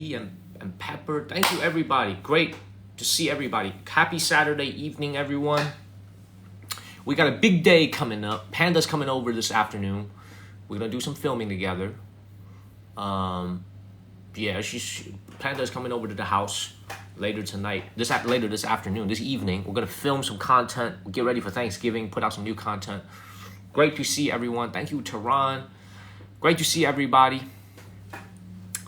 and Pepper. Thank you, everybody. Great to see everybody. Happy Saturday evening, everyone. We got a big day coming up. Panda's coming over this afternoon. We're gonna do some filming together. Yeah, Panda's coming over to the house later tonight. Later this afternoon, this evening. We're gonna film some content. Get ready for Thanksgiving. Put out some new content. Great to see everyone. Thank you, Tehran. Great to see everybody.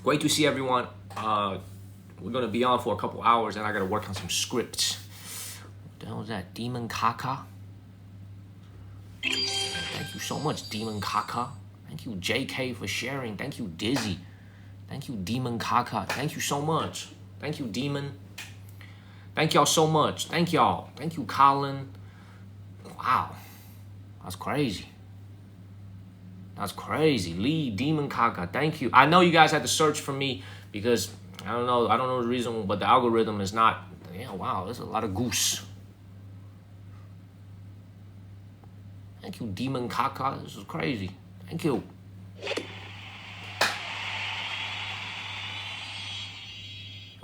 Great to see everyone. We're gonna be on for a couple hours, and I gotta work on some scripts. What the hell is that? Demon Kaka? Thank you so much, Demon Kaka. Thank you, JK, for sharing. Thank you, Dizzy. Thank you, Demon Kaka. Thank you so much. Thank you, Demon. Thank y'all so much. Thank y'all. Thank you, Colin. Wow, that's crazy. That's crazy. Lee, Demon Kaka, thank you. I know you guys had to search for me because I don't know the reason, but the algorithm is not. Yeah, wow, there's a lot of goose. Thank you, Demon Kaka. This is crazy. Thank you.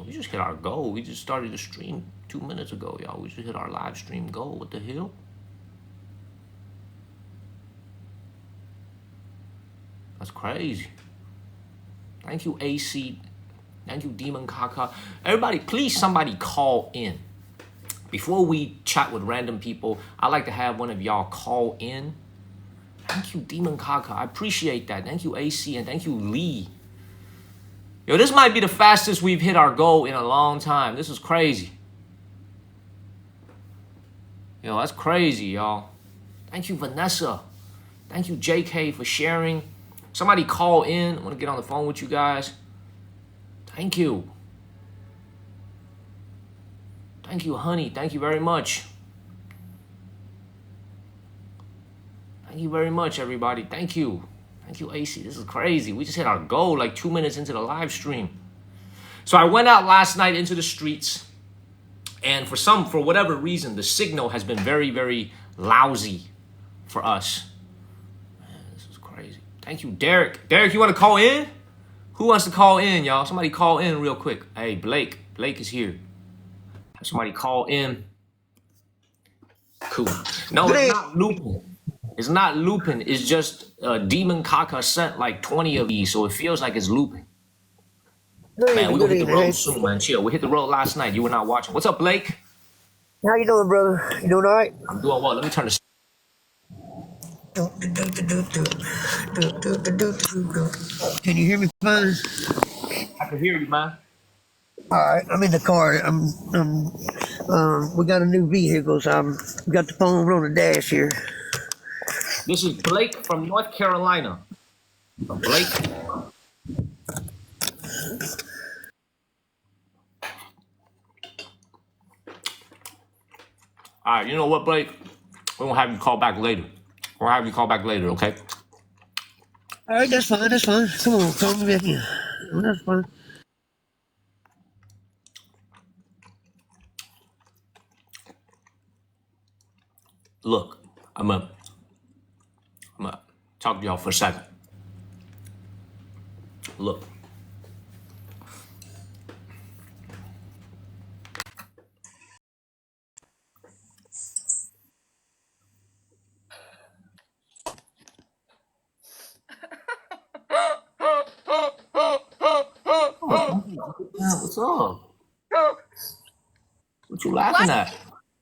We just hit our goal. We just started the stream 2 minutes ago, y'all. We just hit our live stream goal. What the hell? That's crazy. Thank you, AC. Thank you, Demon Kaka. Everybody, please, somebody call in. Before we chat with random people, I'd like to have one of y'all call in. Thank you, Demon Kaka. I appreciate that. Thank you, AC, and thank you, Lee. Yo, this might be the fastest we've hit our goal in a long time. This is crazy. Yo, that's crazy, y'all. Thank you, Vanessa. Thank you, JK, for sharing. Somebody call in. I want to get on the phone with you guys. Thank you. Thank you, honey. Thank you very much. Thank you very much, everybody. Thank you. Thank you, AC. This is crazy. We just hit our goal like 2 minutes into the live stream. So I went out last night into the streets, and for whatever reason, the signal has been very, very lousy for us. Man, this is crazy. Thank you, Derek. Derek, you want to call in? Who wants to call in, y'all? Somebody call in real quick. Hey, Blake. Blake is here. Somebody call in. Cool. No, it's not looping. It's not looping. It's just Demon Kaka sent like 20 of these, so it feels like it's looping. Man, we're going to hit the road soon, man. Chill. We hit the road last night. You were not watching. What's up, Blake? How you doing, brother? You doing all right? I'm doing well. Let me turn this. Can you hear me fine? I can hear you, man. All right, I'm in the car. We got a new vehicle, so we got the phone on the dash here. This is Blake from North Carolina. Blake. All right, you know what, Blake? We're going to have you call back later. We'll have you call back later, okay? All right, that's fine. That's fine. Come on, call me back in. That's fine. Look, I'm gonna talk to y'all for a second. Look. What's up? What you laughing at?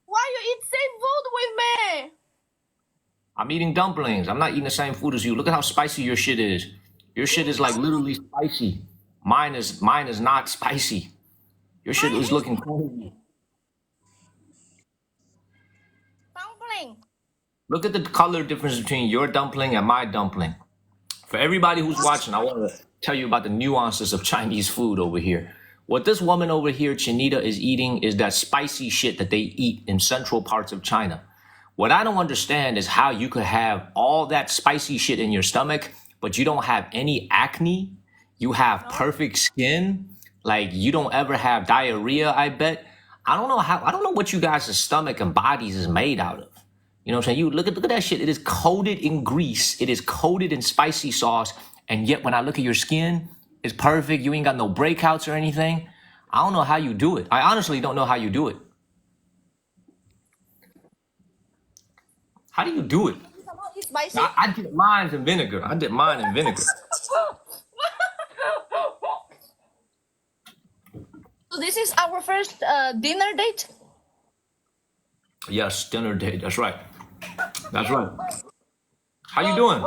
Why you eat same food with me? I'm eating dumplings. I'm not eating the same food as you. Look at how spicy your shit is. Your shit is like literally spicy. Mine is not spicy. Your shit is looking crazy. Dumpling. Look at the color difference between your dumpling and my dumpling. For everybody who's watching, I want to tell you about the nuances of Chinese food over here. What this woman over here, Chinita, is eating is that spicy shit that they eat in central parts of China. What I don't understand is how you could have all that spicy shit in your stomach, but you don't have any acne. You have perfect skin. Like you don't ever have diarrhea, I bet. I don't know what you guys' stomach and bodies is made out of. You know what I'm saying? You look at that shit. It is coated in grease. It is coated in spicy sauce. And yet when I look at your skin, is perfect. You ain't got no breakouts or anything. I don't know how you do it. I honestly don't know how you do it. How do you do it? It's spicy. I did mine in vinegar. I did mine in vinegar. So this is our first dinner date. Yes, dinner date. That's right. That's right. How you doing?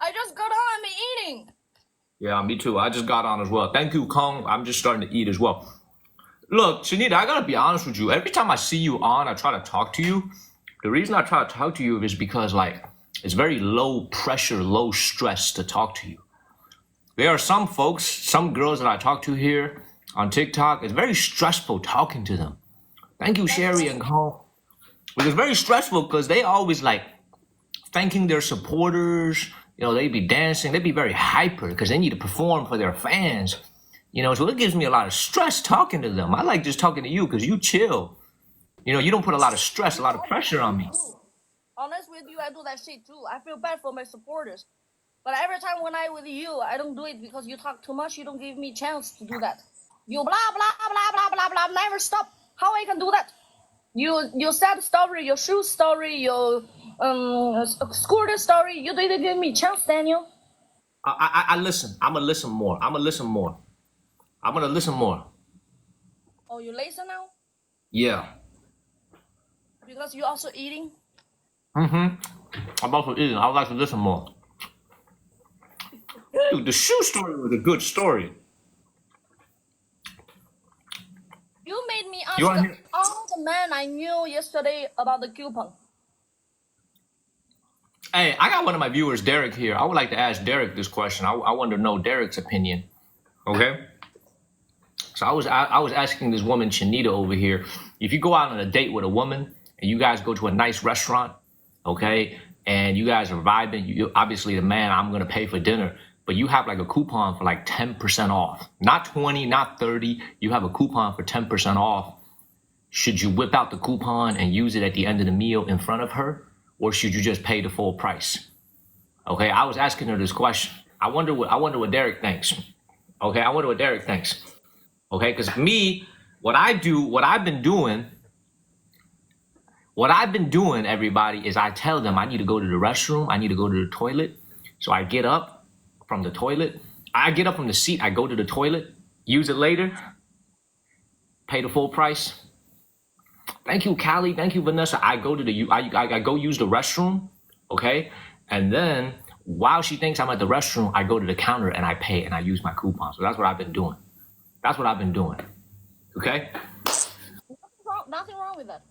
I just got on and eating. Yeah, me too. I just got on as well. Thank you, Kong. I'm just starting to eat as well. Look, Shanita, I gotta be honest with you. Every time I see you on, I try to talk to you. The reason I try to talk to you is because, like, it's very low pressure, low stress to talk to you. There are some folks, some girls that I talk to here on TikTok. It's very stressful talking to them. Thank you, Sherry and Kong. But it's very stressful because they always like thanking their supporters. You know, they be dancing. They be very hyper because they need to perform for their fans. You know, so it gives me a lot of stress talking to them. I like just talking to you because you chill. You know, you don't put a lot of stress, a lot of pressure on me. Honest with you, I do that shit too. I feel bad for my supporters. But every time when I with you, I don't do it because you talk too much. You don't give me chance to do that. You blah blah blah blah blah blah, never stop. How I can do that? You sad story, your shoe story, your scooter story. You didn't give me chance, Daniel. I listen. I'm gonna listen more. I'm gonna listen more. I'm gonna listen more. Oh, you lazy now? Yeah. Because you also eating? I'm also eating. I would like to listen more. Dude, the shoe story was a good story. You made me You wanna ask hear- all the men I knew yesterday about the coupon. Hey, I got one of my viewers, Derek, here. I would like to ask Derek this question. I want to know Derek's opinion. Okay. So I was asking this woman, Chanita, over here, if you go out on a date with a woman and you guys go to a nice restaurant, okay, and you guys are vibing, you obviously the man, I'm gonna pay for dinner, but you have like a coupon for like 10% off, not 20, not 30. You have a coupon for 10% off. Should you whip out the coupon and use it at the end of the meal in front of her, or should you just pay the full price? Okay, I was asking her this question. I wonder what Derek thinks. Okay, I wonder what Derek thinks. Okay, because me, what I've been doing, everybody, is I tell them I need to go to the restroom, I need to go to the toilet. So I get up from the toilet, I get up from the seat, I go to the toilet, use it later, pay the full price. Thank you, Callie. Thank you, Vanessa. I go use the restroom, okay? And then while she thinks I'm at the restroom, I go to the counter and I pay and I use my coupon. So that's what I've been doing. Okay? Nothing wrong with that.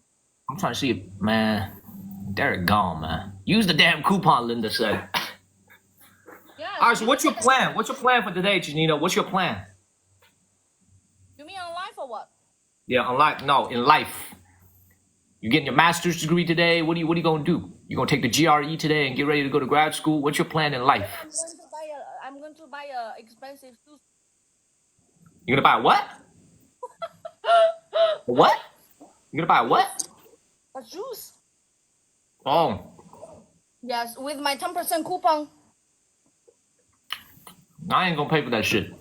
I'm trying to see if, man, Derek gone, man. Use the damn coupon, Linda said. Yeah. All right, so what's your plan? What's your plan for today, Janino? What's your plan? You mean on life or what? Yeah, in life. You getting your master's degree today? What are you gonna do? You gonna take the GRE today and get ready to go to grad school? What's your plan in life? I'm going to buy a expensive shoes. You gonna buy a what? A what? You gonna buy a what? A shoes. Oh, Yes, with my 10% coupon. I ain't gonna pay for that shit.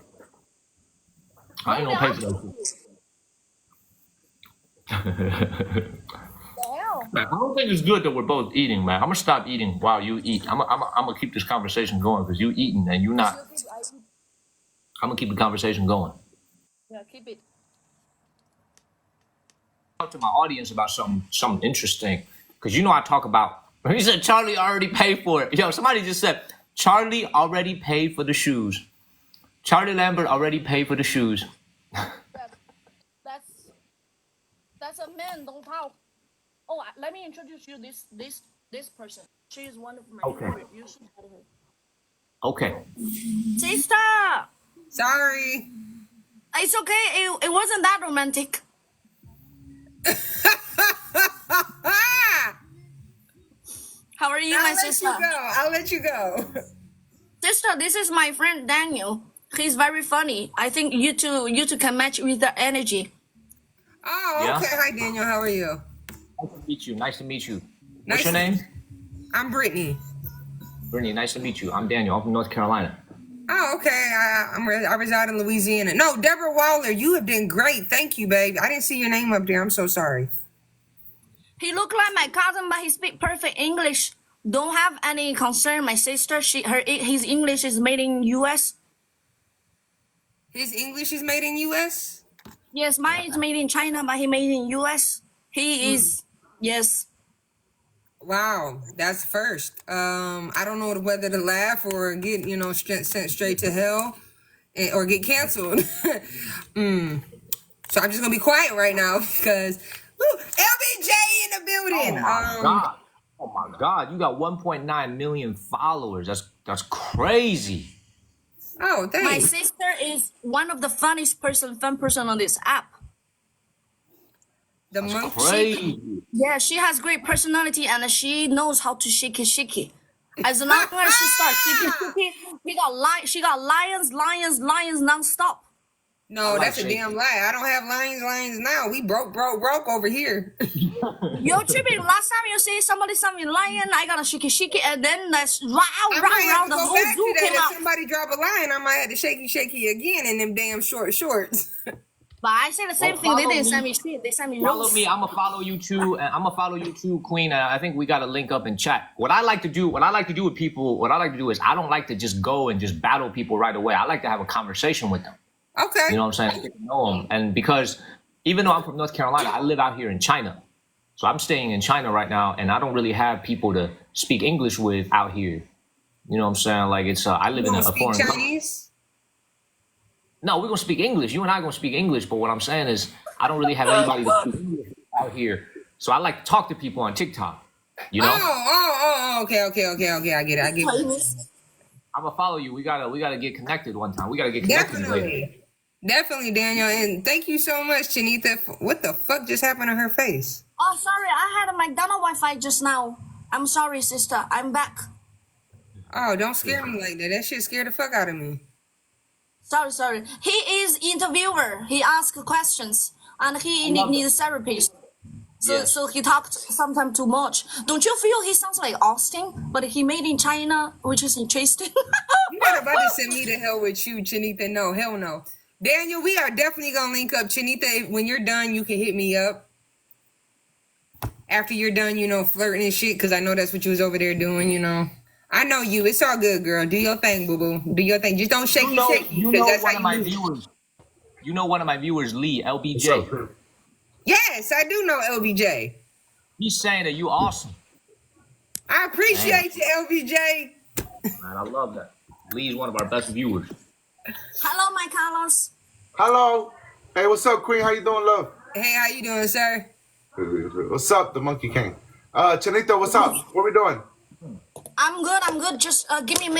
I ain't gonna pay for that shit. Man, I don't think it's good that we're both eating, man. I'm gonna stop eating while you eat. I'm gonna keep this conversation going because you eating and you not. I'm gonna keep the conversation going. Yeah, keep it. Talk to my audience about something interesting because you know I talk about. He said Charlie already paid for it. Yo, somebody just said Charlie already paid for the shoes. Charlie Lambert already paid for the shoes. That's a man. Don't talk. Oh, let me introduce you this person. She is one of my favorite. You should have her. Okay. Sister, Sorry. it's okay. It wasn't that romantic. How are you, my sister? I'll let you go. Sister, this is my friend Daniel. He's very funny. I think you two can match with the energy. Oh, Yeah. okay. Hi, Daniel. How are you? Nice to meet you. What's Nice your to- name? I'm Brittany. Brittany, nice to meet you. I'm Daniel. I'm from North Carolina. Oh, okay. I reside in Louisiana. No, Deborah Waller, you have been great. Thank you, babe. I didn't see your name up there. I'm so sorry. He look like my cousin, but he speak perfect English. Don't have any concern. My sister, his English is made in U.S. His English is made in U.S.? Yes, mine is made in China, but he made in U.S. He is, yes. Wow, that's first. I don't know whether to laugh or get, sent straight to hell or get canceled. So I'm just gonna be quiet right now because LBJ in the building. Oh my god! Oh my god! You got 1.9 million followers. That's crazy. Oh, thanks. My sister is one of the fun person on this app. The That's monkey. crazy. Yeah, she has great personality and she knows how to shake it. As long as she starts shaking, she got lions nonstop. No, like that's a shaking. damn lie. I don't have lions now. We broke over here. You're tripping. Last time you see somebody lion, I gotta shake it, and then that's I might have round to the go whole back zoo to that. came If out. somebody drop a lion, I might have to shaky again in them damn short shorts. But I say the same Well, thing. They follow didn't me. send me shit. They sent me Follow rules. me. I'm gonna follow you too, and I'm gonna follow you too, Queen. And I think we gotta link up and chat. What I like to do with people, what I like to do is I don't like to just go and just battle people right away. I like to have a conversation with them. Okay. You know what I'm saying? Get to know them. And because even though I'm from North Carolina, I live out here in China. So I'm staying in China right now, and I don't really have people to speak English with out here. You know what I'm saying? Like it's I live You in a don't speak foreign country. Chinese? No, we're gonna speak English. You and I are gonna speak English, but what I'm saying is I don't really have anybody to speak English out here. So I like to talk to people on TikTok. You know? Okay. I get it. I'm gonna follow you. We gotta get connected one time. We gotta get connected later. Definitely, Daniel. And thank you so much, Chinita. What the fuck just happened to her face? Oh, sorry. I had a McDonald's Wi-Fi just now. I'm sorry, sister. I'm back. Oh, don't scare me like that. That shit scared the fuck out of me. Sorry. He is interviewer. He asks questions and he needs therapy. So he talked sometimes too much. Don't you feel he sounds like Austin, but he made in China, which is interesting? You're not about to send me to hell with you, Chinita. No, hell no. Daniel, we are definitely gonna link up. Chinita, when you're done, you can hit me up. After you're done, flirting and shit, because I know that's what you was over there doing, I know you. It's all good, girl. Do your thing, boo-boo. Do your thing. Just don't shaky, You because know that's one how of my you lose. viewers. You know one of my viewers, Lee, LBJ. Yes, I do know LBJ. He's saying that you awesome. I appreciate you, LBJ. Man, I love that. Lee's one of our best viewers. Hello, my Carlos. Hello. Hey, what's up, Queen? How you doing, love? Hey, how you doing, sir? What's up, the Monkey Kang? Chanita, what's up? What we doing? I'm good. Just give me a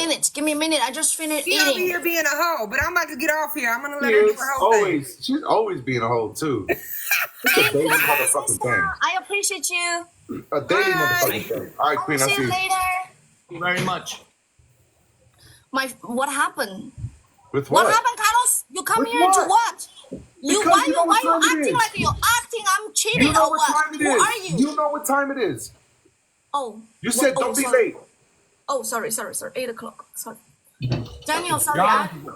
minute. I just finished She over eating. here being a hoe, but I'm about to get off here. I'm gonna let her do her whole thing. She's always being a hoe, too. It's a daily motherfucking thing. I appreciate you. A daily motherfucking thing. All right, I'll Queen, I see see you you. later. Thank you very much. What happened? With What what? happened, Carlos? You come With here to what? what? Because Why you know you what time it acting is. like you're acting? I'm cheating You know or what what? time it Who is. are you? You know what time it is. Oh. You said don't be sorry. late. Oh, sorry. 8 o'clock. Sorry. Daniel, sorry.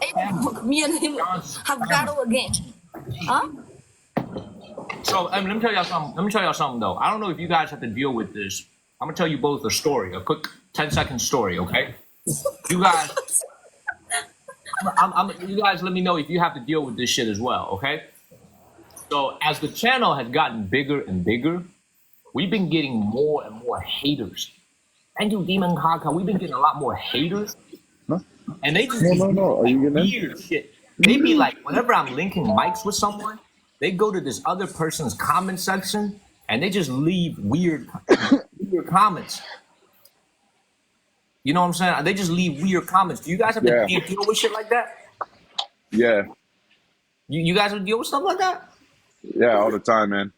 8 o'clock. Me and him have battle again. Huh? So let me tell y'all something. Let me tell y'all something though. I don't know if you guys have to deal with this. I'm gonna tell you both a story, a quick 10-second story, okay? You guys, you guys let me know if you have to deal with this shit as well, okay? So as the channel has gotten bigger and bigger, we've been getting more and more haters. Thank you, Demon Kaka. We've been getting a lot more haters. And they just No. Are you getting in? weird shit. They be like, whenever I'm linking mics with someone, they go to this other person's comment section and they just leave weird comments. You know what I'm saying? They just leave weird comments. Do you guys have to deal with shit like that? Yeah, You guys have to deal with stuff like that? yeah, all the time, man.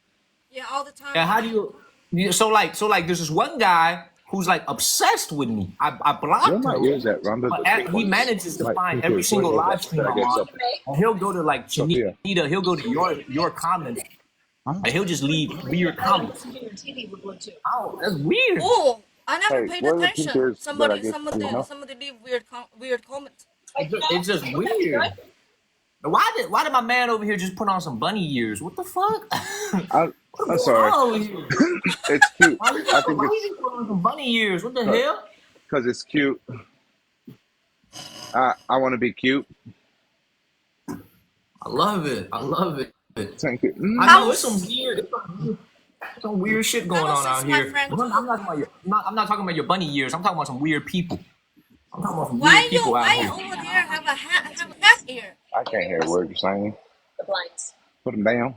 Yeah, all the time. And how do you? So like, there's this one guy who's like obsessed with me. I blocked Where my him. ears at, Rhonda? But he manages to Like, find okay, every single where live is stream that? I'm I guess on, and he'll go to like Sophia. Chinita, he'll go to your comments, and he'll just leave weird comments. Oh, that's weird. Oh, I never Hey, paid where are the attention. pictures that I guess, you know? Somebody leave weird comments. It's just weird. Why did my man over here just put on some bunny ears? What the fuck? I, What's I'm going sorry. on over here? It's cute. I think Why it's you just put on some bunny ears? What the hell? because it's cute. I want to be cute. I love it. I love it. Thank you. I know it's Carlos, some weird shit going Carlos on is out my here. friend I'm too. not talking about I'm not talking about your bunny ears. I'm talking about some weird people. I'm talking about some Why weird you people out why here. over there have a cat ear? I can't hear a word you're saying. Put them down.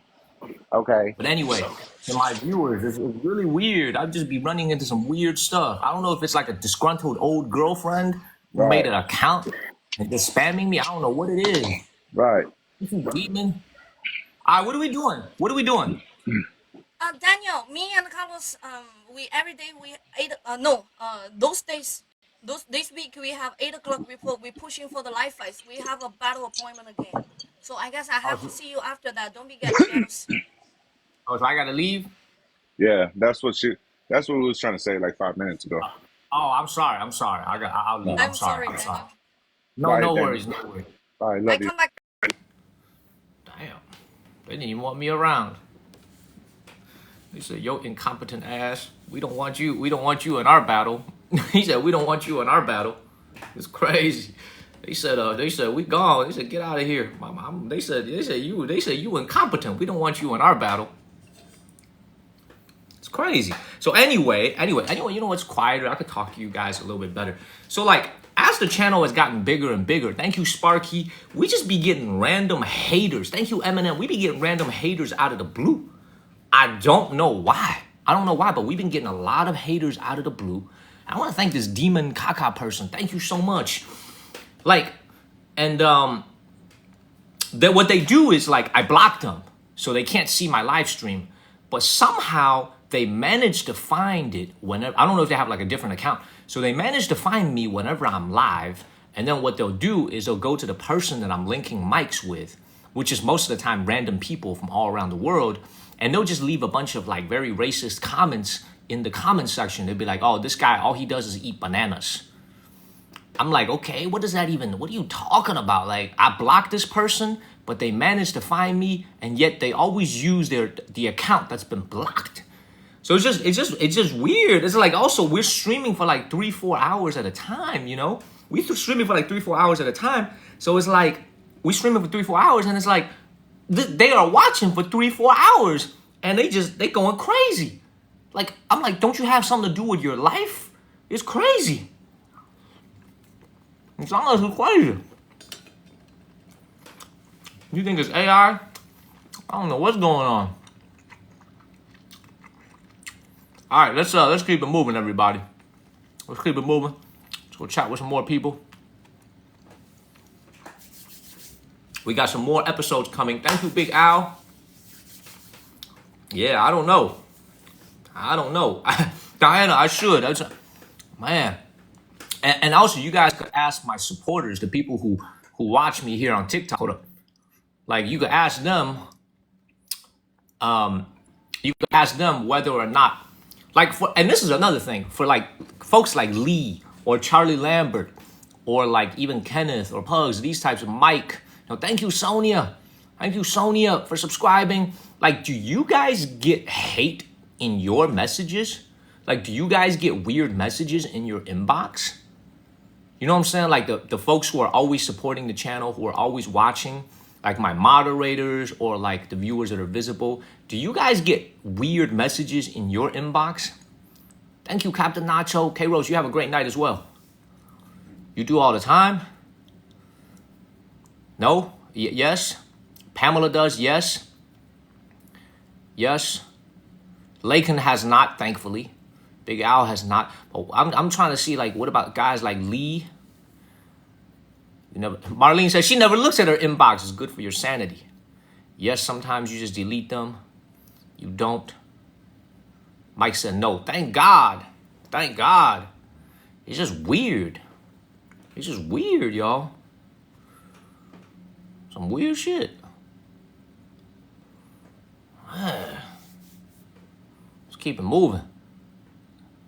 Okay. But anyway, to my viewers, it's really weird. I'll just be running into some weird stuff. I don't know if it's like a disgruntled old girlfriend who made Right. an account and just spamming me. I don't know what it is. Right. This is demon. All right, what are we doing? What are we doing? Daniel, me and Carlos, we every day we eight. No, those days, this week we have 8 o'clock report. We pushing for the live fights. We have a battle appointment again. So I guess I have to see you after that. Don't be get jealous. Oh, so I gotta leave? Yeah. That's what we was trying to say like 5 minutes ago. Oh, I'm sorry. I'm sorry. I'll leave. No. I'm I'm sorry. sorry, I'm sorry. Daniel. No, Bye, no Daniel. worries. No worries. Bye. I Love you. come back. Damn. They didn't even want me around. They said, yo, incompetent ass. We don't want you. We don't want you in our battle. He said, we don't want you in our battle. It's crazy. They said, we gone. They said, get out of here. My mom, they said, you incompetent. We don't want you in our battle. It's crazy. So anyway, you know what's quieter? I could talk to you guys a little bit better. So like, as the channel has gotten bigger and bigger, thank you, Sparky. We just be getting random haters. Thank you, Eminem. We be getting random haters out of the blue. I don't know why. I don't know why, but we've been getting a lot of haters out of the blue. I want to thank this demon Kaka person. Thank you so much. Like, and that what they do is like I blocked them so they can't see my live stream, but somehow they manage to find it whenever. I don't know if they have like a different account, so they manage to find me whenever I'm live. And then what they'll do is they'll go to the person that I'm linking mics with, which is most of the time random people from all around the world, and they'll just leave a bunch of like very racist comments in the comment section. They'll be like, "Oh, this guy, all he does is eat bananas." I'm like, okay, what are you talking about? Like, I blocked this person, but they managed to find me, and yet they always use the account that's been blocked. So it's just weird. It's like also we're streaming for like 3-4 hours at a time, you know? We're streaming for like 3-4 hours at a time. So it's like we streaming for 3-4 hours, and it's like they are watching for 3-4 hours, and they going crazy. Like, I'm like, don't you have something to do with your life? It's crazy. It's honestly crazy. You think it's AI? I don't know what's going on. All right, let's keep it moving, everybody. Let's keep it moving. Let's go chat with some more people. We got some more episodes coming. Thank you, Big Al. Yeah, I don't know. Diana, I should. Man. And also, you guys could ask my supporters, the people who watch me here on TikTok. Hold up. Like, you could ask them, whether or not, like, and this is another thing, for like folks like Lee or Charlie Lambert or like even Kenneth or Pugs, these types of Mike. Thank you, Sonia. Thank you, Sonia, for subscribing. Like, do you guys get hate in your messages? Like, do you guys get weird messages in your inbox? You know what I'm saying? Like the folks who are always supporting the channel, who are always watching, like my moderators or like the viewers that are visible. Do you guys get weird messages in your inbox? Thank you, Captain Nacho. K-Rose, you have a great night as well. You do all the time? No? Yes? Pamela does? Yes? Yes? Lakin has not, thankfully. Big Al has not. But I'm trying to see, like, what about guys like Lee? Marlene says she never looks at her inbox. It's good for your sanity. Yes, sometimes you just delete them. You don't. Mike said no. Thank God. Thank God. It's just weird. It's just weird, y'all. Some weird shit. Let's keep it moving.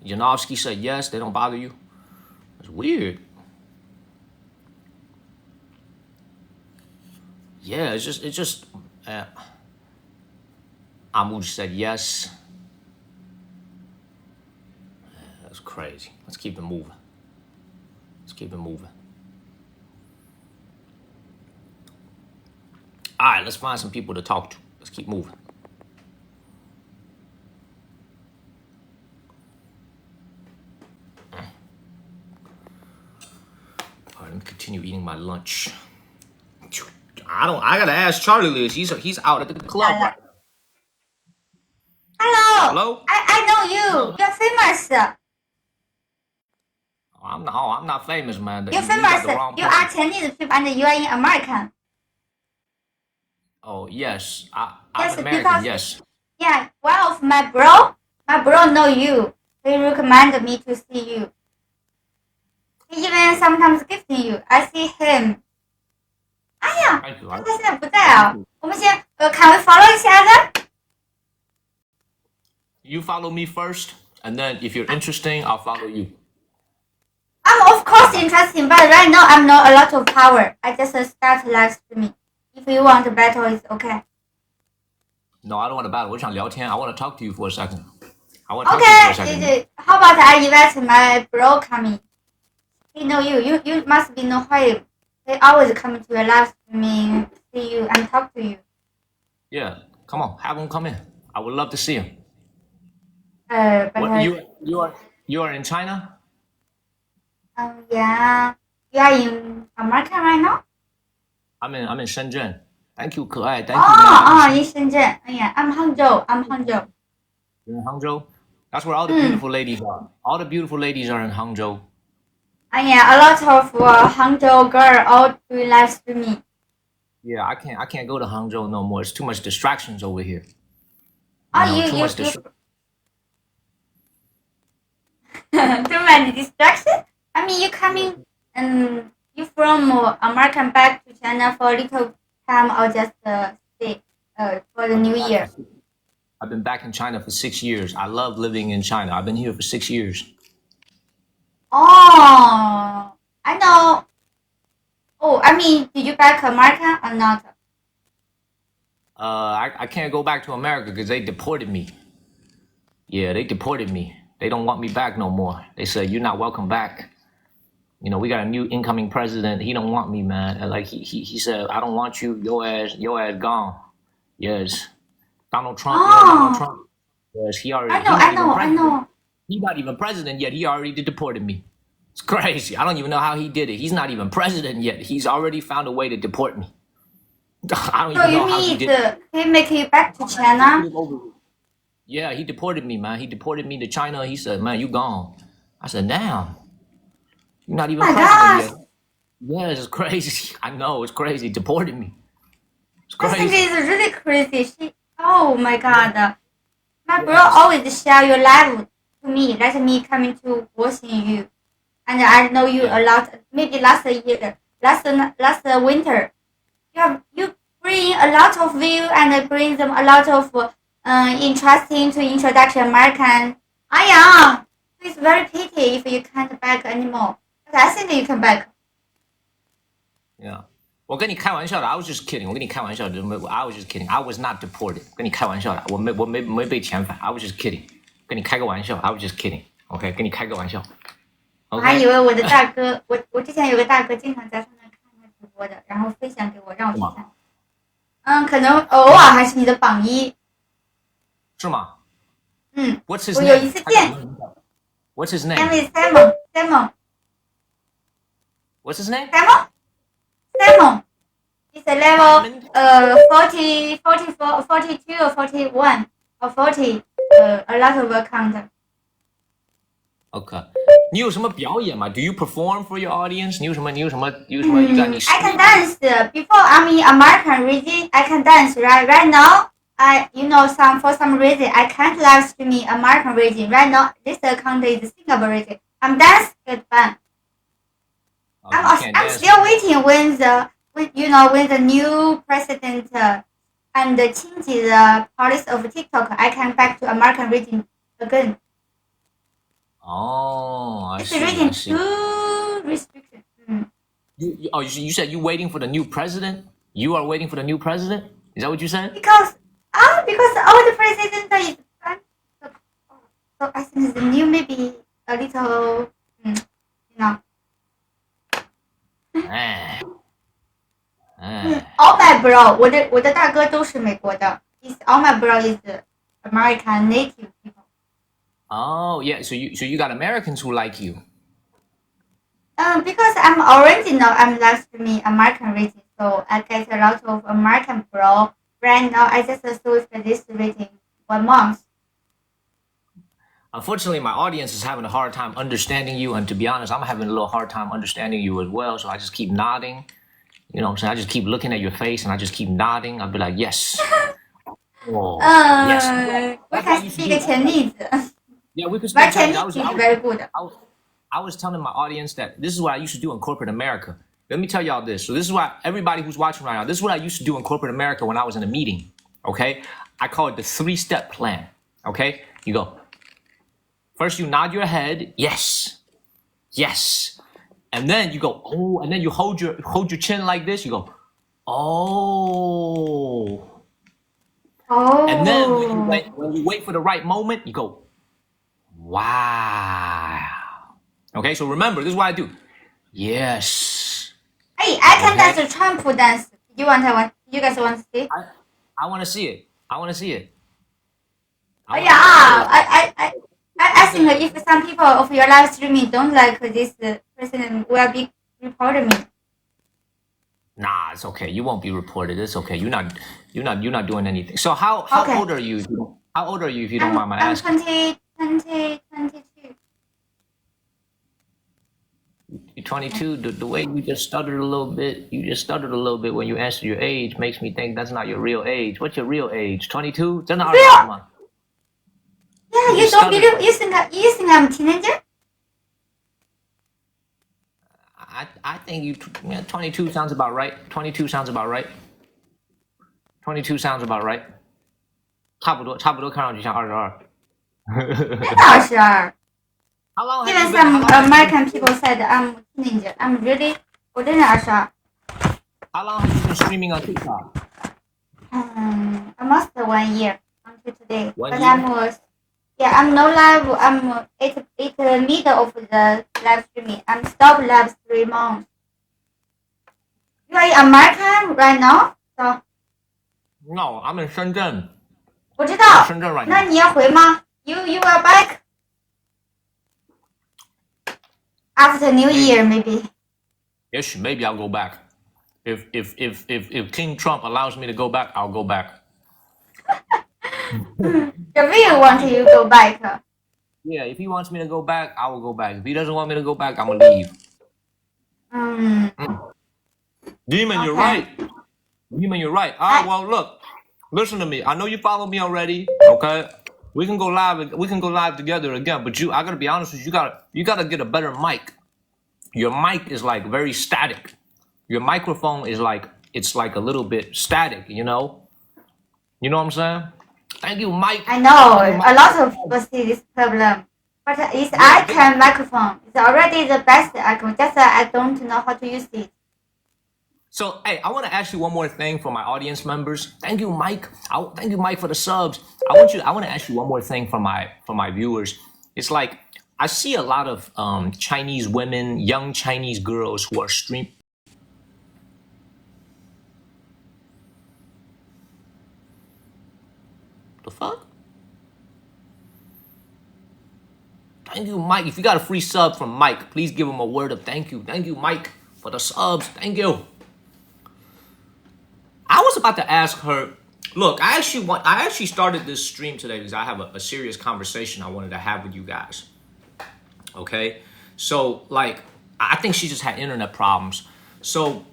Janovsky said yes, they don't bother you. It's weird. Yeah, it's just. Amu said yes. That's crazy. Let's keep it moving. Let's keep it moving. All right, let's find some people to talk to. Let's keep moving. All right, let me continue eating my lunch. I gotta ask Charlie this. He's out at the club right now. Hello. Hello? I know you. You're famous. I'm not famous, man. You're You got famous. the wrong You are person. Chinese people and you are in American. Oh yes, I'm Yes, an American. because Yes. yeah, one of my bro know you. He recommended me to see you. He even sometimes gifting you. I see him. 哎呀， Thank you. 他现在不在啊。我们先can we follow each other? You follow me first, and then if you're interesting, I'll follow you. I'm of course interested, but right now I'm not a lot of power. I just start live streaming. If you want to battle, it's okay. No, I don't want to battle. 我想聊天. I want to talk to you for a second. I want to talk to you for a second. Okay, how about I invite my bro coming? He know you. You must be know him. They always come to your live streaming, see you and talk to you. Yeah, come on, have him come in. I would love to see him. But What you are in China? yeah, you are in America right now? I'm in Shenzhen. Thank you, 可爱. Thank you. In Shenzhen. Yeah, I'm Hangzhou. You're in Hangzhou? That's where all the beautiful ladies are. All the beautiful ladies are in Hangzhou. Yeah, a lot of Hangzhou girl all do live streaming. Yeah, I can't go to Hangzhou no more. It's too much distractions over here. You too much too many distractions? I mean, you coming you from American back to China for a little time or just stay for the New Year? I've been back in China for 6 years. I love living in China. I've been here for 6 years. Oh, I know. Oh, I mean, did you back America or not? I can't go back to America because they deported me. Yeah, they deported me. They don't want me back no more. They said, you're not welcome back. We got a new incoming president. He don't want me, man. And like he said, I don't want you. Your ass gone. Yes. Donald Trump. Donald Trump. Yes, he already. I know. He's not even president yet. He already deported me. It's crazy. I don't even know how he did it. He's not even president yet. He's already found a way to deport me. I don't even know how he did it. He make you back to China? Yeah, he deported me, man. He deported me to China. He said, man, you gone. I said, damn. You're not even president yet. Yeah, it's crazy. I know, it's crazy. He deported me. It's I crazy. think it's really crazy. Oh my god. My bro always share your live to me. Let me coming to watching you. And I know you a lot. Maybe last winter. You bring a lot of view and bring them a lot of interesting to introduction American. It's very pity if you can't back anymore. But I think you can back. Yeah. 我跟你开玩笑的 I was just kidding. 我跟你开玩笑的 I was just kidding. I was not deported. 跟你开玩笑的我没被遣返 I was just kidding. 跟你开个玩笑 I was just kidding. OK, 跟你开个玩笑。我还以为我的大哥，我之前有个大哥经常在上面看他直播的，然后分享给我，让我去看。可能偶尔还是你的榜一。是吗？What's his 我 name? 有一次见。What's his name? Simon. What's his name? Simon. It's a level 40, 44, 42 or 41 or 40. A lot of account. Okay. 你有什么表演吗 Do you perform for your audience? 你有什么 you got any I can dance. Before I'm in American region, I can dance. Right now, for some reason, I can't live stream in American region. Right now, this account is Singapore region. I'm dance good fun. I'm still waiting when the new president and change the policy of TikTok, I can back to American region again. Oh, I it's see. region I see. too restricted. You said you waiting for the new president? You are waiting for the new president? Is that what you said? Because all the president is so I think the new maybe a little you know. Eh, eh. All my bro，我的大哥都是美国的。All my bro is American native people. Oh yeah, so you got Americans who like you. Because I'm original, I'm live streaming American rating, so I get a lot of American bro. Right now, I just switched this rating 1 month. Unfortunately, my audience is having a hard time understanding you, and to be honest, I'm having a little hard time understanding you as well. So I just keep nodding. You know what I'm saying? I just keep looking at your face, and I just keep nodding. I'll be like, yes. Oh, yes. 我开始一个前例子， Yeah, we could 完 speak 全 Chinese. is very good. I was telling my audience that this is what I used to do in corporate America. Let me tell y'all this. So this is what everybody who's watching right now, this is what I used to do in corporate America when I was in a meeting. Okay? I call it the 3-step plan. Okay? You go. First you nod your head, yes. Yes. And then you go, oh, and then you hold your chin like this, you go, oh. Oh. And then when you wait for the right moment, you go, wow. Okay, so remember, this is what I do. Yes. Hey, I can Okay. dance Trump dance. You guys want to see? I want to see it. I want to see it. Oh yeah, I think if some people of your live streaming don't like this person will be reporting me. Nah, it's okay. You won't be reported. It's okay. You're not doing anything. So how Okay. old are you? How old are you if you don't mind my I'm asking? 22. You're 22. The way you just stuttered a little bit, when you answered your age makes me think that's not your real age. What's your real age? 22? That's not Real. month. Yeah, you don't believe? You think I'm a teenager? I think 22 sounds about right. 22 sounds about right. 22 sounds about right. 差不多看上去像22。真的22。 How long have Even you some been? American people said I'm a teenager. I'm really 我真的22。 How long have you been streaming on TikTok? Almost 1 year until today. One But year? I'm no live. I'm it's the middle of the live streaming. I'm stopped live 3 months. You are in American right now, so No, I'm in Shenzhen. 我知道。 Shenzhen right 那 now. 你要回吗？ You are back after New Year maybe. Yes, maybe I'll go back. If King Trump allows me to go back, I'll go back. The real want you go back. Yeah, if he wants me to go back, I will go back. If he doesn't want me to go back, I'm gonna leave. Demon, you're Okay. right. Demon, you're right. All right, well, look, listen to me. I know you follow me already. Okay, we can go live. We can go live together again. But I gotta be honest with you. You gotta get a better mic. Your mic is like very static. Your microphone is like it's like a little bit static. You know. You know what I'm saying? Thank you, Mike. I know a lot of people see this problem, but it's icon microphone. It's already the best icon. Just I don't know how to use it. So, hey, I want to ask you one more thing for my audience members. Thank you, Mike. Thank you, Mike, for the subs. I want to ask you one more thing for my viewers. It's like I see a lot of Chinese women, young Chinese girls who are streaming. The fuck? Thank you, Mike. If you got a free sub from Mike, please give him a word of thank you. Thank you, Mike, for the subs. Thank you. I was about to ask her. Look, I actually started this stream today because I have a serious conversation I wanted to have with you guys. Okay, so like I think she just had internet problems. So,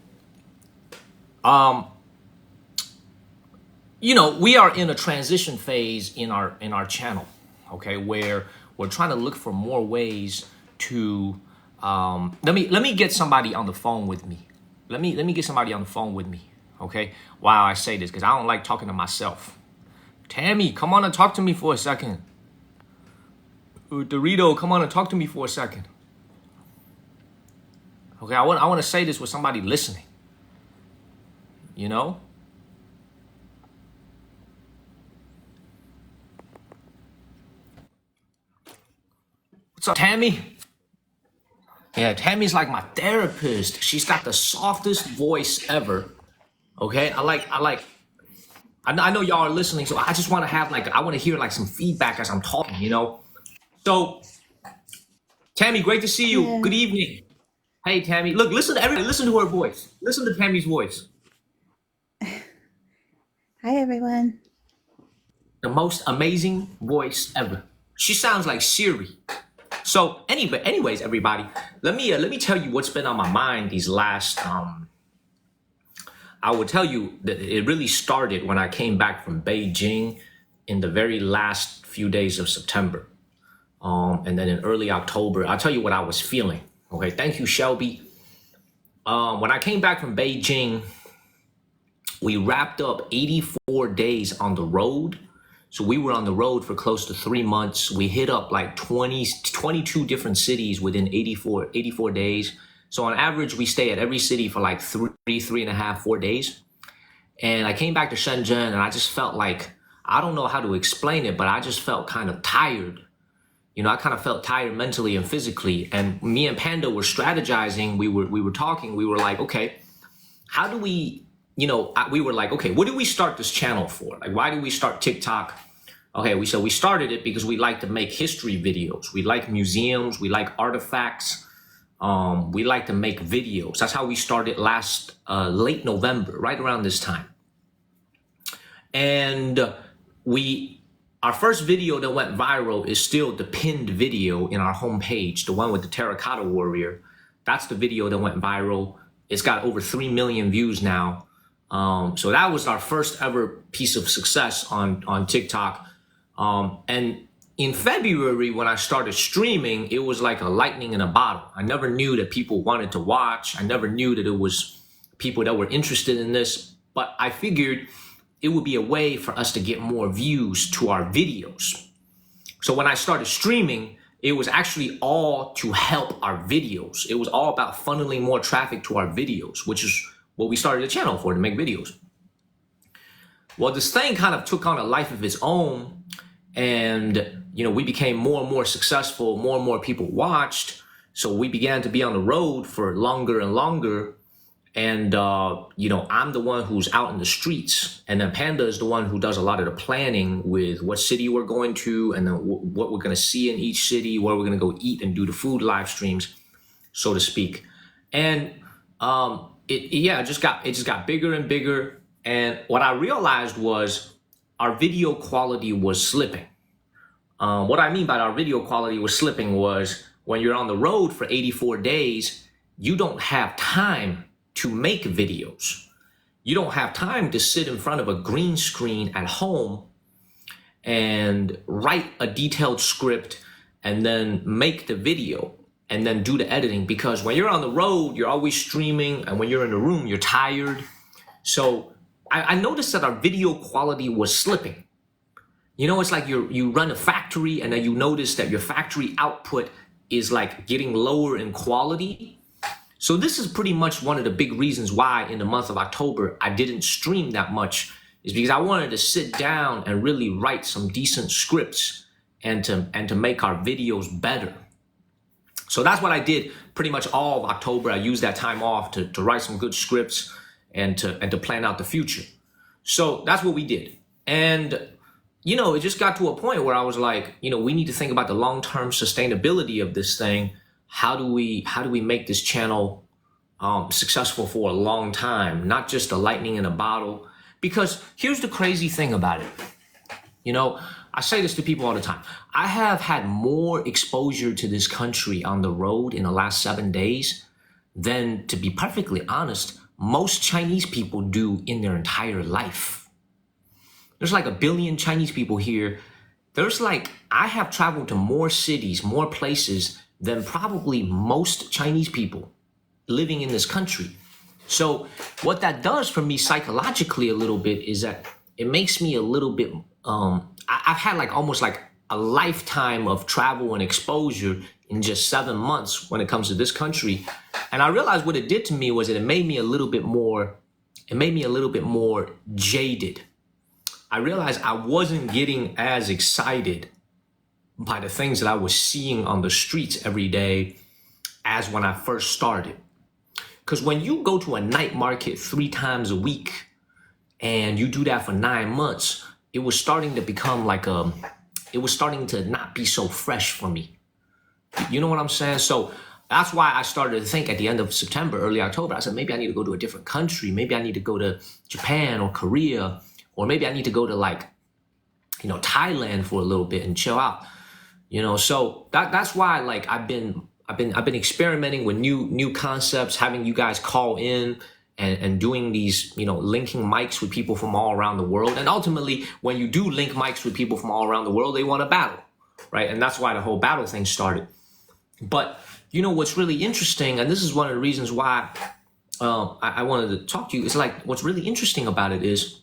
you know, we are in a transition phase in our channel. Okay, where we're trying to look for more ways to. Let me get somebody on the phone with me. Let me get somebody on the phone with me. Okay, wow, I say this because I don't like talking to myself. Tammy, come on and talk to me for a second. Dorito, come on and talk to me for a second. Okay, I want to say this with somebody listening. you know? What's up, Tammy? Yeah, Tammy's like my therapist. She's got the softest voice ever. Okay, I know y'all are listening, so I just want to have like, I want to hear like some feedback as I'm talking, you know? So, Tammy, great to see you. Yeah. Good evening. Hey, Tammy. Look, listen to everybody. Listen to her voice. Listen to Tammy's voice. Hi, everyone. The most amazing voice ever. She sounds like Siri. So, anyways, everybody, let me tell you what's been on my mind these last. I will tell you that it really started when I came back from Beijing in the very last few days of September. And then in early October, I'll tell you what I was feeling. Okay, thank you, Shelby. When I came back from Beijing, we wrapped up 84 days on the road. So we were on the road for close to 3 months. We hit up like 22 different cities within 84 days. So on average, we stay at every city for like 3.5, 4 days. And I came back to Shenzhen and I just felt like, I don't know how to explain it, but I just felt kind of tired. You know, I kind of felt tired mentally and physically. And me and Panda were strategizing. We were talking. We were like, okay, how do we, you know, we were like, okay, what do we start this channel for? Like, why do we start TikTok? Okay, we started it because we like to make history videos. We like museums. We like artifacts. We like to make videos. That's how we started last late November, right around this time. And our first video that went viral is still the pinned video in our homepage, the one with the terracotta warrior. That's the video that went viral. It's got over 3 million views now. So that was our first ever piece of success on TikTok. And in February, when I started streaming, it was like a lightning in a bottle. I never knew that people wanted to watch. I never knew that it was people that were interested in this, but I figured it would be a way for us to get more views to our videos. So when I started streaming, it was actually all to help our videos. It was all about funneling more traffic to our videos, which is what we started the channel for, to make videos. Well, this thing kind of took on a life of its own, and you know, we became more and more successful, more and more people watched. So we began to be on the road for longer and longer. And, you know, I'm the one who's out in the streets. And then Panda is the one who does a lot of the planning with what city we're going to, and then what we're going to see in each city, where we're going to go eat and do the food live streams, so to speak. And it just got bigger and bigger. And what I realized was our video quality was slipping. What I mean by our video quality was slipping was when you're on the road for 84 days, you don't have time to make videos. You don't have time to sit in front of a green screen at home and write a detailed script and then make the video and then do the editing, because when you're on the road, you're always streaming, and when you're in the room, you're tired. So I noticed that our video quality was slipping. You know, it's like you run a factory and then you notice that your factory output is like getting lower in quality. So this is pretty much one of the big reasons why in the month of October I didn't stream that much, is because I wanted to sit down and really write some decent scripts and to make our videos better. So that's what I did pretty much all of October. I used that time off to write some good scripts and to plan out the future. So that's what we did. And you know, it just got to a point where I was like, you know, we need to think about the long-term sustainability of this thing. How do we make this channel successful for a long time, not just a lightning in a bottle? Because here's the crazy thing about it. You know, I say this to people all the time. I have had more exposure to this country on the road in the last 7 days than, to be perfectly honest, most Chinese people do in their entire life. There's like 1 billion Chinese people here. I have traveled to more cities, more places than probably most Chinese people living in this country. So what that does for me psychologically a little bit is that it makes me a little bit, I've had like almost like a lifetime of travel and exposure in just 7 months when it comes to this country. And I realized what it did to me was that it made me a little bit more it made me a little bit more jaded. I realized I wasn't getting as excited by the things that I was seeing on the streets every day as when I first started. Because when you go to a night market 3 times a week and you do that for 9 months, it was starting to become like it was starting to not be so fresh for me. You know what I'm saying? So that's why I started to think at the end of September, early October, I said, maybe I need to go to a different country. Maybe I need to go to Japan or Korea, or maybe I need to go to like, you know, Thailand for a little bit and chill out. You know, so that's why like I've been experimenting with new concepts, having you guys call in and doing these, you know, linking mics with people from all around the world. And ultimately, when you do link mics with people from all around the world, they want to battle, right? And that's why the whole battle thing started. But you know what's really interesting, and this is one of the reasons why I wanted to talk to you, is like what's really interesting about it is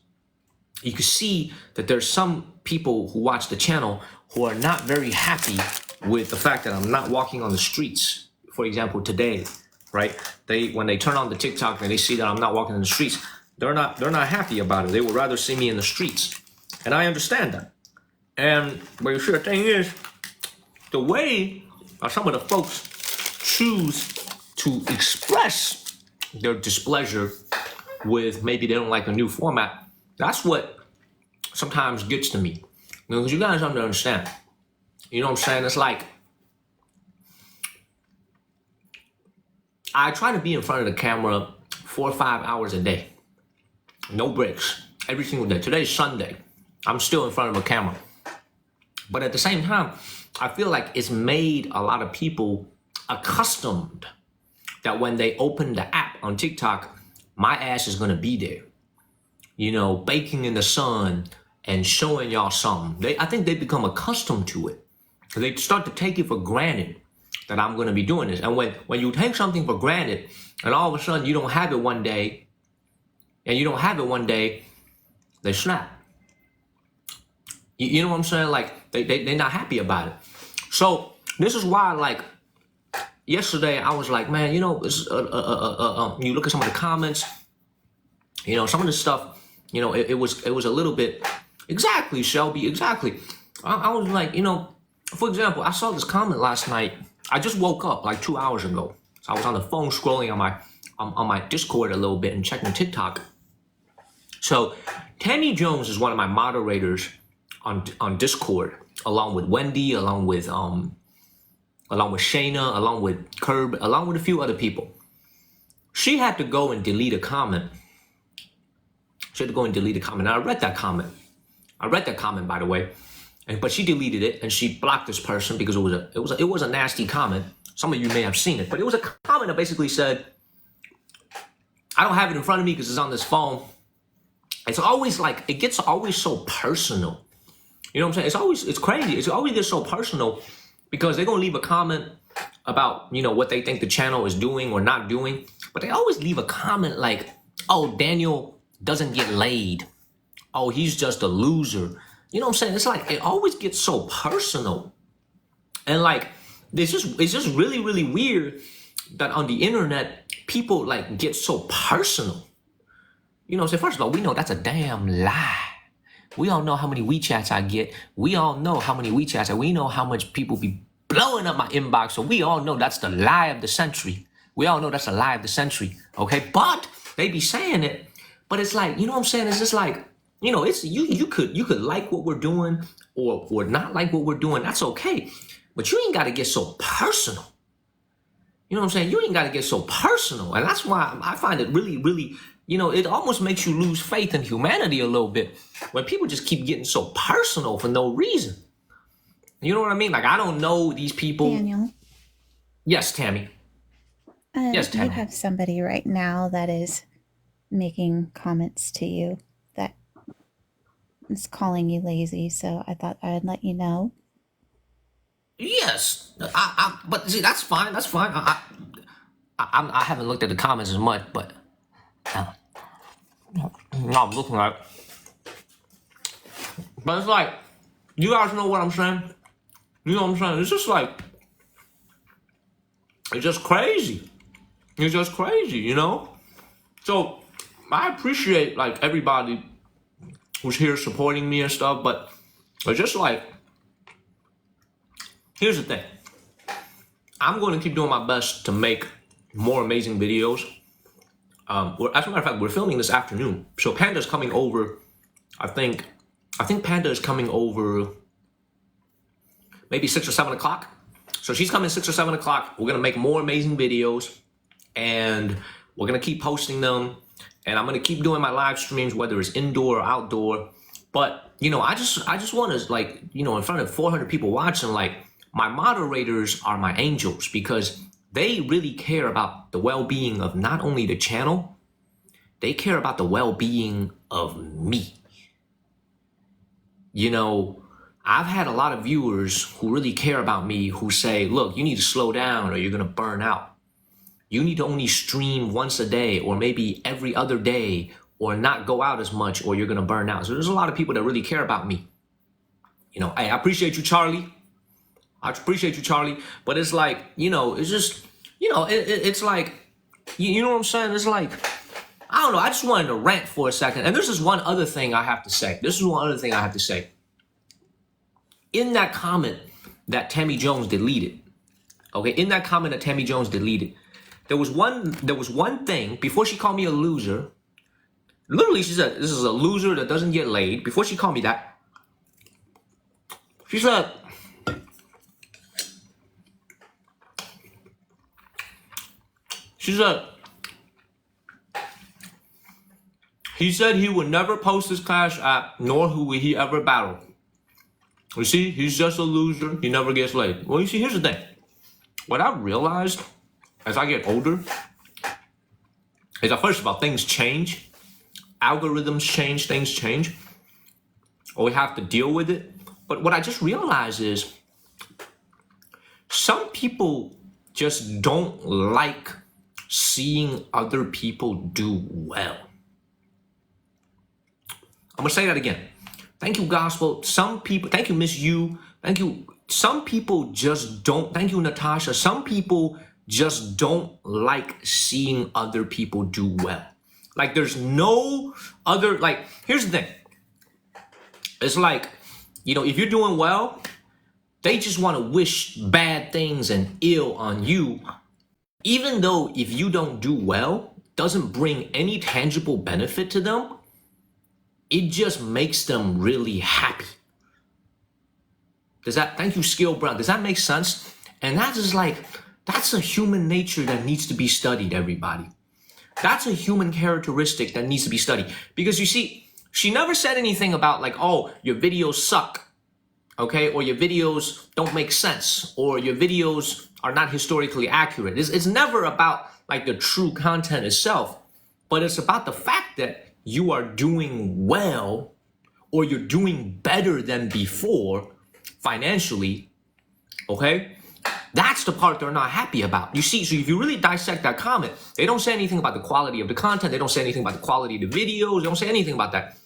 you can see that there's some people who watch the channel who are not very happy with the fact that I'm not walking on the streets. For example, today, right? When they turn on the TikTok and they see that I'm not walking in the streets, they're not happy about it. They would rather see me in the streets. And I understand that. And but you see, the thing is, the way some of the folks choose to express their displeasure with maybe they don't like a new format, that's what sometimes gets to me. Because you guys don't understand. You know what I'm saying? It's like, I try to be in front of the camera 4 or 5 hours a day. No breaks. Every single day. Today's Sunday. I'm still in front of a camera. But at the same time, I feel like it's made a lot of people accustomed that when they open the app on TikTok, my ass is going to be there. You know, baking in the sun and showing y'all something. I think they become accustomed to it. They start to take it for granted that I'm going to be doing this. And when you take something for granted and all of a sudden you don't have it one day, they snap. You know what I'm saying? Like, they're not happy about it. So this is why, like, yesterday I was like, man, you know, you look at some of the comments, you know, some of the stuff, you know, it was a little bit, exactly, Shelby, exactly. I was like, you know, for example, I saw this comment last night. I just woke up like 2 hours ago. So I was on the phone scrolling on my Discord a little bit and checking TikTok. So Tammy Jones is one of my moderators on Discord, along with Wendy, along with Shayna, along with Curb, along with a few other people. She had to go and delete a comment. And I read that comment. By the way. But she deleted it and she blocked this person because it was a nasty comment. Some of you may have seen it, but it was a comment that basically said, I don't have it in front of me because it's on this phone. It's always like, it gets always so personal. You know what I'm saying? It's crazy. It always gets so personal because they're going to leave a comment about, you know, what they think the channel is doing or not doing. But they always leave a comment like, oh, Daniel doesn't get laid. Oh, he's just a loser. You know what I'm saying? It's like, it always gets so personal. And like, it's just really, really weird that on the internet, people like get so personal. You know, so first of all, we know that's a damn lie. We all know how many WeChats I get. We all know how many WeChats, and we know how much people be blowing up my inbox. So we all know that's the lie of the century. We all know that's the lie of the century. Okay, but they be saying it. But it's like, you know what I'm saying? It's just like, you know, it's you could like what we're doing or not like what we're doing. That's okay. But you ain't got to get so personal. You know what I'm saying? You ain't got to get so personal. And that's why I find it really, really, you know, it almost makes you lose faith in humanity a little bit when people just keep getting so personal for no reason. You know what I mean? Like, I don't know these people. Daniel. Yes, Tammy. Yes, Tammy. You have somebody right now that is making comments to you that is calling you lazy. So I thought I'd let you know. Yes, but see, that's fine. That's fine. I haven't looked at the comments as much, but now I'm looking at it. But it's like, you guys know what I'm saying? You know what I'm saying? It's just like, it's just crazy. It's just crazy, you know? So I appreciate like everybody who's here supporting me and stuff, but it's just like, here's the thing. I'm going to keep doing my best to make more amazing videos. As a matter of fact, we're filming this afternoon. So Panda's coming over. I think Panda is coming over maybe 6 or 7 o'clock. So she's coming 6 or 7 o'clock. We're going to make more amazing videos and we're going to keep posting them. And I'm going to keep doing my live streams, whether it's indoor or outdoor. But, you know, I just want to, like, you know, in front of 400 people watching, like, my moderators are my angels because they really care about the well-being of not only the channel, they care about the well-being of me. You know, I've had a lot of viewers who really care about me who say, look, you need to slow down or you're going to burn out. You need to only stream once a day or maybe every other day or not go out as much or you're going to burn out. So there's a lot of people that really care about me. You know, hey, I appreciate you, Charlie. I appreciate you, Charlie. But it's like, you know, it's just, you know, it's like, you know what I'm saying? It's like, I don't know. I just wanted to rant for a second. And this is one other thing I have to say. In that comment that Tammy Jones deleted, okay, there was one thing before she called me a loser. Literally, she said, this is a loser that doesn't get laid. Before she called me that, she said, he said he would never post his Cash App, nor will he ever battle. You see, he's just a loser. He never gets laid. Well, you see, here's the thing. What I realized as I get older is that, first of all, things change. Algorithms change, things change. Or we have to deal with it. But what I just realized is some people just don't like seeing other people do well. I'm going to say that again. Thank you, Gospel. Some people, thank you, Miss You. Thank you. Some people just don't, thank you, Natasha. Some people just don't like seeing other people do well. Like there's no other, like, here's the thing. It's like, you know, if you're doing well, they just want to wish bad things and ill on you. Even though if you don't do well, doesn't bring any tangible benefit to them, it just makes them really happy. Thank you, Skill Brown. Does that make sense? And that's just like, that's a human nature that needs to be studied, everybody. That's a human characteristic that needs to be studied. Because you see, she never said anything about like, oh, your videos suck, okay? Or your videos don't make sense, or your videos are not historically accurate. It's never about like the true content itself, but it's about the fact that you are doing well, or you're doing better than before financially, okay? That's the part they're not happy about. You see, so if you really dissect that comment, they don't say anything about the quality of the content. They don't say anything about the quality of the videos. They don't say anything about that.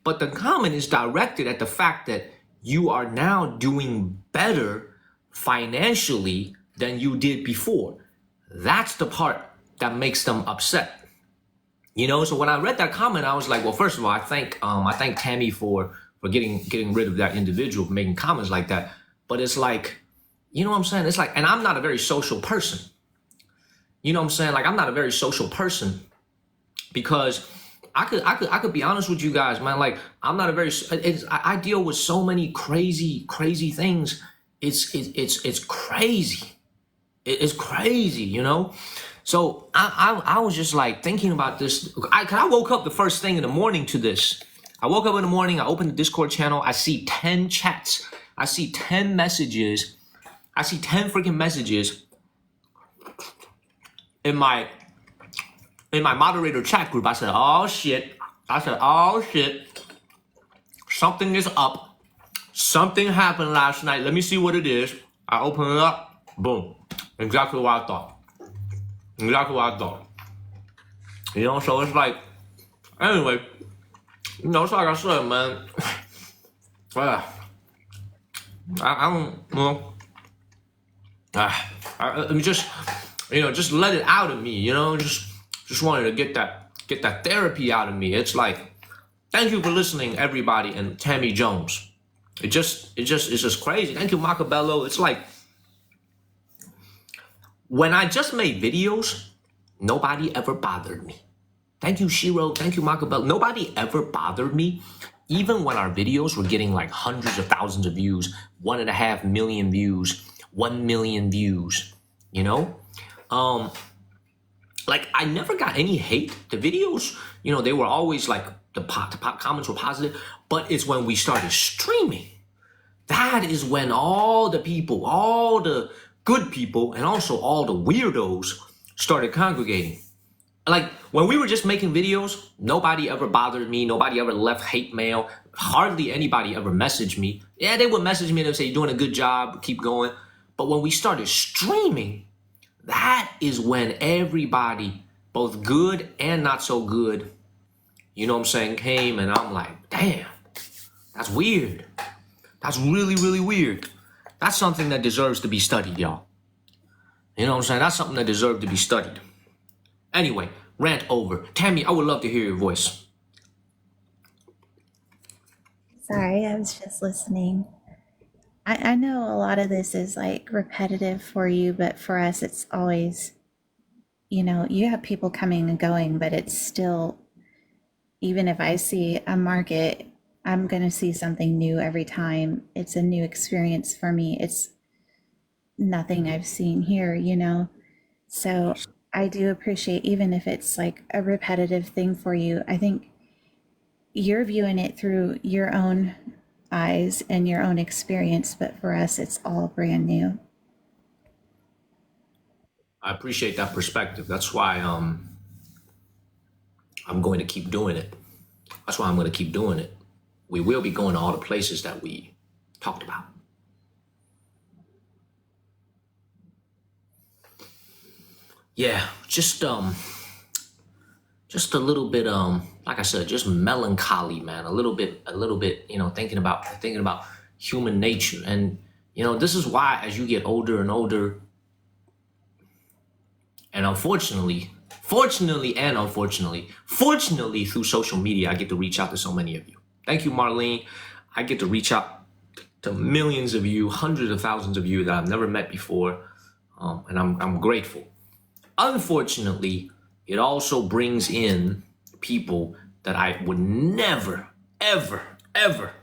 But the comment is directed at the fact that you are now doing better financially than you did before. That's the part that makes them upset. You know, so when I read that comment, I was like, well, first of all, I thank Tammy for getting rid of that individual for making comments like that. But it's like, you know what I'm saying? It's like, and I'm not a very social person. You know what I'm saying? Like, I'm not a very social person because I could be honest with you guys, man. Like, I'm not a very, I deal with so many crazy things. It's crazy. It's crazy, you know? So I was just like thinking about this. I woke up the first thing in the morning to this. I woke up in the morning, I opened the Discord channel, I see 10 chats. I see 10 messages. I see 10 freaking messages in my moderator chat group. I said, oh shit. Something is up. Something happened last night. Let me see what it is. I open it up. Boom. Exactly what I thought. You know, so it's like, anyway, you know, it's like I said, man. I don't know. Let me just, you know, just let it out of me, you know, just wanted to get that get that therapy out of me. It's like, thank you for listening, everybody, and Tammy Jones. It's just crazy. Thank you, Macabello. It's like, when I just made videos, nobody ever bothered me. Thank you, Shiro. Thank you, Macabello. Nobody ever bothered me. Even when our videos were getting like hundreds of thousands of views, 1.5 million views, 1 million views, you know? Like, I never got any hate. The videos, you know, they were always like, the comments were positive, but it's when we started streaming. That is when all the people, all the good people, and also all the weirdos started congregating. Like, when we were just making videos, nobody ever bothered me. Nobody ever left hate mail. Hardly anybody ever messaged me. Yeah, they would message me and they'd say, you're doing a good job, keep going. But when we started streaming, that is when everybody, both good and not so good, you know what I'm saying, came, and I'm like, damn, that's weird. That's really, really weird. That's something that deserves to be studied, y'all. You know what I'm saying? That's something that deserves to be studied. Anyway, rant over. Tammy, I would love to hear your voice. Sorry, I was just listening. I know a lot of this is like repetitive for you, but for us, it's always, you know, you have people coming and going, but it's still, even if I see a market, I'm going to see something new every time. It's a new experience for me. It's nothing I've seen here, you know? So I do appreciate, even if it's like a repetitive thing for you, I think you're viewing it through your own eyes and your own experience, but for us, it's all brand new. I appreciate that perspective. That's why I'm going to keep doing it. That's why I'm going to keep doing it. We will be going to all the places that we talked about. Yeah, just a little bit, like I said, just melancholy, man. A little bit, you know, thinking about human nature. And, you know, this is why as you get older and older, and fortunately through social media, I get to reach out to so many of you. Thank you, Marlene. I get to reach out to millions of you, hundreds of thousands of you that I've never met before. And I'm grateful. Unfortunately, it also brings in people that I would never, ever, ever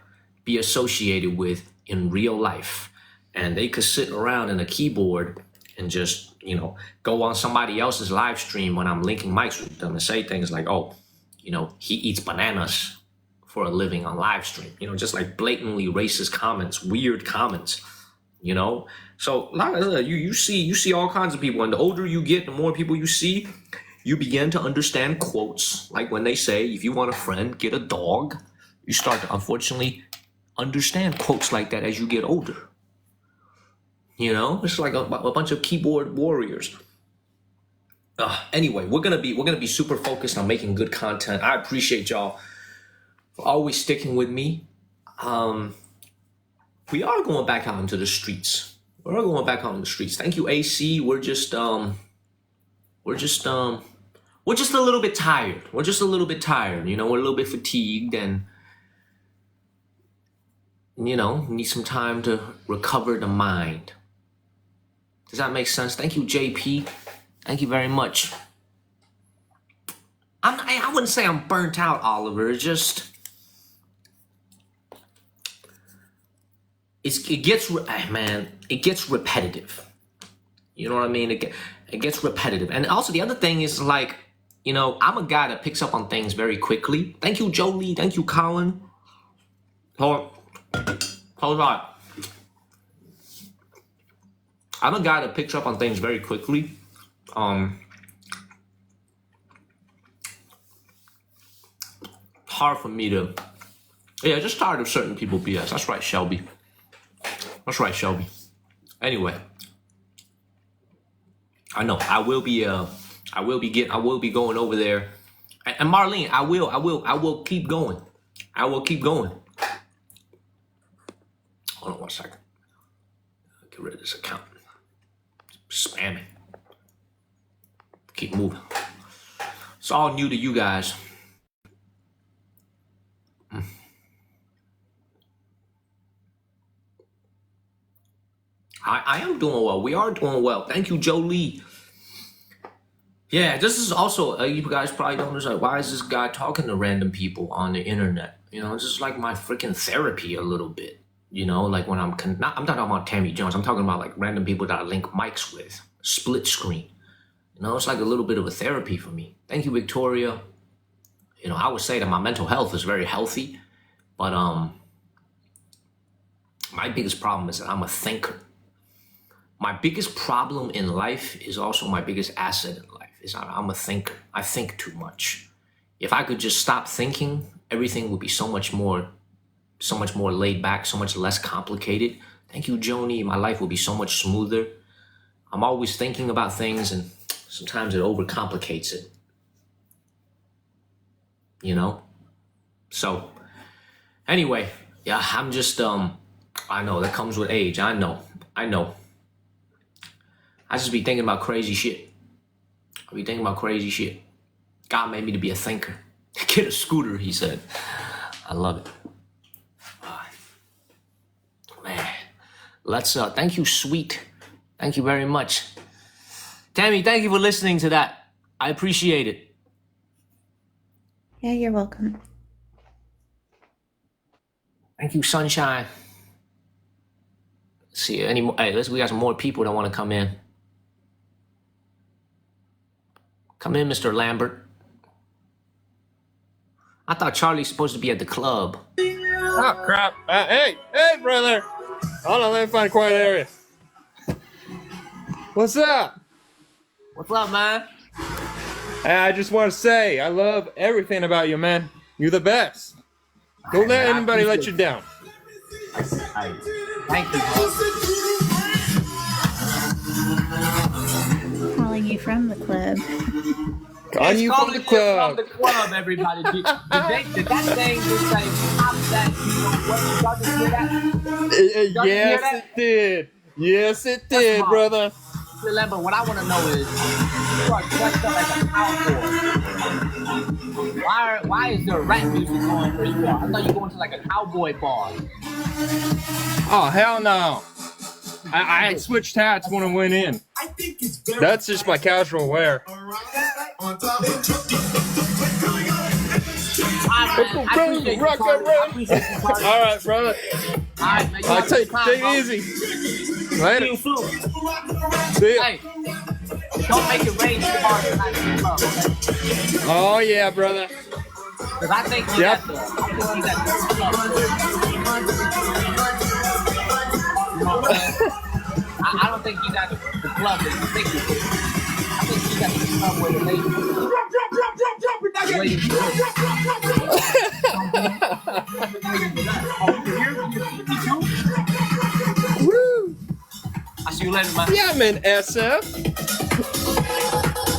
be associated with in real life. And they could sit around in a keyboard and just, you know, go on somebody else's live stream when I'm linking mics with them and say things like, oh, you know, he eats bananas for a living on live stream. You know, just like blatantly racist comments, weird comments, you know? So like I said, you see all kinds of people, and the older you get, the more people you see, you begin to understand quotes. Like when they say, if you want a friend, get a dog. You start to, unfortunately, understand quotes like that as you get older. You know, it's like a bunch of keyboard warriors. Anyway, we're gonna be super focused on making good content. I appreciate y'all for always sticking with me. We are going back out into the streets. We're going back out in the streets. Thank you, AC. We're just a little bit tired. We're just a little bit tired. You know, we're a little bit fatigued, and you know, need some time to recover the mind. Does that make sense? Thank you, JP. Thank you very much. I wouldn't say I'm burnt out, Oliver. It's just it gets repetitive. You know what I mean? It gets repetitive. And also the other thing is, like, you know, I'm a guy that picks up on things very quickly. Thank you, Jolie. Thank you, Colin. Hold on. I'm a guy that picks up on things very quickly. Hard for me to, yeah, just tired of certain people BS. That's right, Shelby. That's right, Shelby. Anyway, I know I will be going over there. And Marlene, I will keep going. I will keep going. Hold on 1 second. Get rid of this account. Spamming. Keep moving. It's all new to you guys. I am doing well. We are doing well. Thank you, Jolie. Yeah, this is also, you guys probably don't understand, why is this guy talking to random people on the internet? You know, it's just like my freaking therapy a little bit. You know, like when I'm talking about Tammy Jones. I'm talking about like random people that I link mics with. Split screen. You know, it's like a little bit of a therapy for me. Thank you, Victoria. You know, I would say that my mental health is very healthy. But my biggest problem is that I'm a thinker. My biggest problem in life is also my biggest asset in life. Is I'm a thinker. I think too much. If I could just stop thinking, everything would be so much more laid back, so much less complicated. Thank you, Joni. My life will be so much smoother. I'm always thinking about things, and sometimes it overcomplicates it. You know? So, anyway, yeah, I'm just, I know, that comes with age. I know. I just be thinking about crazy shit. God made me to be a thinker. Get a scooter, he said. I love it. Man, let's, thank you, sweet. Thank you very much. Tammy, thank you for listening to that. I appreciate it. Yeah, you're welcome. Thank you, Sunshine. Let's see, any more? Hey, we got some more people that want to come in. Come in, Mr. Lambert. I thought Charlie's supposed to be at the club. Oh, crap. Hey, brother. Hold on, let me find a quiet area. What's up? What's up, man? Hey, I just want to say, I love everything about you, man. You're the best. Don't let anybody let you down. Thank you. Calling you from the club. Calling you from the club. From the club, everybody. Did that thing just say, stop that? Y'all just hear that? Yes, it did. Yes, it did, brother. Remember, what I want to know is, you are dressed up like a cowboy. Why is there rap music going where you are? I thought you were going to like a cowboy bar. Oh, hell no. I switched hats when I went in. That's just my casual wear. Rock All right, brother. Alright, man. I'll take it easy. Later. See you soon. See ya. Hey, don't make it rain too hard tonight in the club, okay? Oh, yeah, brother. Because I think he's at the club. I don't think he's at the club that you think he's at. I think he's at the club where the ladies Woo! I see you later, man. Yeah, I'm in SF.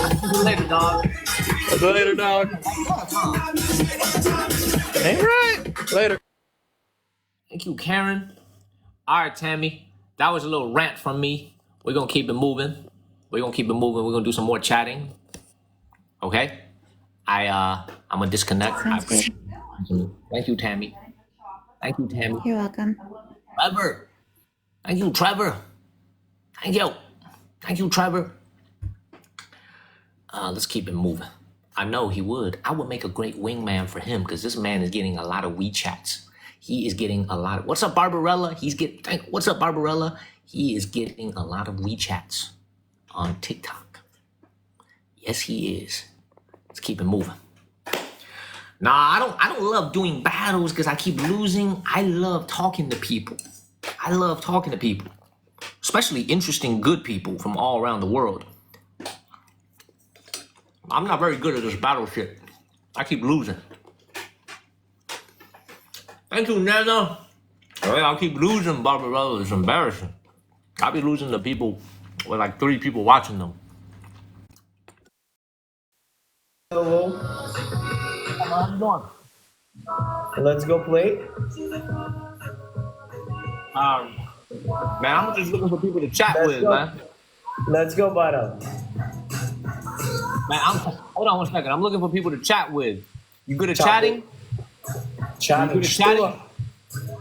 I see you later, dog. Later, dog. Ain't right. Later. Thank you, Karen. All right, Tammy. That was a little rant from me. We're going to keep it moving. We're going to do some more chatting. Okay? I'm going to disconnect. Sounds good. Thank you, Tammy. You're welcome. Trevor. Thank you, Trevor. Thank you, Trevor. Let's keep it moving. I know he would. I would make a great wingman for him because this man is getting a lot of WeChats. He is getting a lot of... What's up, Barbarella? What's up, Barbarella? He is getting a lot of WeChats on TikTok. Yes, he is. Let's keep it moving. Nah, I don't love doing battles because I keep losing. I love talking to people. Especially interesting, good people from all around the world. I'm not very good at this battle shit. I keep losing. Thank you, Nana. I'll keep losing, Barbarella. It's embarrassing. I'll be losing to people with like 3 people watching them. Hello. How you doing? Let's go play. Man, I'm just looking for people to chat with, go. man. Let's go bottom. Man, hold on one second. I'm looking for people to chat with. You good at Chatting. chatting? You Чарлинг, good at chatting? что?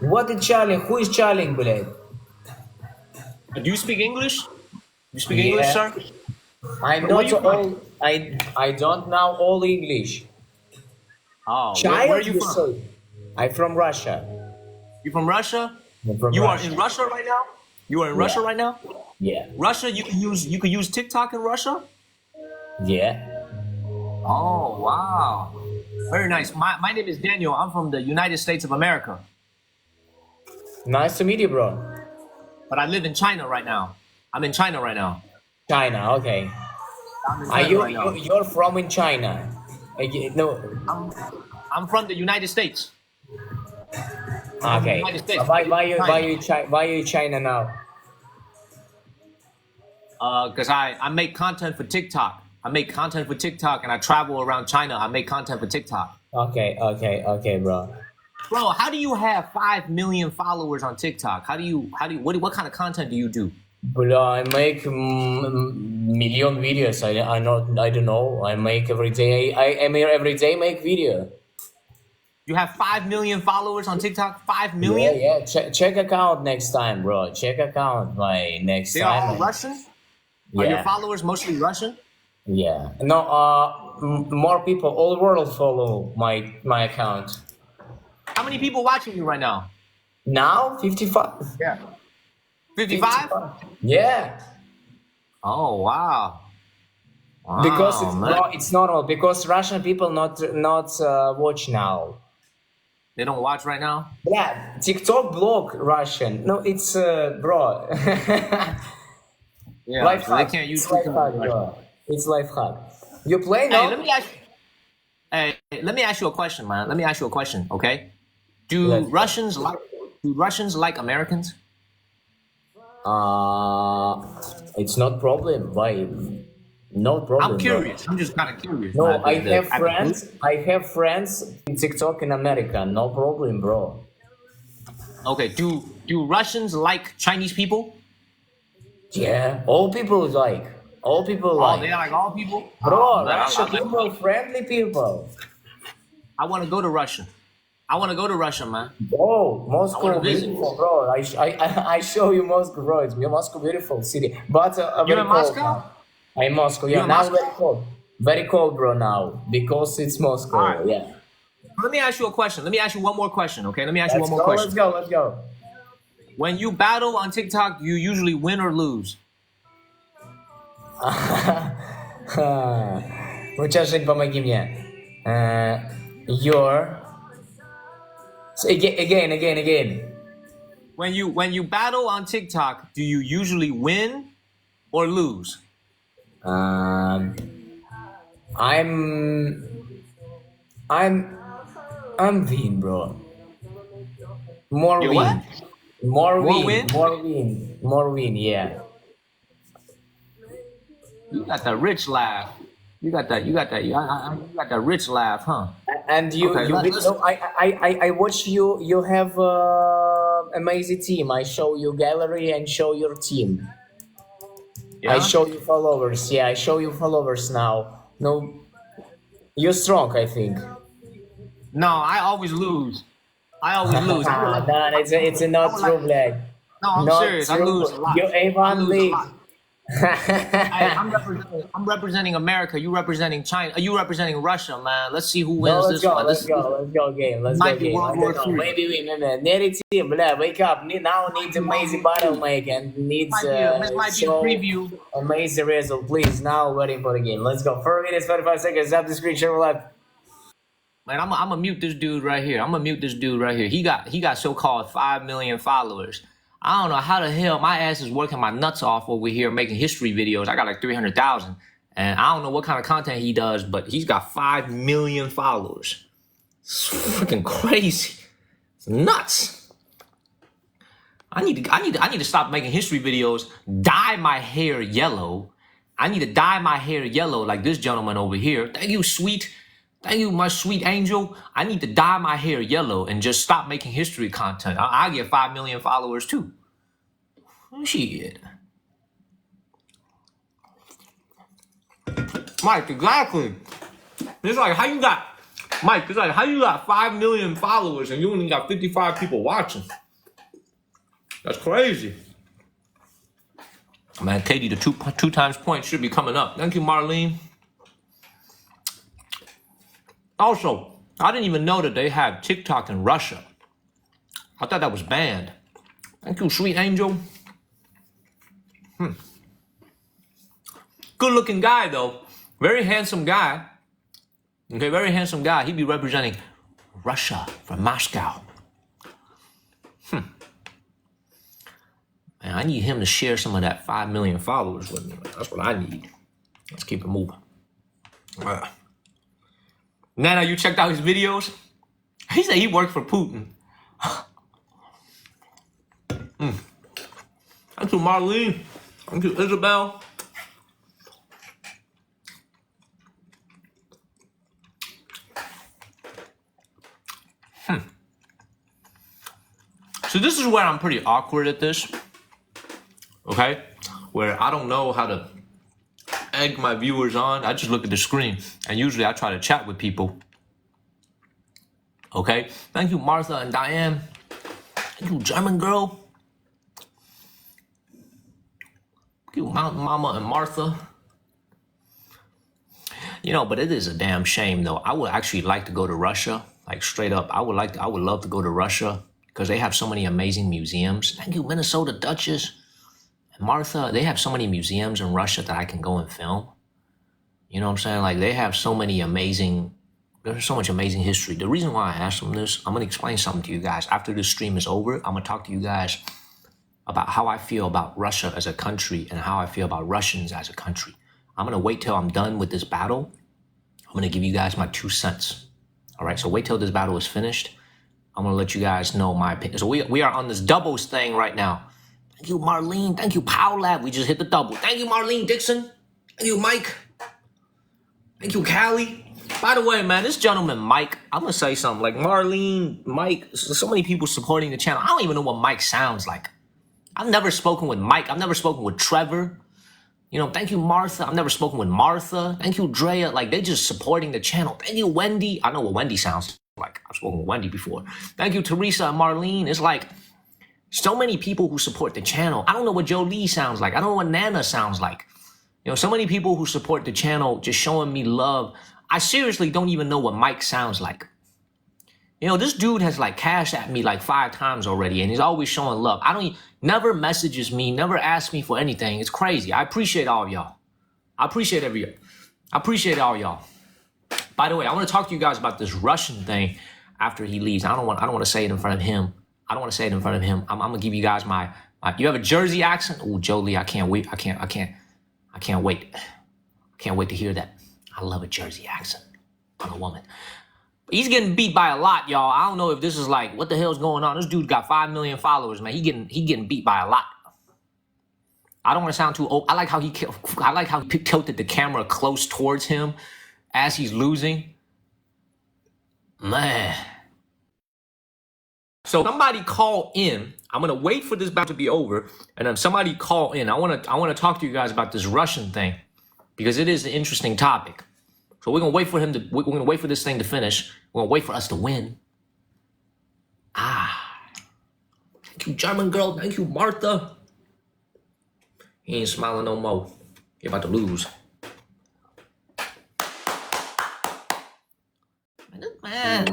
What is Чарлинг? Who is Чарлинг, блядь? Do you speak English? You speak English, Yeah. sir? I Where not you from? all. I don't know all English. Oh, where Child, are you you from? say? I'm from Russia. You from Russia? I'm from You are Russia. in Russia right now? You are in Russia right now? Yeah. Russia, you can use TikTok in Russia? Yeah. Oh, wow. Very nice. My name is Daniel. I'm from the United States of America. Nice to meet you, bro. But I live in China right now. I'm in China right now. China, okay. I'm in Are China you right now. you're from in China? No. I'm from the United States. Okay. United States. Why you China now? Because I make content for TikTok. I make content for TikTok and I travel around China. I make content for TikTok. Okay, bro. Bro, how do you have 5 million followers on TikTok? What kind of content do you do? Bro, I make million videos. I don't know. I make every day. I am here every day. Make video. You have 5 million followers on TikTok? 5 million? Yeah. Check account next time, bro. Check account my next They time. are all Russian? Are your Yeah. followers mostly Russian? Yeah. No. More people all world follow my account. How many people watching you right now? Now 55. Yeah. 55? Yeah. Oh, wow. Because man. it's normal. Because Russian people not watch now. They don't watch right now? Yeah, TikTok block Russian. No, it's bro. Yeah, Life so they hack. can't use It's life TikTok. hack, bro. It's life hack. You play Hey, now? let me ask you a question, man. Let me ask you a question, okay? Do Let's go. Russians like Americans? It's not problem. Why? No problem. I'm curious. I'm just kind of curious. No, man. I have friends. I have friends in TikTok in America. No problem, bro. Okay, do Russians like Chinese people? Yeah, all people like. All people Oh, like. they like all people? Bro, Oh, man, Russian I like- people, friendly people. I want to go to Russia. I want to go to Russia, man. Oh, I Moscow, wanna visit. beautiful, bro. I show you Moscow, bro. It's Moscow, beautiful city, but You very in cold. Moscow? Now. I'm Moscow. You Yeah, in now Moscow? very cold, bro. Now because it's Moscow. All right. Yeah. Let me ask you a question. Let me ask you one more question, okay? Let me ask you Let's one more go. question. Let's go. When you battle on TikTok, do you usually win or lose? Ну, Жень, помоги мне. Your. So again. When you battle on TikTok, do you usually win or lose? I'm win, bro. More You win. what? More More win. win? More win. Yeah. You got that rich laugh. You got that rich laugh, huh? And you Okay, you let's- know, I watch you. You have amazing team. I show you gallery and show your team. I Yeah? show you followers. Yeah, I show you followers now. No, you're strong. I think. No, I always lose. I always lose. No, it's not true, Black. No, I'm Not serious. I true. lose a lot. You I A1 lose a league. lot. Hey, I'm representing America. You representing China. You representing Russia, man. Let's see who No, wins let's this go, one. let's go game, let's Might go be game. World I War don't know, III. maybe win, Needy team, blah, wake up, now needs amazing battle make and needs This might be a show preview. amazing result, please, now waiting for the game, let's go, 4 minutes, 45 seconds, up the screen, share left. Man, I'm gonna mute this dude right here. I'm gonna mute this dude right here. He got so-called 5 million followers. I don't know how the hell my ass is working my nuts off over here making history videos. I got like 300,000. And I don't know what kind of content he does, but he's got 5 million followers. It's freaking crazy. It's nuts. I need to stop making history videos, dye my hair yellow. I need to dye my hair yellow like this gentleman over here. Thank you, sweet. Thank you, my sweet angel. I need to dye my hair yellow and just stop making history content. I get 5 million followers too. Shit. Mike, exactly. It's like how you got, Mike, it's like how you got 5 million followers and you only got 55 people watching. That's crazy. Man, Katie, the two times point should be coming up. Thank you, Marlene. Also, I didn't even know that they had TikTok in Russia. I thought that was banned. Thank you, sweet angel. Good looking guy, though. Very handsome guy. Okay, very handsome guy. He'd be representing Russia from Moscow. Man, I need him to share some of that 5 million followers with me. That's what I need. Let's keep it moving. Nana, you checked out his videos? He said he worked for Putin. Thank you, Marlene. Thank you, Isabel. So this is where I'm pretty awkward at this. Okay? Where I don't know how to egg my viewers on. I just look at the screen. And usually I try to chat with people. Okay? Thank you, Martha and Diane. Thank you, German girl. Thank you, Mountain Mama and Martha. You know, but it is a damn shame though. I would actually like to go to Russia. Like straight up. I would love to go to Russia because they have so many amazing museums. Thank you, Minnesota Duchess. And Martha, they have so many museums in Russia that I can go and film. You know what I'm saying? Like they have so many amazing, there's so much amazing history. The reason why I asked them this, I'm gonna explain something to you guys. After this stream is over, I'm gonna talk to you guys about how I feel about Russia as a country and how I feel about Russians as a country. I'm gonna wait till I'm done with this battle. I'm gonna give you guys my 2 cents. All right, so wait till this battle is finished. I'm gonna let you guys know my opinion. So we are on this doubles thing right now. Thank you, Marlene. Thank you, Powlab. We just hit the double. Thank you, Marlene Dixon. Thank you, Mike. Thank you, Callie. By the way, man, this gentleman, Mike, I'm gonna say something. Like Marlene, Mike, so many people supporting the channel. I don't even know what Mike sounds like. I've never spoken with Mike. I've never spoken with Trevor. You know, thank you, Martha. I've never spoken with Martha. Thank you, Drea. Like, they just supporting the channel. Thank you, Wendy. I know what Wendy sounds like. I've spoken with Wendy before. Thank you, Teresa and Marlene. It's like so many people who support the channel. I don't know what Jolie sounds like. I don't know what Nana sounds like. You know, so many people who support the channel just showing me love. I seriously don't even know what Mike sounds like. You know, this dude has like cashed at me like 5 times already, and he's always showing love. Never messages me, never asks me for anything. It's crazy. I appreciate all of y'all. I appreciate all y'all. By the way, I want to talk to you guys about this Russian thing after he leaves. I don't want to say it in front of him. I'm gonna give you guys my you have a Jersey accent? Oh, Jolie, I can't wait. I can't wait. I can't wait to hear that. I love a Jersey accent on a woman. He's getting beat by a lot, y'all. I don't know if this is like, what the hell's going on? This dude got 5 million followers, man. He getting beat by a lot. I don't want to sound too old. I like how he tilted the camera close towards him as he's losing. Man. So somebody call in. I'm gonna wait for this battle to be over, and then somebody call in. I wanna talk to you guys about this Russian thing because it is an interesting topic. So we're gonna wait for this thing to finish. We're gonna wait for us to win. Thank you, German girl. Thank you, Martha. He ain't smiling no more. You're about to lose. Man.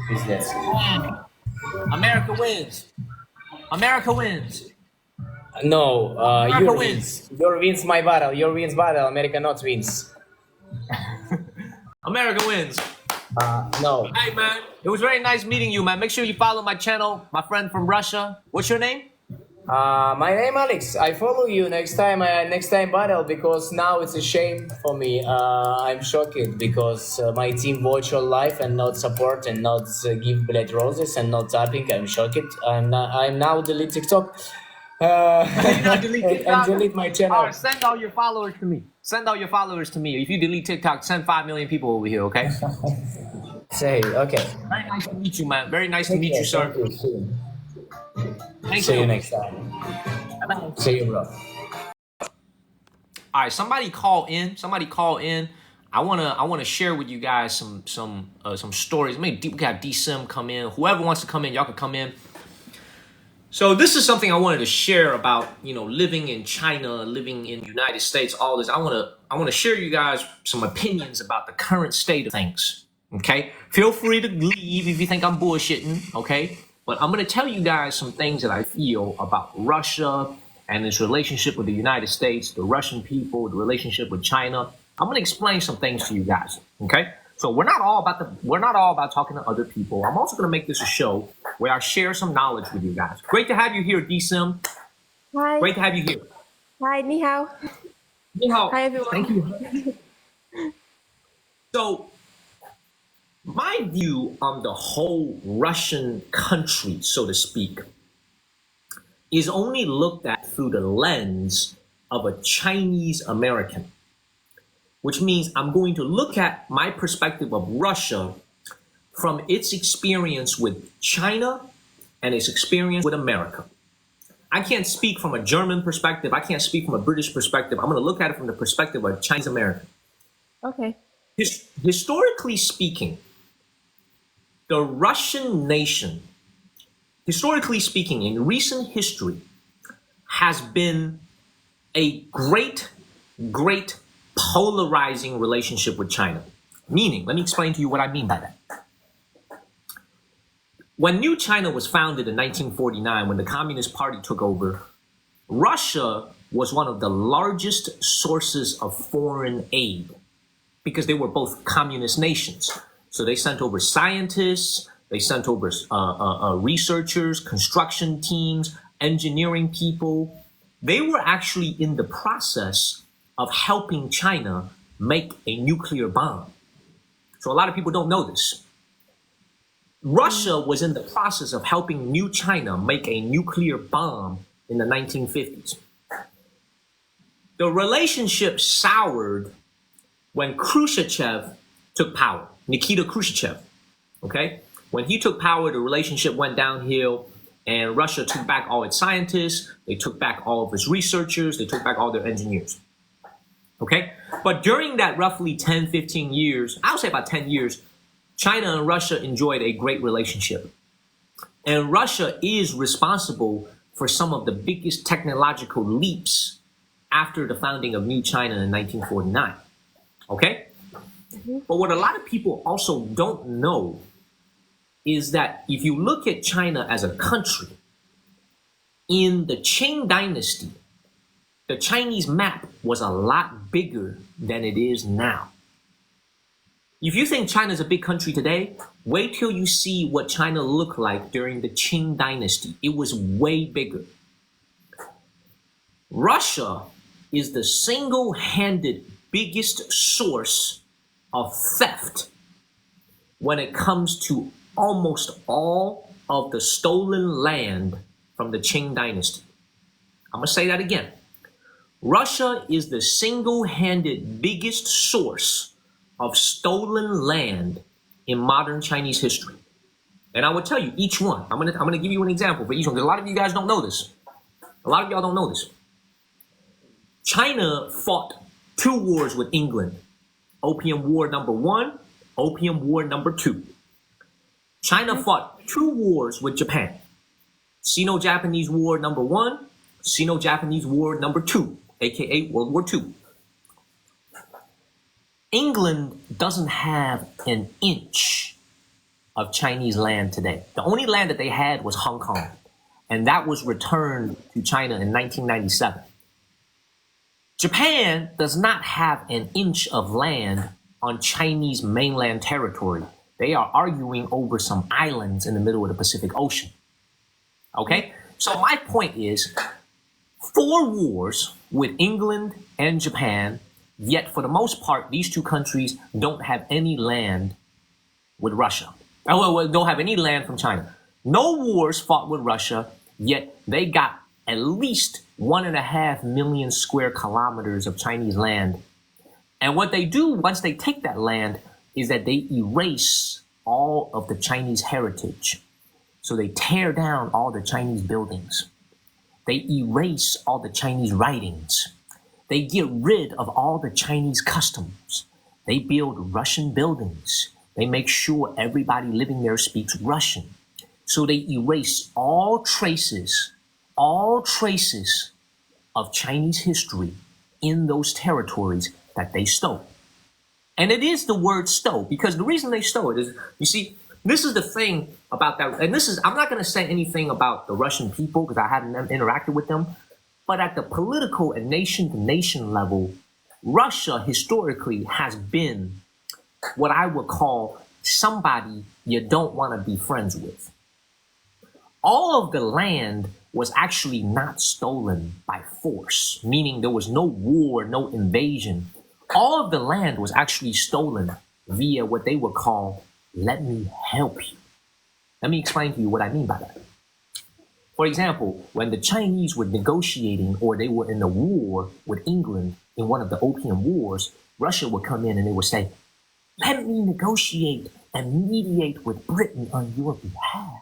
Who's this? America wins. America wins. No, America your wins. Your wins my battle. Your wins battle. America not wins. America wins. No. Hey, man. It was very nice meeting you, man. Make sure you follow my channel, my friend from Russia. What's your name? My name Alex. I follow you next time battle because now it's a shame for me. I'm shocked because my team watch your live and not support and not give blood roses and not tapping. I'm shocked. I'm now delete TikTok. And delete my channel. All right, send all your followers to me. If you delete TikTok, send 5 million people over here, okay? Say, okay. Very nice to meet you, man. Very nice to meet you, sir. See you next time. Bye-bye. See you, bro. All right, somebody call in. I wanna share with you guys some stories. Maybe we can have D-Sim come in. Whoever wants to come in, y'all can come in. So this is something I wanted to share about, living in China, living in the United States, all this. I want to share you guys some opinions about the current state of things. Okay? Feel free to leave if you think I'm bullshitting, okay? But I'm going to tell you guys some things that I feel about Russia and its relationship with the United States, the Russian people, the relationship with China. I'm going to explain some things to you guys, okay? So we're not all about talking to other people. I'm also going to make this a show where I share some knowledge with you guys. Great to have you here, D-Sim. Hi. Great to have you here. Hi, ni hao. Ni hao. Hi, everyone. Thank you. So my view on the whole Russian country, so to speak, is only looked at through the lens of a Chinese American, which means I'm going to look at my perspective of Russia from its experience with China and its experience with America. I can't speak from a German perspective. I can't speak from a British perspective. I'm going to look at it from the perspective of a Chinese American. Okay. Historically speaking, the Russian nation, historically speaking, in recent history, has been a great polarizing relationship with China. Meaning, let me explain to you what I mean by that. When New China was founded in 1949, when the Communist Party took over, Russia was one of the largest sources of foreign aid because they were both communist nations. So they sent over scientists, they sent over researchers, construction teams, engineering people. They were actually in the process of helping China make a nuclear bomb. So a lot of people don't know this. Russia was in the process of helping New China make a nuclear bomb in the 1950s. The relationship soured when Khrushchev took power, Nikita Khrushchev, okay? When he took power, the relationship went downhill and Russia took back all its scientists, they took back all of its researchers, they took back all their engineers, okay? But during that roughly 10, 15 years, I would say about 10 years, China and Russia enjoyed a great relationship. And Russia is responsible for some of the biggest technological leaps after the founding of New China in 1949. Okay? But what a lot of people also don't know is that if you look at China as a country, in the Qing dynasty, the Chinese map was a lot bigger than it is now. If you think China is a big country today, wait till you see what China looked like during the Qing dynasty. It was way bigger. Russia is the single-handed biggest source of theft when it comes to almost all of the stolen land from the Qing dynasty. I'm going to say that again. Russia is the single-handed biggest source of stolen land in modern Chinese history. And I will tell you each one. I'm gonna give you an example for each one, because a lot of you guys don't know this. A lot of y'all don't know this. China fought 2 wars with England. Opium War number 1, Opium War number 2. China fought 2 wars with Japan. Sino-Japanese War number 1, Sino-Japanese War number 2, aka World War II. England doesn't have an inch of Chinese land today. The only land that they had was Hong Kong, and that was returned to China in 1997. Japan does not have an inch of land on Chinese mainland territory. They are arguing over some islands in the middle of the Pacific Ocean. Okay? So my point is, 4 wars with England and Japan, yet for the most part, these 2 countries don't have any land with Russia. Well, don't have any land from China. No wars fought with Russia, yet they got at least 1.5 million square kilometers of Chinese land. And what they do once they take that land is that they erase all of the Chinese heritage. So they tear down all the Chinese buildings. They erase all the Chinese writings. They get rid of all the Chinese customs. They build Russian buildings. They make sure everybody living there speaks Russian. So they erase all traces of Chinese history in those territories that they stole. And it is the word stole, because the reason they stole it is, you see, this is the thing about that. And I'm not going to say anything about the Russian people because I haven't interacted with them. But at the political and nation-to-nation level, Russia historically has been what I would call somebody you don't want to be friends with. All of the land was actually not stolen by force, meaning there was no war, no invasion. All of the land was actually stolen via what they would call, let me help you. Let me explain to you what I mean by that. For example, when the Chinese were negotiating or they were in a war with England in one of the Opium Wars, Russia would come in and they would say, let me negotiate and mediate with Britain on your behalf.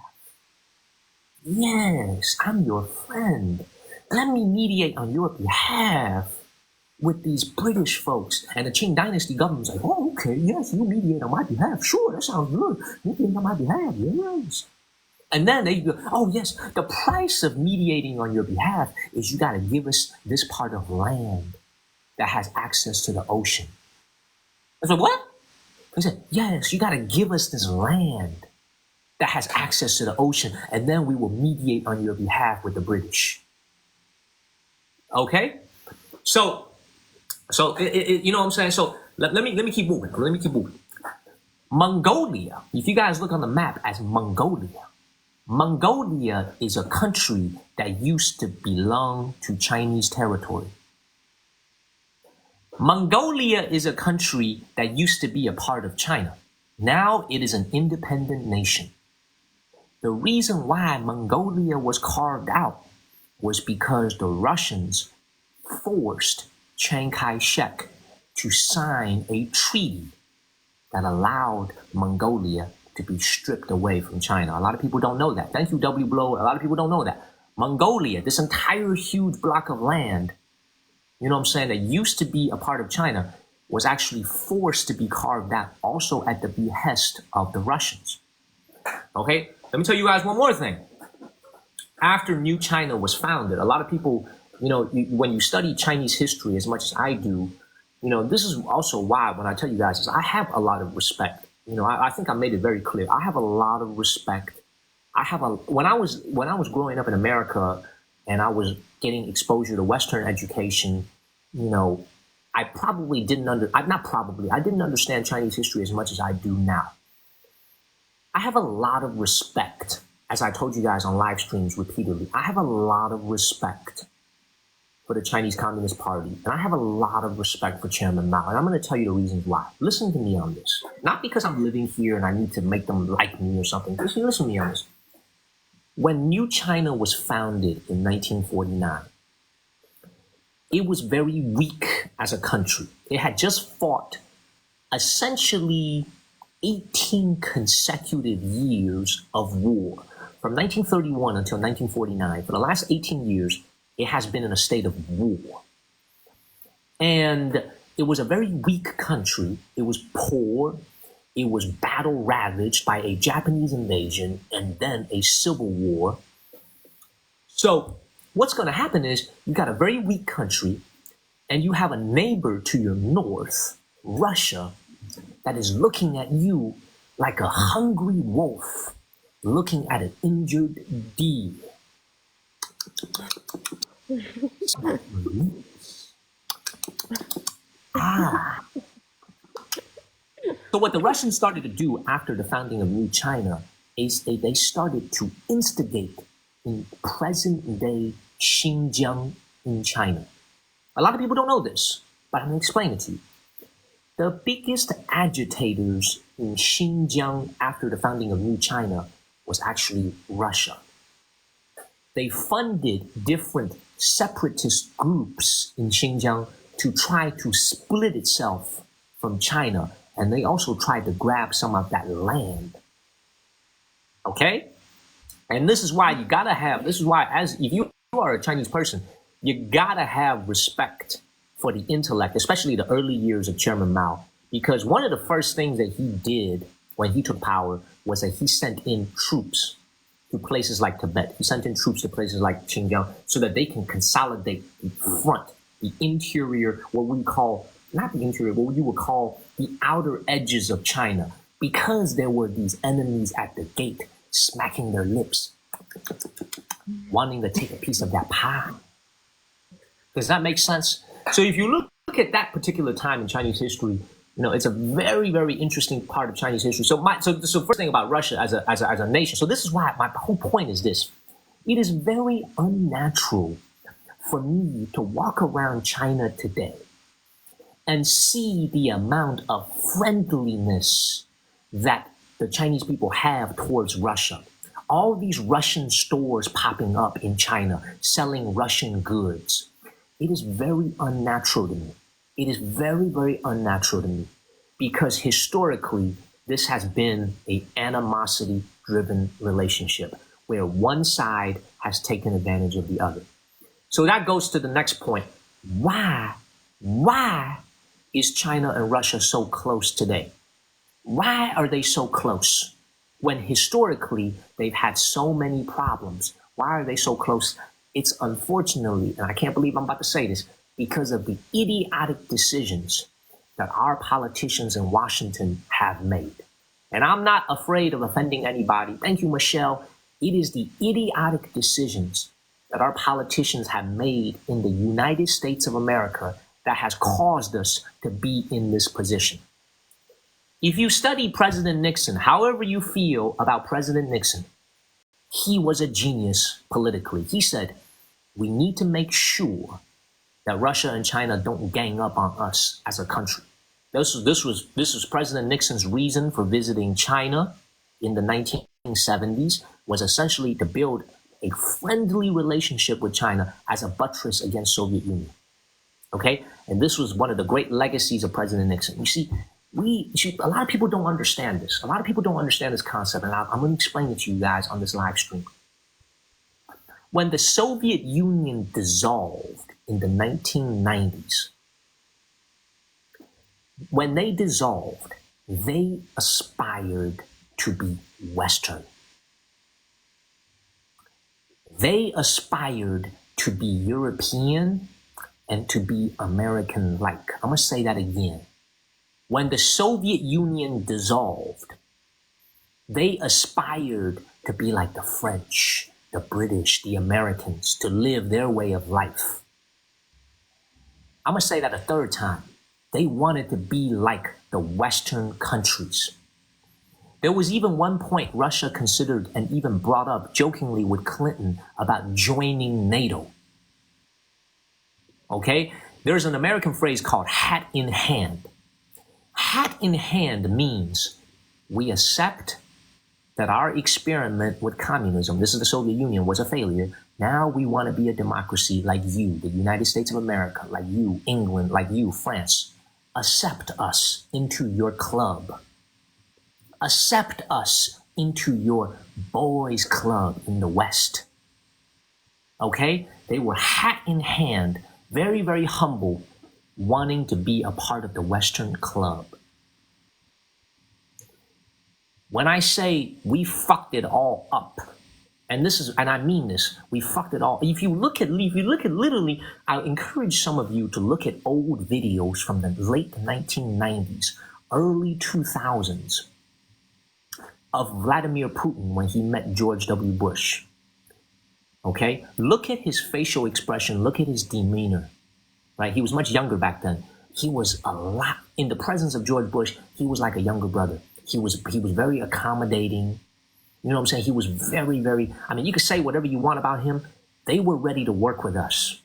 Yes, I'm your friend. Let me mediate on your behalf with these British folks. And the Qing Dynasty government's like, oh, okay, yes, you mediate on my behalf. Sure, that sounds good. Mediate on my behalf, yes. And then they go, oh, yes, the price of mediating on your behalf is you got to give us this part of land that has access to the ocean. I said, what? He said, yes, you got to give us this land that has access to the ocean, and then we will mediate on your behalf with the British. Okay? So you know what I'm saying? So let me keep moving. Let me keep moving. Mongolia, if you guys look on the map as Mongolia is a country that used to belong to Chinese territory. Mongolia is a country that used to be a part of China. Now it is an independent nation. The reason why Mongolia was carved out was because the Russians forced Chiang Kai-shek to sign a treaty that allowed Mongolia to be stripped away from China. A lot of people don't know that. Thank you, W. Blow. A lot of people don't know that. Mongolia, this entire huge block of land, you know what I'm saying, that used to be a part of China, was actually forced to be carved out also at the behest of the Russians. Okay, let me tell you guys one more thing. After New China was founded, a lot of people, you know, when you study Chinese history as much as I do, you know, this is also why when I tell you guys this, I have a lot of respect. You know, I think I made it very clear. I have a lot of respect. When I was growing up in America and I was getting exposure to Western education, you know, I didn't understand Chinese history as much as I do now. I have a lot of respect, as I told you guys on live streams repeatedly. I have a lot of respect for the Chinese Communist Party, and I have a lot of respect for Chairman Mao, and I'm going to tell you the reasons why. Listen to me on this. Not because I'm living here and I need to make them like me or something. Listen to me on this. When New China was founded in 1949, it was very weak as a country. It had just fought essentially 18 consecutive years of war. From 1931 until 1949, for the last 18 years, it has been in a state of war. And it was a very weak country. It was poor. It was battle ravaged by a Japanese invasion and then a civil war. So what's going to happen is you got a very weak country and you have a neighbor to your north, Russia, that is looking at you like a hungry wolf looking at an injured deer. So what the Russians started to do after the founding of New China is they started to instigate in present-day Xinjiang in China. A lot of people don't know this, but I'm going to explain it to you. The biggest agitators in Xinjiang after the founding of New China was actually Russia. They funded different separatist groups in Xinjiang to try to split itself from China, and they also tried to grab some of that land. Okay? And this is why if you are a Chinese person, you gotta have respect for the intellect, especially the early years of Chairman Mao, because one of the first things that he did when he took power was that he sent in troops to places like Tibet. He sent in troops to places like Xinjiang so that they can consolidate the front, the interior, what we call, not the interior, what you would call the outer edges of China, because there were these enemies at the gate smacking their lips, wanting to take a piece of that pie. Does that make sense? So if you look at that particular time in Chinese history, it's a very, very interesting part of Chinese history. So first thing about Russia as a nation. So this is why my whole point is this. It is very unnatural for me to walk around China today and see the amount of friendliness that the Chinese people have towards Russia. All these Russian stores popping up in China, selling Russian goods. It is very unnatural to me. It is very, very unnatural to me because historically, this has been an animosity-driven relationship where one side has taken advantage of the other. So that goes to the next point. Why is China and Russia so close today? Why are they so close when historically they've had so many problems? Why are they so close? It's unfortunately, and I can't believe I'm about to say this, because of the idiotic decisions that our politicians in Washington have made. And I'm not afraid of offending anybody. Thank you, Michelle. It is the idiotic decisions that our politicians have made in the United States of America that has caused us to be in this position. If you study President Nixon, however you feel about President Nixon, he was a genius politically. He said, we need to make sure that Russia and China don't gang up on us as a country. This was President Nixon's reason for visiting China in the 1970s, was essentially to build a friendly relationship with China as a buttress against Soviet Union. Okay? And this was one of the great legacies of President Nixon. You see, a lot of people don't understand this. A lot of people don't understand this concept, and I'm going to explain it to you guys on this live stream. When the Soviet Union dissolved in the 1990s, when they dissolved, they aspired to be Western. They aspired to be European and to be American-like. I'm going to say that again. When the Soviet Union dissolved, they aspired to be like the French, the British, the Americans, to live their way of life. I'm going to say that a third time. They wanted to be like the Western countries. There was even one point Russia considered and even brought up jokingly with Clinton about joining NATO. Okay? There's an American phrase called hat in hand. Hat in hand means we accept that our experiment with communism, this is the Soviet Union, was a failure. Now we want to be a democracy like you, the United States of America, like you, England, like you, France. Accept us into your club. Accept us into your boys' club in the West. Okay? They were hat in hand, very, very humble, wanting to be a part of the Western club. When I say we fucked it all up, and I mean this, we fucked it all. If you look at literally, I encourage some of you to look at old videos from the late 1990s, early 2000s of Vladimir Putin when he met George W. Bush. Okay? Look at his facial expression, look at his demeanor. Right? He was much younger back then. He was a lot, in the presence of George Bush, he was like a younger brother. He was very accommodating. You know what I'm saying? He was very, very, you could say whatever you want about him. They were ready to work with us.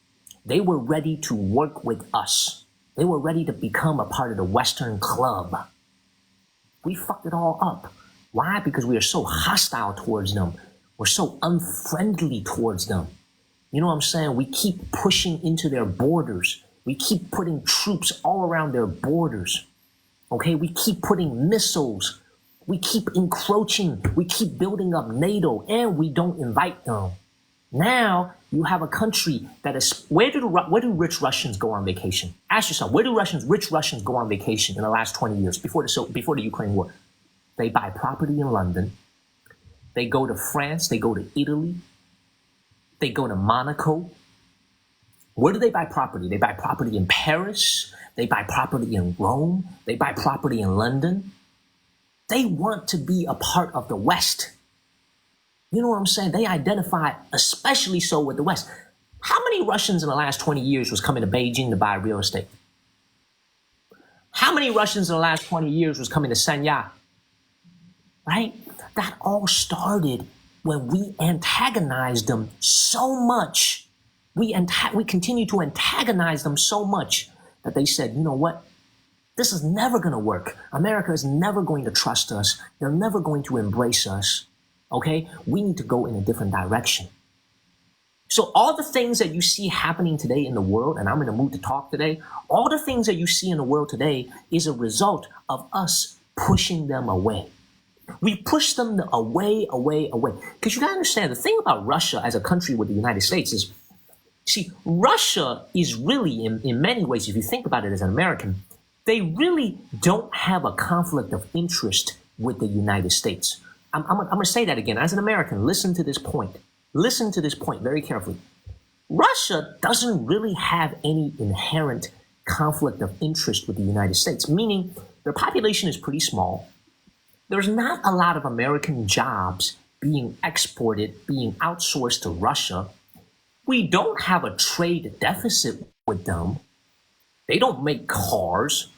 They were ready to work with us. They were ready to become a part of the Western club. We fucked it all up. Why? Because we are so hostile towards them. We're so unfriendly towards them. You know what I'm saying? We keep pushing into their borders. We keep putting troops all around their borders. Okay? We keep putting missiles. We keep encroaching. We keep building up NATO, and we don't invite them. Now you have a country that is, where do rich Russians go on vacation? Ask yourself, where do rich Russians go on vacation in the last 20 years before the Ukraine war? They buy property in London. They go to France. They go to Italy. They go to Monaco. Where do they buy property? They buy property in Paris. They buy property in Rome. They buy property in London. They want to be a part of the West. You know what I'm saying? They identify especially so with the West. How many Russians in the last 20 years was coming to Beijing to buy real estate? How many Russians in the last 20 years was coming to Sanya? Right? That all started when we antagonized them so much. We continue to antagonize them so much that they said, you know what? This is never going to work. America is never going to trust us. They're never going to embrace us. Okay? We need to go in a different direction. So all the things that you see happening today in the world, and I'm in the mood to talk today, all the things that you see in the world today is a result of us pushing them away. We push them away. Because you got to understand, the thing about Russia as a country with the United States is, see, Russia is really, in many ways, if you think about it as an American, they really don't have a conflict of interest with the United States. I'm going to say that again. As an American, listen to this point. Listen to this point very carefully. Russia doesn't really have any inherent conflict of interest with the United States, meaning their population is pretty small. There's not a lot of American jobs being exported, being outsourced to Russia. We don't have a trade deficit with them. They don't make cars.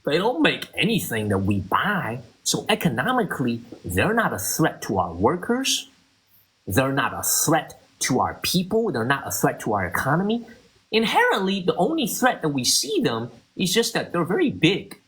They don't make anything that we buy. So economically, they're not a threat to our workers. They're not a threat to our people. They're not a threat to our economy. Inherently, the only threat that we see them is just that they're very big.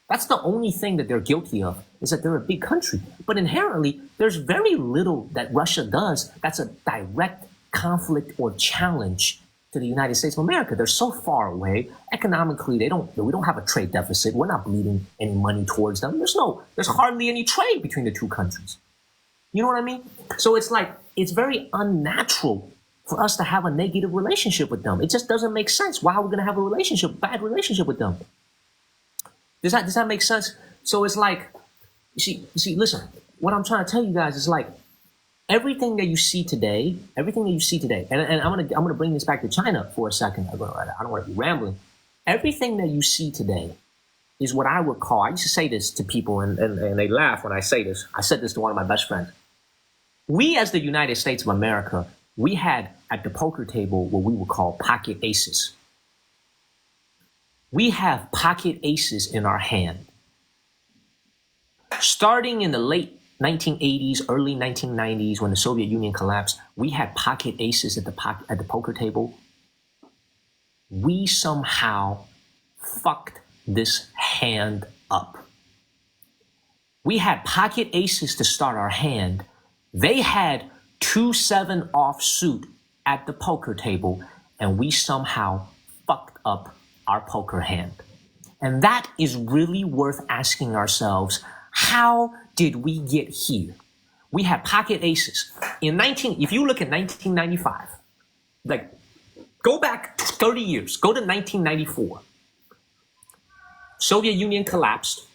That's the only thing that they're guilty of, is that they're a big country. But inherently, there's very little that Russia does that's a direct conflict or challenge to the United States of America. They're so far away. Economically, we don't have a trade deficit. We're not bleeding any money towards them. There's hardly any trade between the two countries. You know what I mean? So it's like, it's very unnatural for us to have a negative relationship with them. It just doesn't make sense. Why are we going to have a bad relationship with them? Does that make sense? So it's like, you see, listen, what I'm trying to tell you guys is like, everything that you see today, and I'm gonna bring this back to China for a second. I don't want to be rambling. Everything that you see today is what I would call, I used to say this to people and they laugh when I say this. I said this to one of my best friends. We as the United States of America, we had at the poker table what we would call pocket aces. We have pocket aces in our hand. Starting in the late 1980s, early 1990s, when the Soviet Union collapsed, we had pocket aces at the poker table. We somehow fucked this hand up. We had pocket aces to start our hand. They had 2-7 offsuit at the poker table, and we somehow fucked up our poker hand. And that is really worth asking ourselves, how did we get here? We had pocket aces. If you look at 1995, like go back 30 years, go to 1994. Soviet Union collapsed.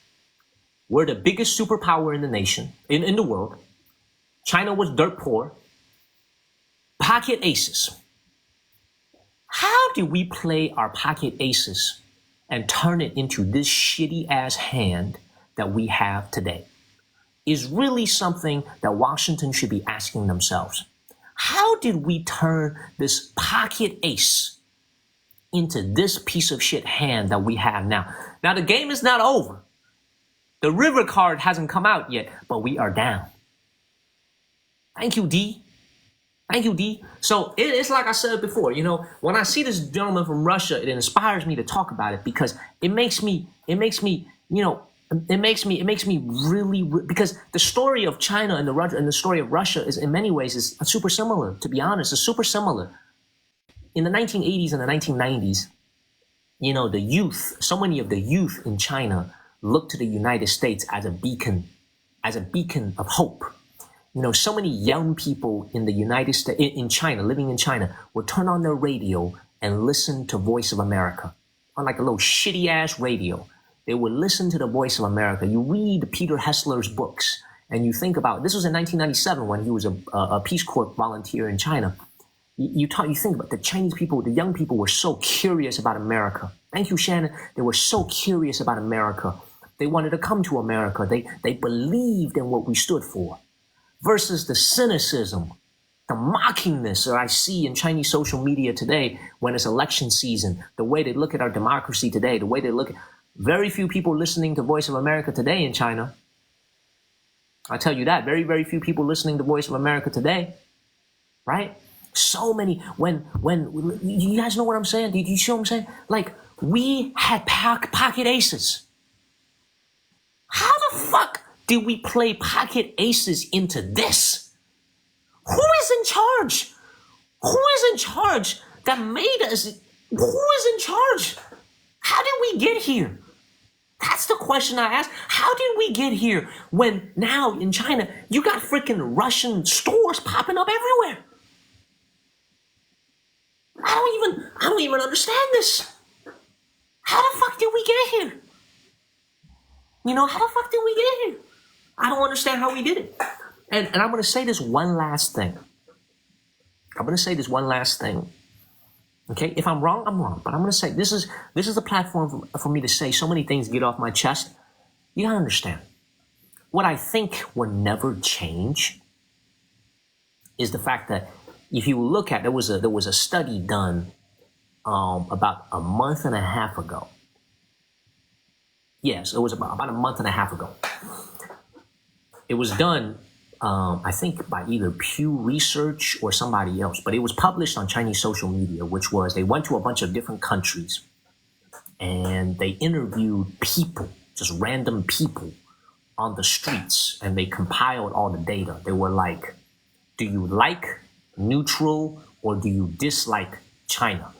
We're the biggest superpower in the nation, in the world. China was dirt poor. Pocket aces. How did we play our pocket aces and turn it into this shitty ass hand that we have today? Is really something that Washington should be asking themselves. How did we turn this pocket ace into this piece of shit hand that we have now? Now the game is not over. The river card hasn't come out yet, but we are down. Thank you, D. Thank you, D. So it's like I said before, when I see this gentleman from Russia, it inspires me to talk about it because it makes me really, because the story of China and the story of Russia is in many ways is super similar, to be honest. It's super similar. In the 1980s and the 1990s, the youth, so many of the youth in China looked to the United States as a beacon of hope. So many young people in the United States, in China, living in China, would turn on their radio and listen to Voice of America on like a little shitty ass radio. They would listen to the Voice of America. You read Peter Hessler's books and you think about, this was in 1997 when he was a Peace Corps volunteer in China. You think about the Chinese people, the young people were so curious about America. Thank you, Shannon. They were so curious about America. They wanted to come to America. They believed in what we stood for. Versus the cynicism, the mockingness that I see in Chinese social media today when it's election season, the way they look at our democracy today, the way they look at very few people listening to Voice of America today in China. I tell you that, very, very few people listening to Voice of America today, right? So many, when you guys know what I'm saying? Do you see what I'm saying? Like, we had pocket aces. How the fuck did we play pocket aces into this? Who is in charge? Who is in charge that made us? Who is in charge? How did we get here? That's the question I ask. How did we get here when now in China, you got freaking Russian stores popping up everywhere? I don't even understand this. How the fuck did we get here? How the fuck did we get here? I don't understand how we did it. And I'm going to say this one last thing. Okay, if I'm wrong, I'm wrong. But I'm going to say this is a platform for me to say so many things, get off my chest. You got to understand. What I think will never change is the fact that if you look at, there was a study done about a month and a half ago. Yes, it was about a month and a half ago. It was done, I think, by either Pew Research or somebody else, but it was published on Chinese social media, which was they went to a bunch of different countries and they interviewed people, just random people on the streets, and they compiled all the data. They were like, do you like, neutral, or do you dislike China?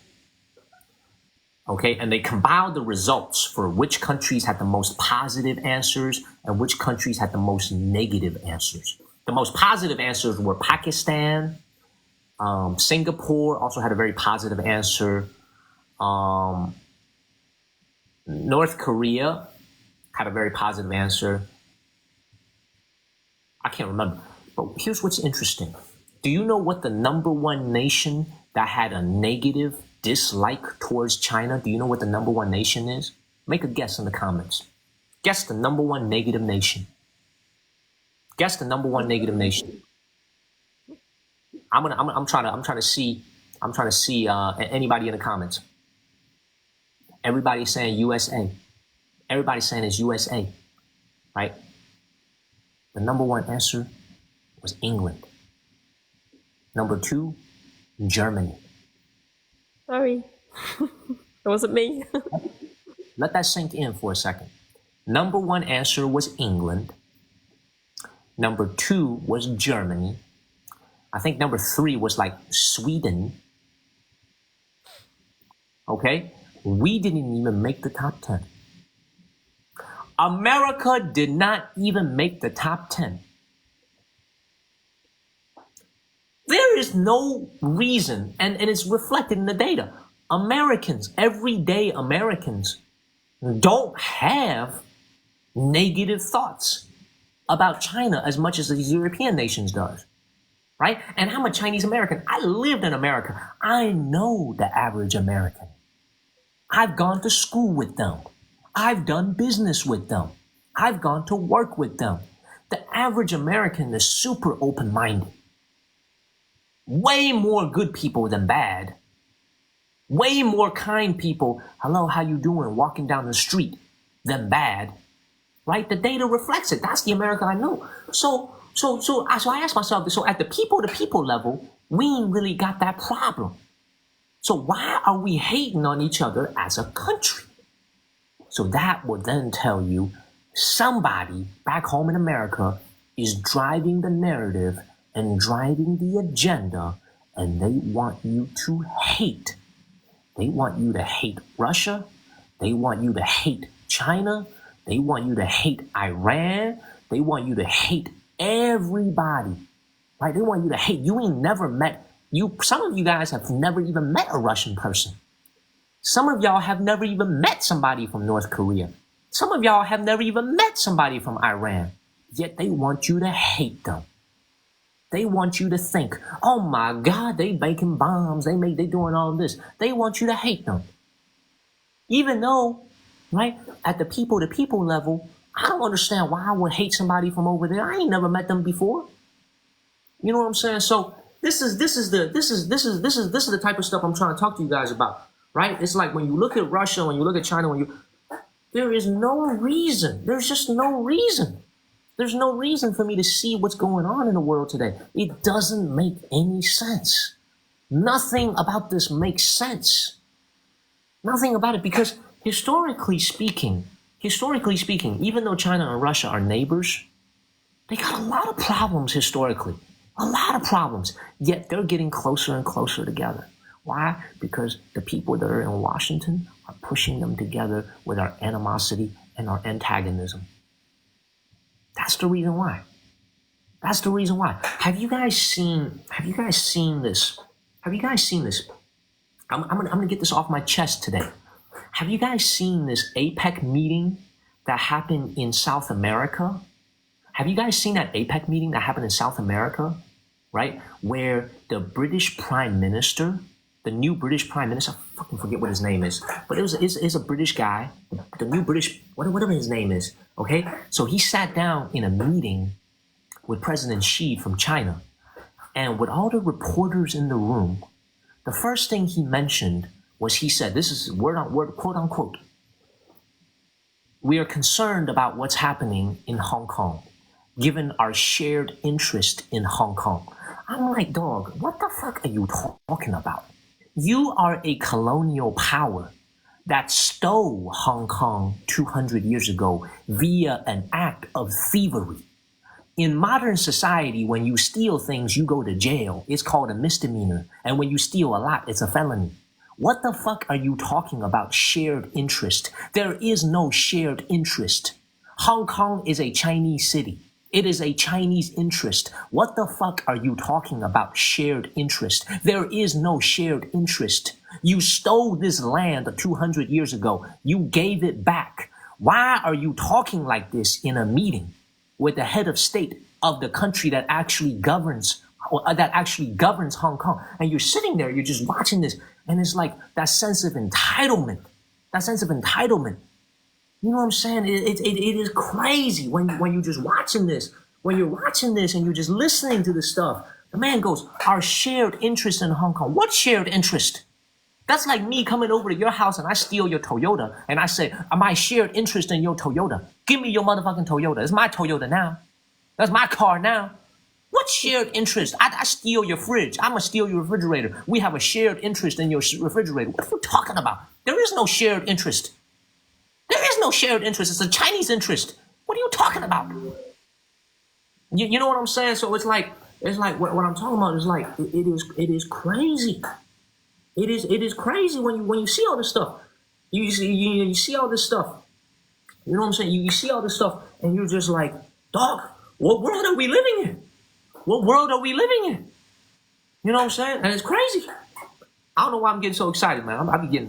Okay, and they compiled the results for which countries had the most positive answers and which countries had the most negative answers. The most positive answers were Pakistan, Singapore also had a very positive answer. North Korea had a very positive answer. I can't remember, but here's what's interesting. Do you know what the number one nation that had a negative dislike towards China? Do you know what the number one nation is? Make a guess in the comments. Guess the number one negative nation. Guess the number one negative nation. I'm trying to see anybody in the comments. Everybody's saying USA. Everybody's saying it's USA, right? The number one answer was England. Number two, Germany. Sorry. It wasn't me. Let that sink in for a second. Number one answer was England. Number two was Germany. I think number three was like Sweden. Okay? We didn't even make the top 10. America did not even make the top 10. There is no reason, and it's reflected in the data. Americans, everyday Americans, don't have negative thoughts about China as much as these European nations does, right? And I'm a Chinese American. I lived in America. I know the average American. I've gone to school with them. I've done business with them. I've gone to work with them. The average American is super open-minded. Way more good people than bad. Way more kind people, hello, how you doing, walking down the street, than bad. Right? The data reflects it. That's the America I know. So I ask myself, so at the people-to-people level, we ain't really got that problem. So why are we hating on each other as a country? So that would then tell you somebody back home in America is driving the narrative and driving the agenda, and they want you to hate. They want you to hate Russia. They want you to hate China. They want you to hate Iran. They want you to hate Everybody, right? They want you to hate. You ain't never met, some of you guys have never even met a Russian person. Some of y'all have never even met somebody from North Korea. Some of y'all have never even met somebody from Iran. Yet they want you to hate them. They want you to think, oh my God, they making bombs. They doing all this. They want you to hate them. Even though, right, at the people-to-people level, I don't understand why I would hate somebody from over there. I ain't never met them before. You know what I'm saying? So this is the type of stuff I'm trying to talk to you guys about, right? It's like when you look at Russia, when you look at China, there is no reason. There's just no reason. There's no reason for me to see what's going on in the world today. It doesn't make any sense. Nothing about this makes sense. Nothing about it, because historically speaking, even though China and Russia are neighbors, they got a lot of problems historically. A lot of problems. Yet they're getting closer and closer together. Why? Because the people that are in Washington are pushing them together with our animosity and our antagonism. That's the reason why. That's the reason why. Have you guys seen this? I'm gonna get this off my chest today. Have you guys seen this APEC meeting that happened in South America? Have you guys seen that APEC meeting that happened in South America, right? Where the British Prime Minister, the new British Prime Minister, I fucking forget what his name is, but it's a British guy, the new British, whatever his name is, okay? So he sat down in a meeting with President Xi from China, and with all the reporters in the room, the first thing he mentioned was, he said, this is word on word, quote unquote, "We are concerned about what's happening in Hong Kong, given our shared interest in Hong Kong." I'm like, dog, what the fuck are you talking about? You are a colonial power that stole Hong Kong 200 years ago via an act of thievery. In modern society, when you steal things, you go to jail. It's called a misdemeanor. And when you steal a lot, it's a felony. What the fuck are you talking about shared interest? There is no shared interest. Hong Kong is a Chinese city. It is a Chinese interest. What the fuck are you talking about shared interest? There is no shared interest. You stole this land 200 years ago. You gave it back. Why are you talking like this in a meeting with the head of state of the country that actually governs Hong Kong? And you're sitting there, you're just watching this, and it's like that sense of entitlement. You know what I'm saying? It is crazy when you're just watching this. When you're watching this and you're just listening to this stuff, the man goes, "Our shared interest in Hong Kong." What shared interest? That's like me coming over to your house and I steal your Toyota and I say, "My shared interest in your Toyota. Give me your motherfucking Toyota. It's my Toyota now. That's my car now." What shared interest? I steal your fridge. I'm going to steal your refrigerator. We have a shared interest in your refrigerator. What are you talking about? There is no shared interest. There is no shared interest. It's a Chinese interest. What are you talking about? You know what I'm saying? So it's like what I'm talking about is like, it is crazy. It is crazy when you see all this stuff. You see all this stuff. You know what I'm saying? You see all this stuff and you're just like, dog, what world are we living in? What world are we living in? You know what I'm saying? And it's crazy. I don't know why I'm getting so excited, man. I be getting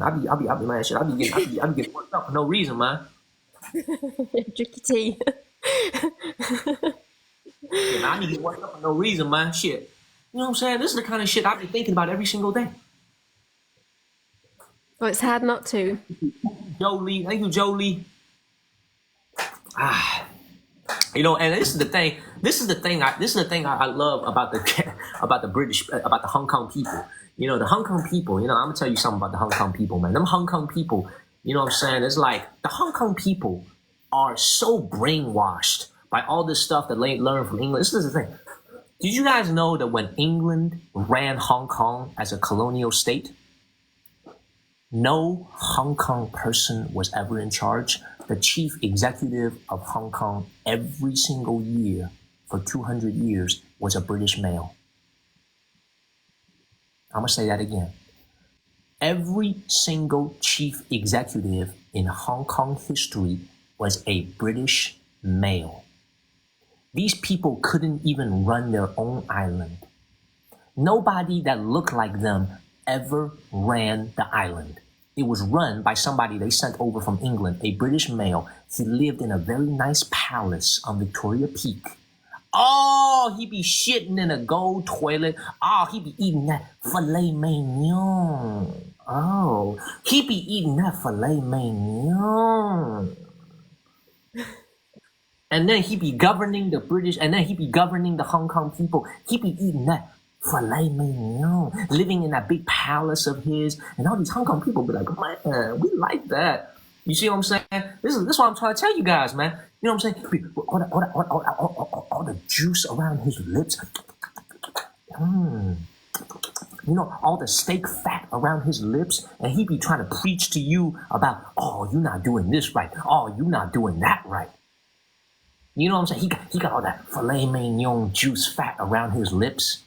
worked up for no reason, man. Drink your tea. Yeah, man, I be getting worked up for no reason, man. Shit. You know what I'm saying? This is the kind of shit I be thinking about every single day. Well, it's hard not to. Jolie, thank you, Jolie. You know, and this is the thing. This is the thing I love about the British, about the Hong Kong people. You know, the Hong Kong people. You know, I'm gonna tell you something about the Hong Kong people, man. Them Hong Kong people. You know what I'm saying? It's like the Hong Kong people are so brainwashed by all this stuff that they learned from England. This is the thing. Did you guys know that when England ran Hong Kong as a colonial state, no Hong Kong person was ever in charge? The chief executive of Hong Kong every single year for 200 years was a British male. I'm going to say that again. Every single chief executive in Hong Kong history was a British male. These people couldn't even run their own island. Nobody that looked like them ever ran the island. It was run by somebody they sent over from England, a British male. He lived in a very nice palace on Victoria Peak. Oh, he be shitting in a gold toilet. Oh, he be eating that filet mignon. Oh, he be eating that filet mignon. And then he be governing the British, and then he be governing the Hong Kong people. He be eating that filet mignon, living in that big palace of his, and all these Hong Kong people be like, man, we like that. You see what I'm saying? This is what I'm trying to tell you guys, man. You know what I'm saying? All the juice around his lips. You know, all the steak fat around his lips, and he be trying to preach to you about, oh, you're not doing this right. Oh, you're not doing that right. You know what I'm saying? He got all that filet mignon juice fat around his lips.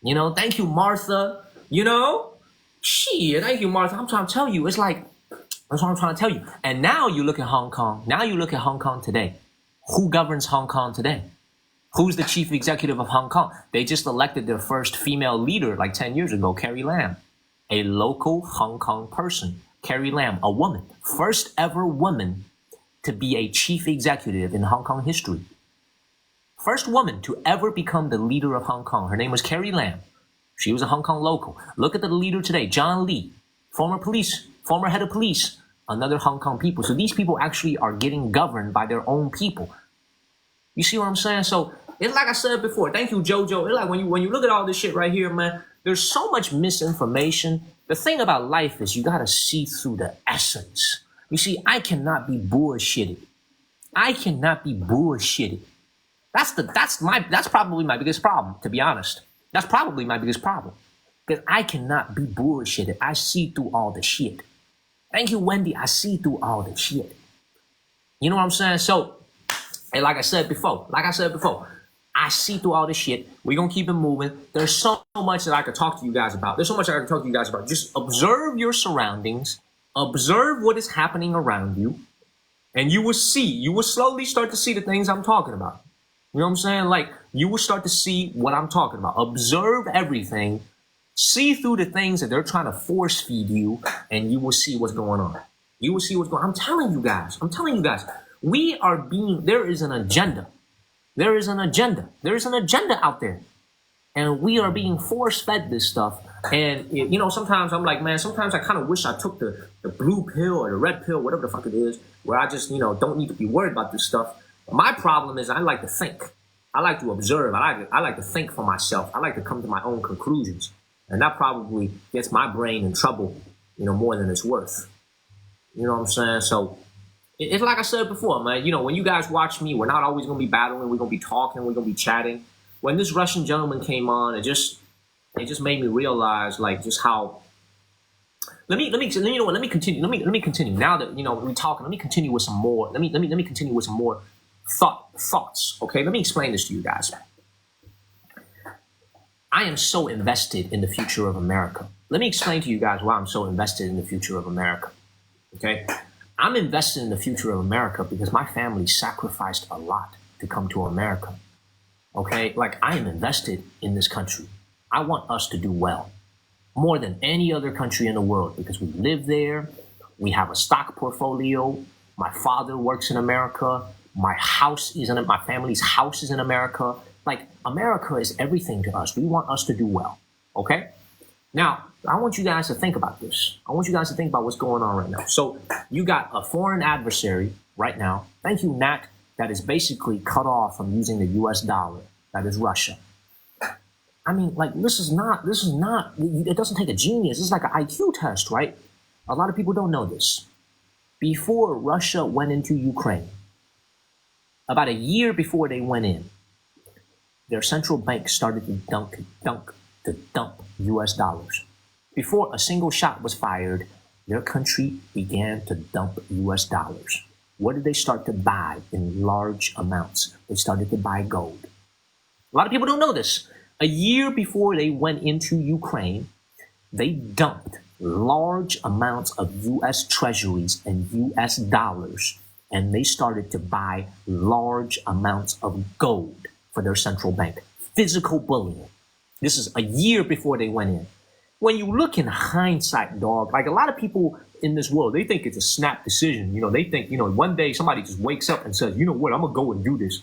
You know, thank you, Martha. You know? Shit, thank you, Martha. I'm trying to tell you. It's like, that's what I'm trying to tell you. And now you look at Hong Kong. Now you look at Hong Kong today. Who governs Hong Kong today? Who's the chief executive of Hong Kong? They just elected their first female leader like 10 years ago, Carrie Lam. A local Hong Kong person. Carrie Lam, a woman. First ever woman to be a chief executive in Hong Kong history. First woman to ever become the leader of Hong Kong. Her name was Carrie Lam. She was a Hong Kong local. Look at the leader today, John Lee, former head of police, another Hong Kong people. So these people actually are getting governed by their own people. You see what I'm saying? So it's like I said before. Thank you, Jojo. It's like when you look at all this shit right here, man, there's so much misinformation. The thing about life is you gotta see through the essence. You see, I cannot be bullshitted. I cannot be bullshitted. That's probably my biggest problem, to be honest. That's probably my biggest problem. Because I cannot be bullshitted. I see through all the shit. Thank you, Wendy. I see through all the shit. You know what I'm saying? So, and like I said before, I see through all this shit. We're going to keep it moving. There's so much that I could talk to you guys about. Just observe your surroundings. Observe what is happening around you. And you will slowly start to see the things I'm talking about. You know what I'm saying? Like, you will start to see what I'm talking about. Observe everything. See through the things that they're trying to force feed you, and you will see what's going on. You will see what's going on. I'm telling you guys. There is an agenda. There is an agenda out there. And we are being force-fed this stuff. And, you know, sometimes I'm like, man, sometimes I kind of wish I took the blue pill or the red pill, whatever the fuck it is, where I just, you know, don't need to be worried about this stuff. My problem is I like to think. I like to observe. I like to think for myself. I like to come to my own conclusions. And that probably gets my brain in trouble, you know, more than it's worth. You know what I'm saying? So it's like I said before, man, you know, when you guys watch me, we're not always going to be battling. We're going to be talking. We're going to be chatting. When this Russian gentleman came on, it just made me realize, like, just how. Let me continue. Let me continue. Now that, you know, we're talking, let me continue with some more. Let me continue with some more thoughts. Okay, let me explain this to you guys. I am so invested in the future of America. Let me explain to you guys why I'm so invested in the future of America. Okay, I'm invested in the future of America because my family sacrificed a lot to come to America. Okay, like, I am invested in this country. I want us to do well, more than any other country in the world, because we live there. We have a stock portfolio. My father works in America. My family's house is in America. Like, America is everything to us. We want us to do well. Okay? Now, I want you guys to think about this. I want you guys to think about what's going on right now. So, you got a foreign adversary right now. Thank you, Nat. That is basically cut off from using the US dollar. That is Russia. I mean, like, this is not, it doesn't take a genius. It's like an IQ test, right? A lot of people don't know this. Before Russia went into Ukraine, about a year before they went in, their central bank started to dump US dollars. Before a single shot was fired, their country began to dump US dollars. What did they start to buy in large amounts? They started to buy gold. A lot of people don't know this. A year before they went into Ukraine, they dumped large amounts of US treasuries and US dollars and they started to buy large amounts of gold for their central bank. Physical bullion. This is a year before they went in. When you look in hindsight, dog, like a lot of people in this world, they think it's a snap decision. You know, they think, you know, one day somebody just wakes up and says, you know what, I'm going to go and do this.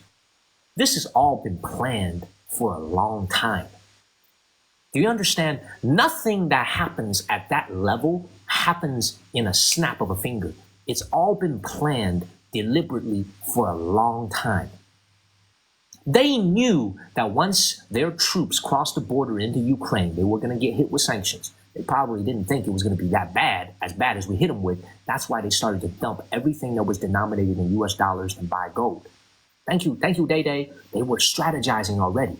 This has all been planned for a long time. Do you understand? Nothing that happens at that level happens in a snap of a finger. It's all been planned deliberately for a long time. They knew that once their troops crossed the border into Ukraine, they were going to get hit with sanctions. They probably didn't think it was going to be that bad as we hit them with. That's why they started to dump everything that was denominated in US dollars and buy gold. Thank you, Day Day. They were strategizing already.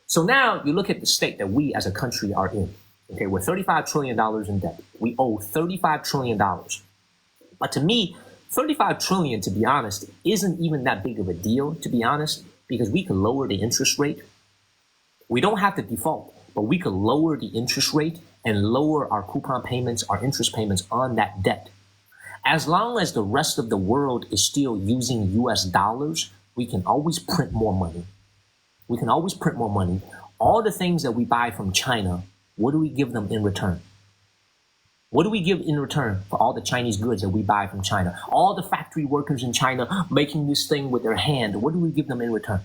So now you look at the state that we as a country are in. Okay, we're $35 trillion in debt. We owe $35 trillion. But to me, 35 trillion, to be honest, isn't even that big of a deal, to be honest, because we could lower the interest rate. We don't have to default, but we could lower the interest rate and lower our coupon payments, our interest payments on that debt. As long as the rest of the world is still using US dollars, we can always print more money. All the things that we buy from China, what do we give them in return? What do we give in return for all the Chinese goods that we buy from China? All the factory workers in China making this thing with their hand, what do we give them in return?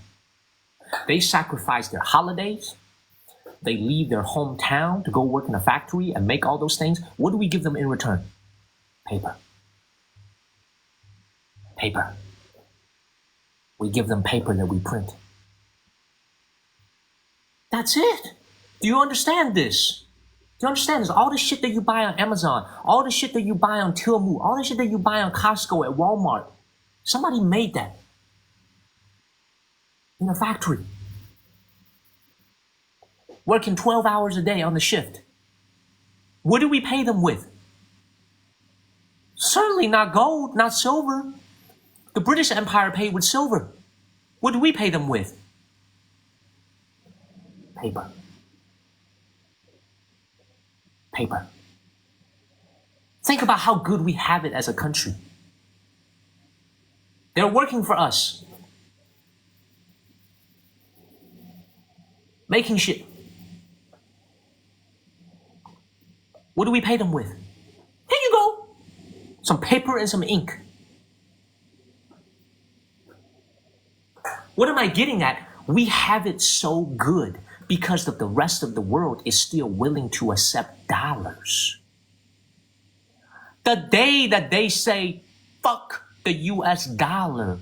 They sacrifice their holidays. They leave their hometown to go work in a factory and make all those things. What do we give them in return? Paper. We give them paper that we print. That's it. Do you understand this? All the shit that you buy on Amazon, all the shit that you buy on Temu, all the shit that you buy on Costco, at Walmart, somebody made that in a factory. Working 12 hours a day on the shift. What do we pay them with? Certainly not gold, not silver. The British Empire paid with silver. What do we pay them with? Paper. Think about how good we have it as a country. They're working for us. Making shit. What do we pay them with? Here you go. Some paper and some ink. What am I getting at? We have it so good because the rest of the world is still willing to accept dollars. The day that they say, fuck the US dollar,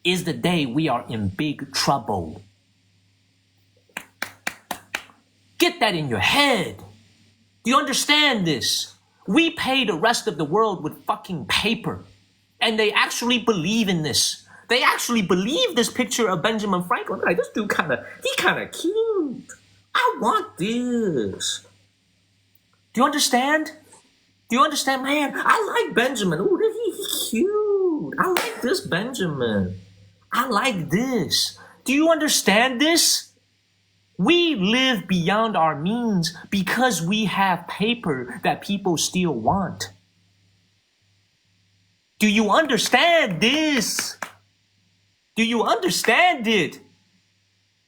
is the day we are in big trouble. Get that in your head. Do you understand this? We pay the rest of the world with fucking paper. And they actually believe in this. They actually believe this picture of Benjamin Franklin. Like, this dude kind of cute. I want this. Do you understand? Man, I like Benjamin. Ooh, he's cute. I like this Benjamin. I like this. Do you understand this? We live beyond our means because we have paper that people still want. Do you understand this? Do you understand it?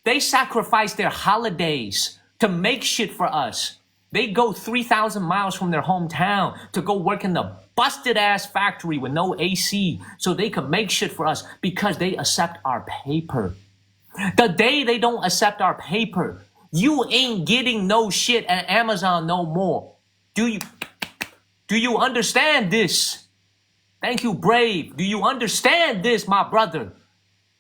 They sacrifice their holidays to make shit for us. They go 3,000 miles from their hometown to go work in the busted ass factory with no AC so they can make shit for us because they accept our paper. The day they don't accept our paper, you ain't getting no shit at Amazon no more. Do you understand this? Thank you, Brave. Do you understand this, my brother?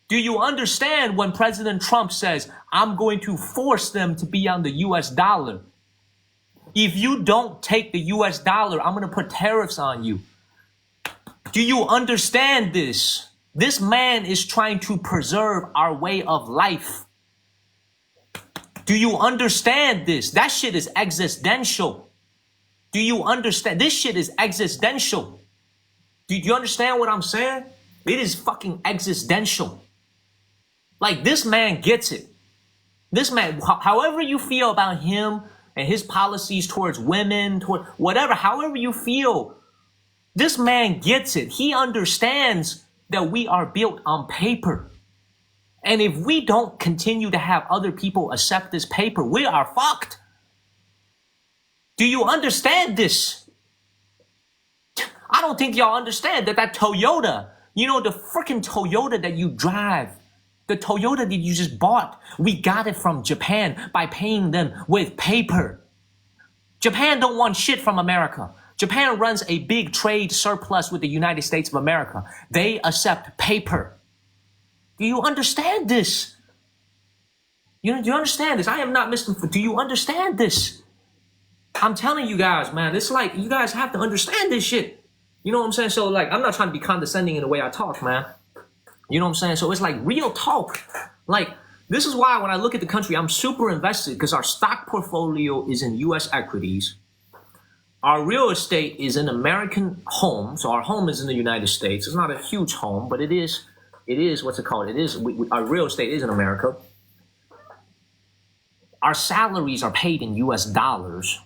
Do you understand when President Trump says, I'm going to force them to be on the US dollar? If you don't take the US dollar, I'm going to put tariffs on you. Do you understand this? This man is trying to preserve our way of life. Do you understand this? That shit is existential. Do you understand? This shit is existential. Do you understand what I'm saying? It is fucking existential. Like, this man gets it. This man, however you feel about him and his policies towards women, toward whatever, however you feel, This man gets it. He understands that we are built on paper. And if we don't continue to have other people accept this paper, we are fucked. Do you understand this? I don't think y'all understand that Toyota, you know, the freaking Toyota that you drive, the Toyota that you just bought, we got it from Japan by paying them with paper. Japan don't want shit from America. Japan runs a big trade surplus with the United States of America. They accept paper. Do you understand this? Do you understand this? I am not Mr. Do you understand this? I'm telling you guys, man, it's like you guys have to understand this shit. You know what I'm saying? So like, I'm not trying to be condescending in the way I talk, man. You know what I'm saying? So it's like real talk. Like, this is why when I look at the country, I'm super invested because our stock portfolio is in U.S. equities. Our real estate is an American home. So our home is in the United States. It's not a huge home, but it is, what's it called? It is, our real estate is in America. Our salaries are paid in U.S. dollars,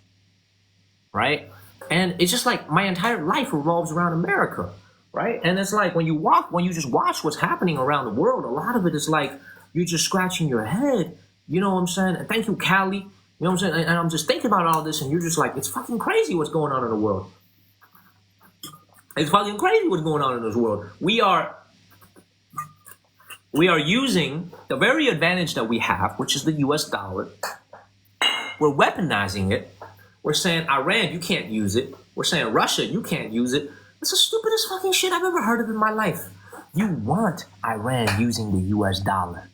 right? And it's just like my entire life revolves around America, right? And it's like when you just watch what's happening around the world, a lot of it is like you're just scratching your head. You know what I'm saying? And thank you, Callie. You know what I'm saying? And I'm just thinking about all this, and you're just like, it's fucking crazy what's going on in the world. It's fucking crazy what's going on in this world. We are using the very advantage that we have, which is the US dollar. We're weaponizing it. We're saying, Iran, you can't use it. We're saying, Russia, you can't use it. It's the stupidest fucking shit I've ever heard of in my life. You want Iran using the US dollar.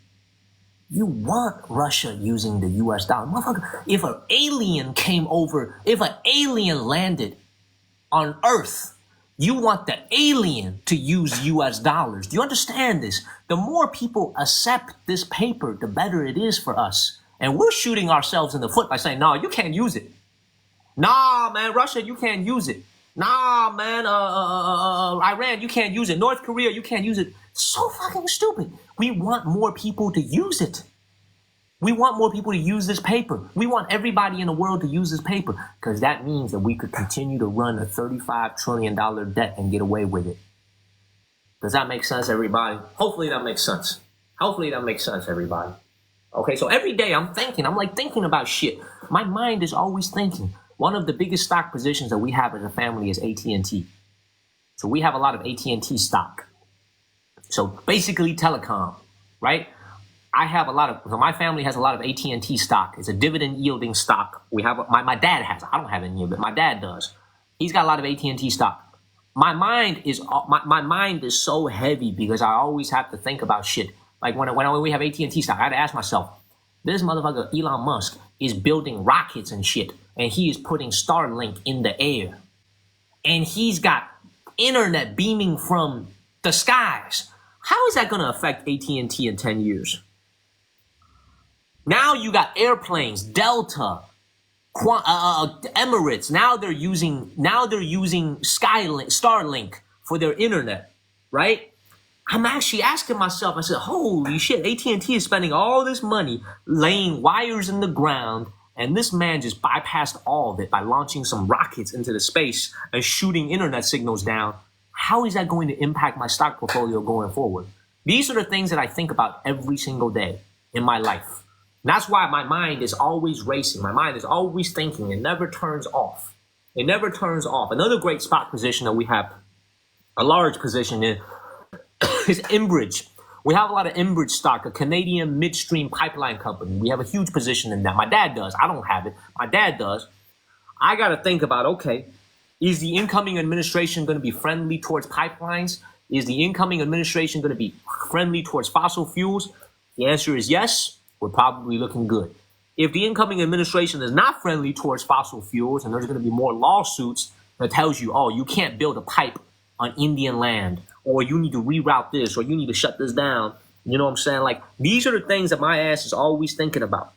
You want Russia using the US dollar. Motherfucker, if an alien came over, if an alien landed on Earth, you want the alien to use US dollars. Do you understand this? The more people accept this paper, the better it is for us. And we're shooting ourselves in the foot by saying, no, you can't use it. Nah, man, Russia, you can't use it. Nah, man, Iran, you can't use it. North Korea, you can't use it. So fucking stupid. We want more people to use it. We want more people to use this paper. We want everybody in the world to use this paper because that means that we could continue to run a $35 trillion debt and get away with it. Does that make sense, everybody? Hopefully that makes sense. Hopefully that makes sense, everybody. Okay, so every day I'm thinking about shit. My mind is always thinking. One of the biggest stock positions that we have as a family is AT&T. So we have a lot of AT&T stock. So basically telecom, right? So my family has a lot of AT&T stock. It's a dividend yielding stock. We have, my dad has, I don't have any of it, my dad does. He's got a lot of AT&T stock. My mind is so heavy because I always have to think about shit. Like when we have AT&T stock, I had to ask myself, this motherfucker Elon Musk is building rockets and shit, and he is putting Starlink in the air. And he's got internet beaming from the skies. How is that going to affect AT&T in 10 years? Now you got airplanes, Delta, Emirates. Now they're using Starlink for their internet, right? I'm actually asking myself, I said, holy shit, AT&T is spending all this money laying wires in the ground, and this man just bypassed all of it by launching some rockets into the space and shooting internet signals down. How is that going to impact my stock portfolio going forward? These are the things that I think about every single day in my life. And that's why my mind is always racing. My mind is always thinking. It never turns off. It never turns off. Another great stock position that we have, a large position in, is Enbridge. We have a lot of Enbridge stock, a Canadian midstream pipeline company. We have a huge position in that. My dad does. I don't have it. My dad does. I got to think about, okay, is the incoming administration going to be friendly towards pipelines? Is the incoming administration going to be friendly towards fossil fuels? The answer is yes. We're probably looking good. If the incoming administration is not friendly towards fossil fuels and there's going to be more lawsuits that tells you, oh, you can't build a pipe on Indian land, or you need to reroute this, or you need to shut this down. You know what I'm saying? Like, these are the things that my ass is always thinking about.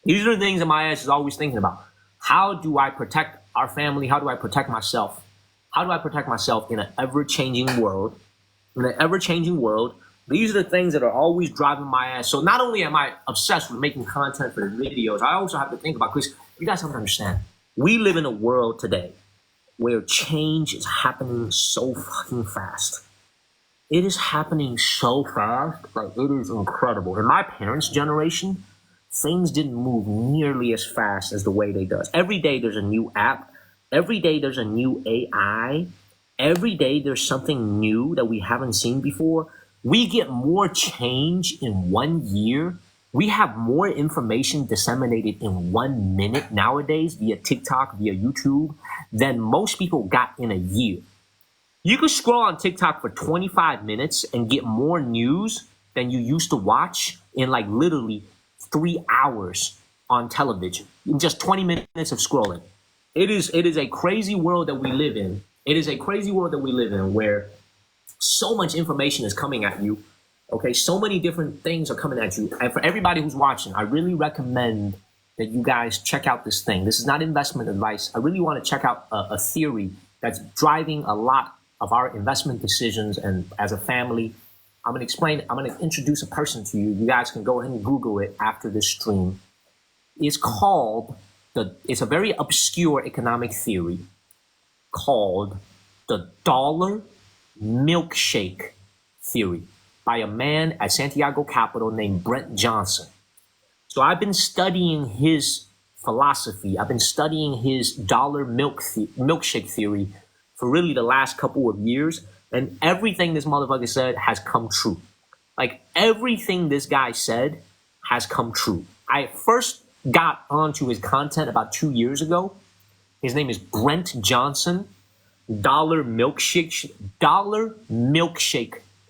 These are the things that my ass is always thinking about. How do I protect our family? How do I protect myself? How do I protect myself in an ever-changing world? In an ever-changing world, these are the things that are always driving my ass. So not only am I obsessed with making content for the videos, I also have to think about, because you guys have to understand, we live in a world today where change is happening so fucking fast. It is happening so fast, like it is incredible. In my parents' generation, things didn't move nearly as fast as the way they does. Every day there's a new app. Every day there's a new AI. Every day there's something new that we haven't seen before. We get more change in 1 year. We have more information disseminated in 1 minute nowadays via TikTok, via YouTube, than most people got in a year. You could scroll on TikTok for 25 minutes and get more news than you used to watch in like literally 3 hours on television in just 20 minutes of scrolling. It is a crazy world that we live in. It is a crazy world that we live in where so much information is coming at you. Okay, so many different things are coming at you. And for everybody who's watching, I really recommend that you guys check out this thing. This is not investment advice. I really want to check out a theory that's driving a lot of our investment decisions. And as a family, I'm going to introduce a person to you. You guys can go ahead and Google it after this stream. It's a very obscure economic theory called the dollar milkshake theory by a man at Santiago Capital named Brent Johnson. So I've been studying his philosophy. I've been studying his dollar milkshake theory for really the last couple of years. And everything this motherfucker said has come true. Like everything this guy said has come true. I first got onto his content about 2 years ago. His name is Brent Johnson. Dollar milkshake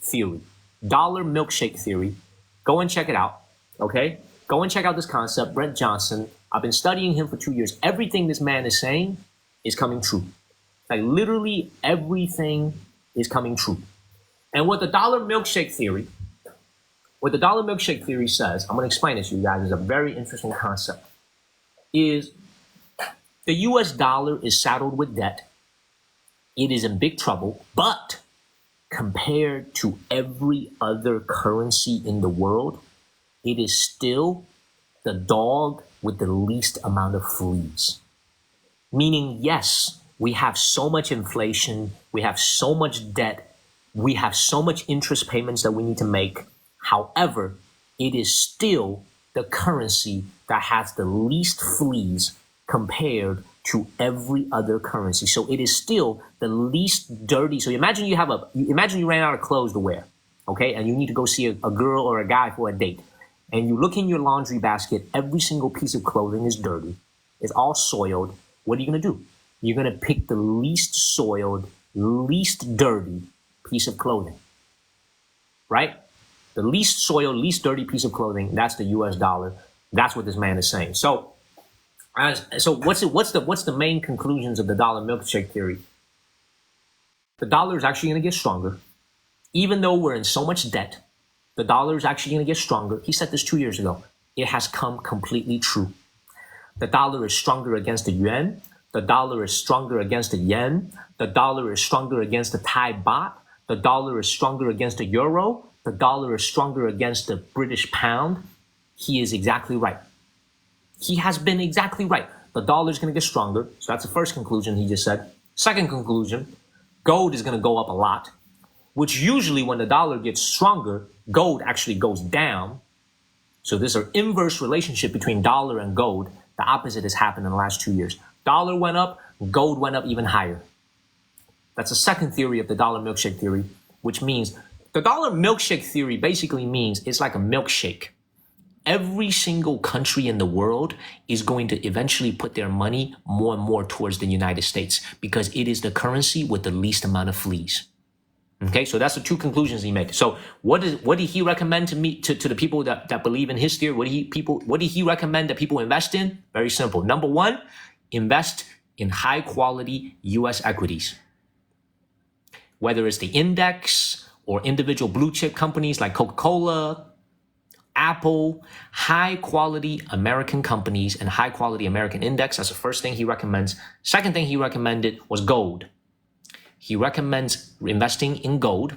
theory. Dollar milkshake theory. Go and check it out. Okay? Go and check out this concept, Brent Johnson. I've been studying him for 2 years. Everything this man is saying is coming true. Like literally everything is coming true. And what the dollar milkshake theory says, I'm going to explain it to you guys. It's a very interesting concept. Is the US dollar is saddled with debt. It is in big trouble, but compared to every other currency in the world, it is still the dog with the least amount of fleas. Meaning, yes, we have so much inflation, we have so much debt, we have so much interest payments that we need to make. However, it is still the currency that has the least fleas compared to every other currency. So it is still the least dirty. So imagine you ran out of clothes to wear, okay? And you need to go see a girl or a guy for a date. And you look in your laundry basket, every single piece of clothing is dirty. It's all soiled. What are you going to do? You're going to pick the least soiled, least dirty piece of clothing, right? The least soiled, least dirty piece of clothing, that's the US dollar. That's what this man is saying. So what's the main conclusions of the dollar milkshake theory? The dollar is actually going to get stronger. Even though we're in so much debt, the dollar is actually going to get stronger. He said this 2 years ago. It has come completely true. The dollar is stronger against the yuan. The dollar is stronger against the yen. The dollar is stronger against the Thai baht. The dollar is stronger against the euro. The dollar is stronger against the British pound. He is exactly right. He has been exactly right. The dollar is going to get stronger. So that's the first conclusion he just said. Second conclusion, gold is going to go up a lot, which usually when the dollar gets stronger, gold actually goes down. So there's an inverse relationship between dollar and gold. The opposite has happened in the last 2 years. Dollar went up, gold went up even higher. That's the second theory of the dollar milkshake theory, which means the dollar milkshake theory basically means it's like a milkshake. Every single country in the world is going to eventually put their money more and more towards the United States because it is the currency with the least amount of fleas. Okay, so that's the two conclusions he made. So what did he recommend to the people that believe in his theory? What did he recommend that people invest in? Very simple. Number one, invest in high quality US equities. Whether it's the index or individual blue chip companies like Coca-Cola, Apple, high quality American companies and high quality American index. That's the first thing he recommends. Second thing he recommended was gold. He recommends investing in gold.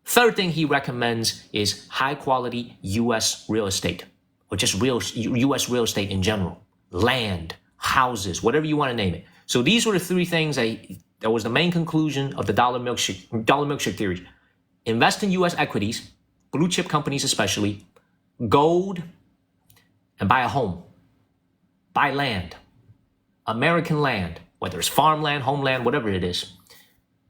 Third thing he recommends is high quality US real estate, or just US real estate in general. Land, houses, whatever you want to name it. So these were the three things that was the main conclusion of the dollar milkshake theory. Invest in U.S. equities, blue chip companies especially, gold, and buy a home. Buy land, American land, whether it's farmland, homeland, whatever it is.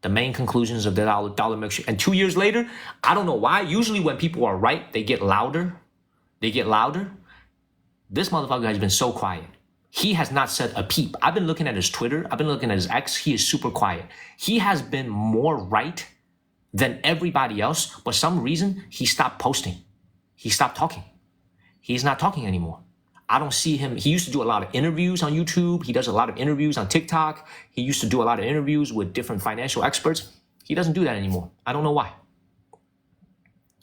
The main conclusions of the dollar milkshake. And 2 years later, I don't know why. Usually when people are right, they get louder. They get louder. This motherfucker has been so quiet. He has not said a peep. I've been looking at his Twitter. I've been looking at his X. He is super quiet. He has been more right than everybody else. But for some reason, he stopped posting. He stopped talking. He's not talking anymore. I don't see him. He used to do a lot of interviews on YouTube. He does a lot of interviews on TikTok. He used to do a lot of interviews with different financial experts. He doesn't do that anymore. I don't know why.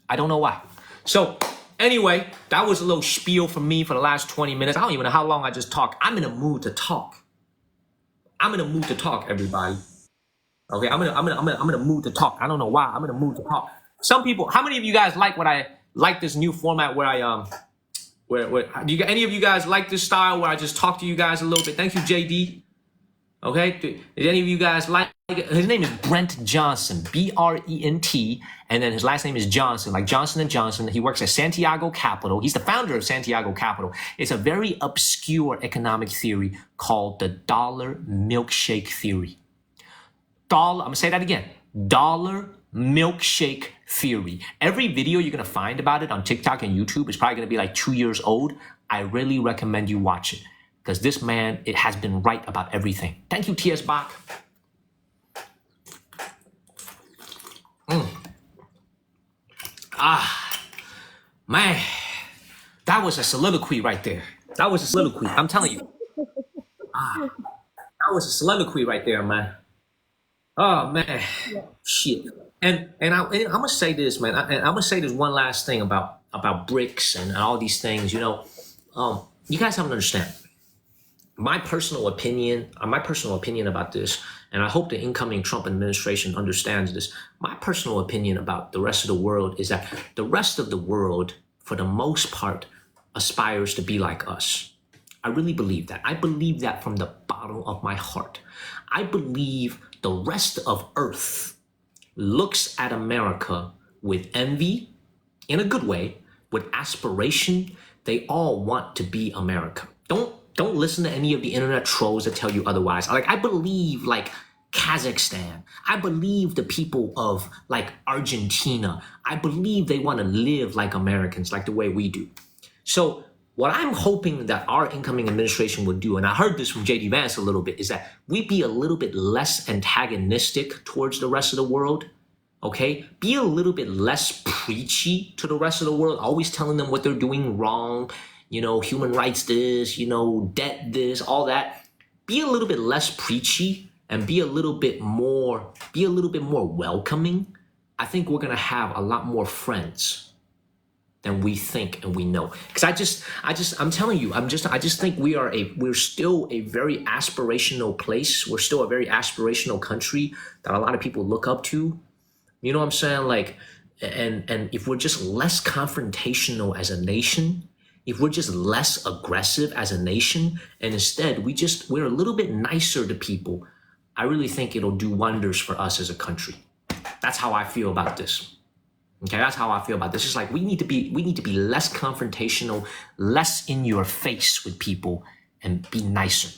I don't know why. So anyway, that was a little spiel from me for the last 20 minutes. I don't even know how long I just talked. I'm in a mood to talk. I'm in a mood to talk, everybody. Okay, I'm in a mood to talk. I don't know why. I'm in a mood to talk. Some people, how many of you guys like this new format where do you, any of you guys like this style where I just talk to you guys a little bit? Thank you, JD. Okay, did any of you guys like it? His name is Brent Johnson, Brent, and then his last name is Johnson, like Johnson & Johnson. He works at Santiago Capital. He's the founder of Santiago Capital. It's a very obscure economic theory called the dollar milkshake theory. I'm gonna say that again. Dollar milkshake theory. Every video you're gonna find about it on TikTok and YouTube is probably gonna be like 2 years old. I really recommend you watch it because this man, it has been right about everything. Thank you, T.S. Bach. Man, that was a soliloquy right there. That was a soliloquy. I'm telling you. That was a soliloquy right there, man. Oh man, shit. And I'm gonna say this, man. I'm gonna say this one last thing about BRICS and all these things. You know, you guys have to understand my personal opinion about this, and I hope the incoming Trump administration understands this. My personal opinion about the rest of the world is that the rest of the world, for the most part, aspires to be like us. I really believe that. I believe that from the bottom of my heart. I believe the rest of Earth looks at America with envy, in a good way, with aspiration. They all want to be America. Don't listen to any of the internet trolls that tell you otherwise. Like, I believe, like, Kazakhstan. I believe the people of, like, Argentina. I believe they want to live like Americans, like the way we do. So what I'm hoping that our incoming administration would do, and I heard this from J.D. Vance a little bit, is that we be a little bit less antagonistic towards the rest of the world, okay? Be a little bit less preachy to the rest of the world, always telling them what they're doing wrong, you know, human rights this, you know, debt this, all that. Be a little bit less preachy and be a little bit more welcoming. I think we're gonna have a lot more friends than we think and we know. Because I'm telling you, I just think we're still a very aspirational place. We're still a very aspirational country that a lot of people look up to. You know what I'm saying? Like, and if we're just less confrontational as a nation, if we're just less aggressive as a nation, and instead we're a little bit nicer to people, I really think it'll do wonders for us as a country. That's how I feel about this. Okay, that's how I feel about this. It's like we need to be less confrontational, less in your face with people, and be nicer.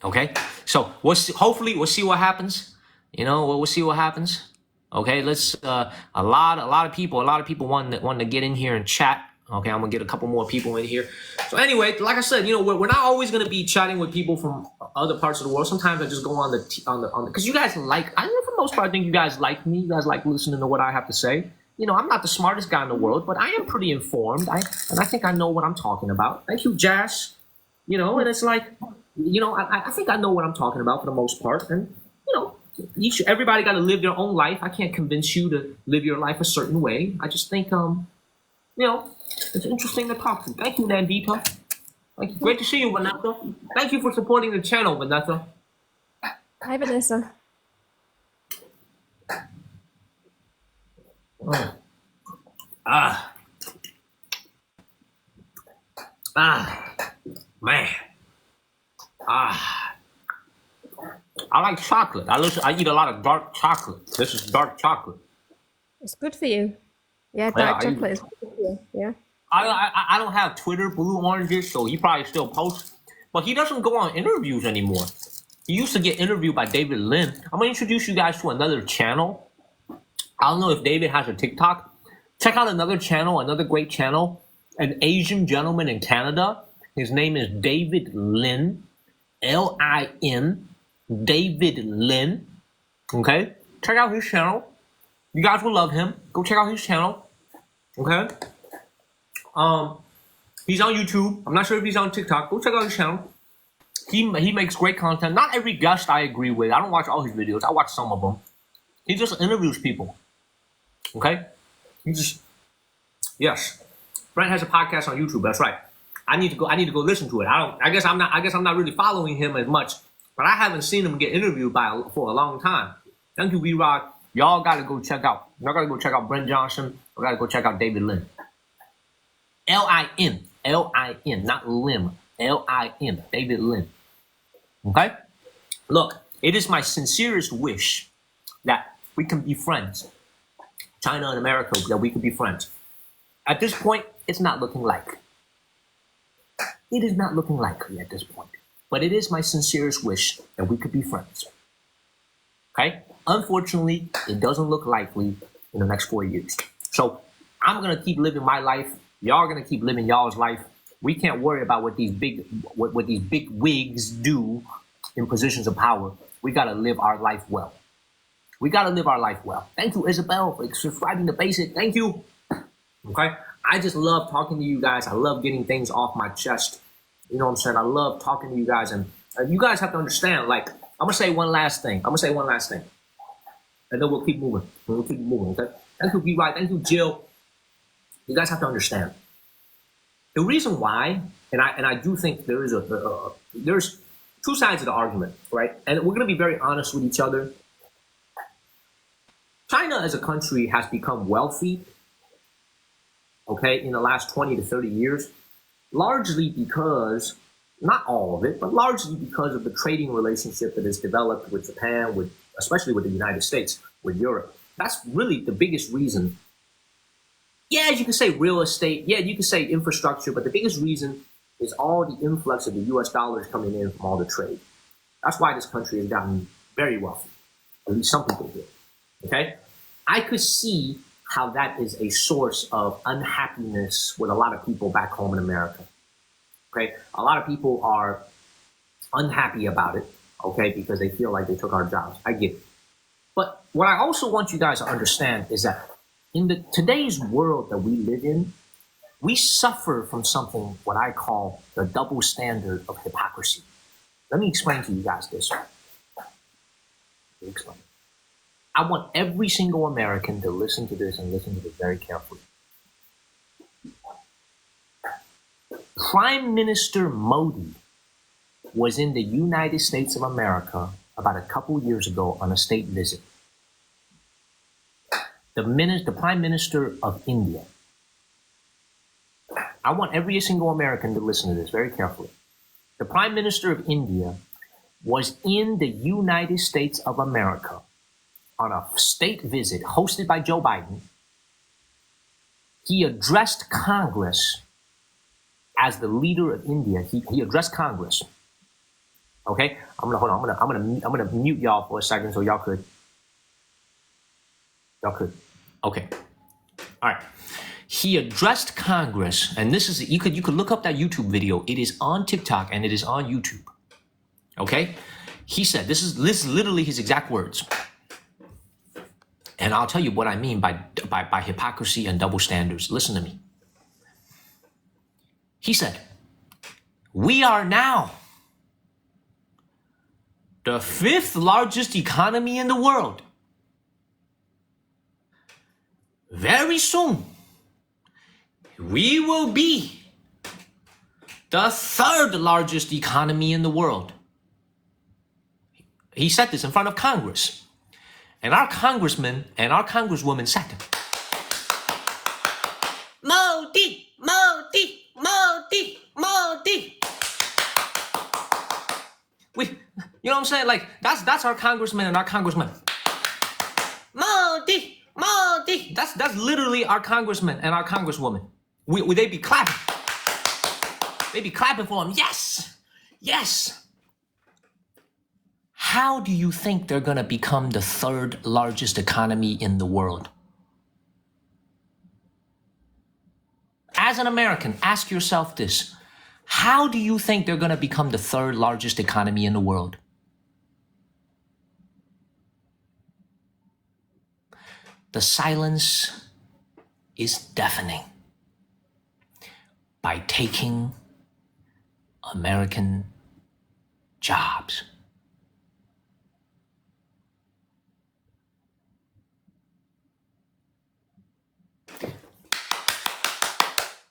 Okay, so hopefully we'll see what happens. You know, we'll see what happens. Okay, let's a lot of people want to get in here and chat. Okay, I'm gonna get a couple more people in here. So anyway, like I said, you know, we're not always gonna be chatting with people from other parts of the world. Sometimes I just go on the because you guys like. I know for the most part, I think you guys like me. You guys like listening to what I have to say. You know, I'm not the smartest guy in the world, but I am pretty informed. I think I know what I'm talking about. Thank you, Jazz. You know, and it's like, you know, I think I know what I'm talking about for the most part, and you know. Everybody got to live their own life. I can't convince you to live your life a certain way. I just think, you know, it's interesting to talk to. Thank you, Nandita. Thank you. Great to see you, Vanessa. Thank you for supporting the channel, Vanessa. Hi, Vanessa. Man. I like chocolate. I eat a lot of dark chocolate. This is dark chocolate. It's good for you. Yeah, Yeah, dark chocolate is good for you. Yeah. I don't have Twitter, Blue Oranges, so he probably still posts. But he doesn't go on interviews anymore. He used to get interviewed by David Lin. I'm going to introduce you guys to another channel. I don't know if David has a TikTok. Check out another channel, another great channel. An Asian gentleman in Canada. His name is David Lin. Lin. David Lin. Okay? Check out his channel. You guys will love him. Go check out his channel. Okay? He's on YouTube. I'm not sure if he's on TikTok. Go check out his channel. He makes great content. Not every guest I agree with. I don't watch all his videos. I watch some of them. He just interviews people. Okay? Yes. Brent has a podcast on YouTube. That's right. I need to go listen to it. I guess I'm not really following him as much, but I haven't seen him get interviewed for a long time. Thank you, V-Rod. Y'all gotta go check out. Y'all gotta go check out Brent Johnson. Y'all gotta go check out David Lin. Lin. Lin, not Lim. Lin. David Lin. Okay? Look, it is my sincerest wish that we can be friends. China and America, that we can be friends. At this point, it's not looking like. It is not looking likely at this point. But it is my sincerest wish that we could be friends. Okay? Unfortunately, it doesn't look likely in the next 4 years. So I'm gonna keep living my life. Y'all are gonna keep living y'all's life. We can't worry about what these big wigs do in positions of power. We gotta live our life well. We gotta live our life well. Thank you, Isabel, for subscribing to Basic. Thank you. Okay? I just love talking to you guys. I love getting things off my chest. You know what I'm saying? I love talking to you guys. And you guys have to understand, like, I'm going to say one last thing. And then we'll keep moving. Okay? Thank you, B-Right. Thank you, Jill. You guys have to understand. The reason why, and I do think there is there's two sides of the argument, right? And we're going to be very honest with each other. China as a country has become wealthy, okay, in the last 20 to 30 years, largely because, not all of it, but largely because of the trading relationship that has developed with Japan, especially with the United States, with Europe. That's really the biggest reason. Yeah, you can say real estate. Yeah, you can say infrastructure, but the biggest reason is all the influx of the US dollars coming in from all the trade. That's why this country has gotten very wealthy. At least some people do. Okay? I could see how that is a source of unhappiness with a lot of people back home in America. Okay? A lot of people are unhappy about it, okay, because they feel like they took our jobs. I get it. But what I also want you guys to understand is that in today's world that we live in, we suffer from something what I call the double standard of hypocrisy. Let me explain to you guys this. Let me explain. I want every single American to listen to this and listen to this very carefully. Prime Minister Modi was in the United States of America about a couple years ago on a state visit. The Prime Minister of India. I want every single American to listen to this very carefully. The Prime Minister of India was in the United States of America on a state visit hosted by Joe Biden. He addressed Congress as the leader of India. He addressed Congress. Okay, I'm gonna mute y'all for a second so y'all could. Okay. All right. He addressed Congress, and this is you could look up that YouTube video. It is on TikTok and it is on YouTube. Okay, he said this is literally his exact words, and I'll tell you what I mean by hypocrisy and double standards. Listen to me. He said, "We are now the 5th largest economy in the world. Very soon, we will be the 3rd largest economy in the world." He said this in front of Congress. And our congressman and our congresswoman said, "Modi, Modi, Modi, Modi." You know what I'm saying? Like, that's our congressman and our congressman. Modi, Modi. That's literally our congressman and our congresswoman. They be clapping. They be clapping for him. Yes, yes. How do you think they're gonna become the third largest economy in the world? As an American, ask yourself this. How do you think they're gonna become the third largest economy in the world? The silence is deafening. By taking American jobs.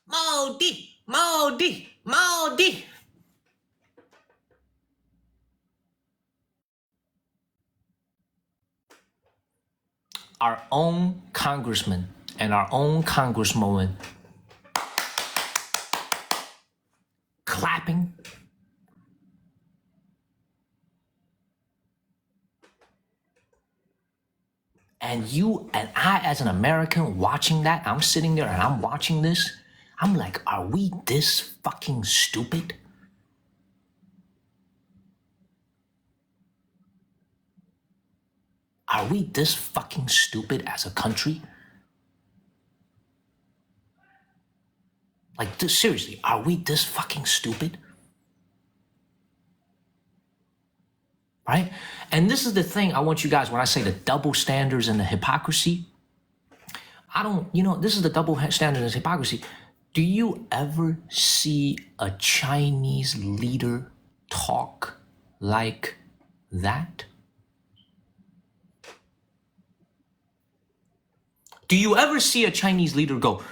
Modi, Modi, Modi. Our own congressman and our own congresswoman clapping. And you and I, as an American, watching that, I'm sitting there and I'm watching this. I'm like, are we this fucking stupid? Are we this fucking stupid as a country? Like, this, seriously, are we this fucking stupid? Right? And this is the thing I want you guys, when I say the double standards and the hypocrisy, this is the double standard and hypocrisy. Do you ever see a Chinese leader talk like that? Do you ever see a Chinese leader go,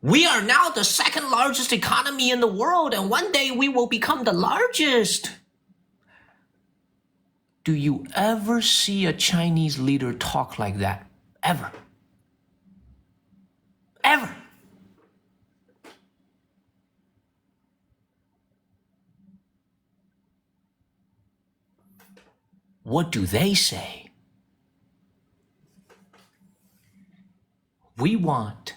we are now the second largest economy in the world, and one day we will become the largest? Do you ever see a Chinese leader talk like that? Ever? Ever? What do they say? We want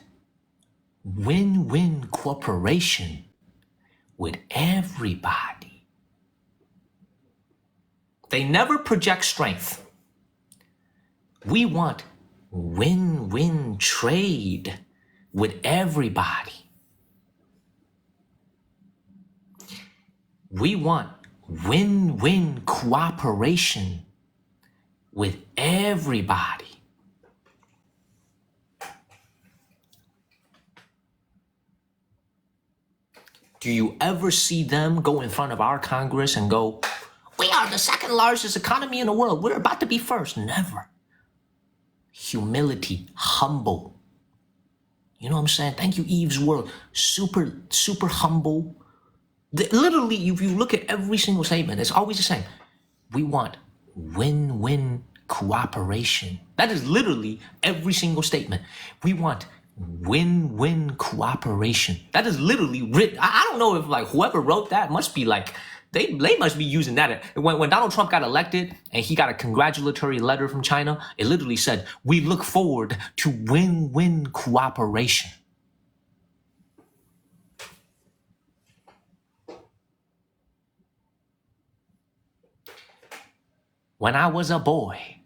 win-win cooperation with everybody. They never project strength. We want win-win trade with everybody. We want win-win cooperation with everybody. Do you ever see them go in front of our Congress and go, we are the second largest economy in the world. We're about to be first. Never. Humility, humble. You know what I'm saying? Thank you, Eve's World. Super, super humble. Literally, if you look at every single statement, it's always the same. We want win-win cooperation. That is literally every single statement. We want win-win cooperation. That is literally written. I don't know if like whoever wrote that must be like, they must be using that. When Donald Trump got elected and he got a congratulatory letter from China, it literally said, we look forward to win-win cooperation. When I was a boy,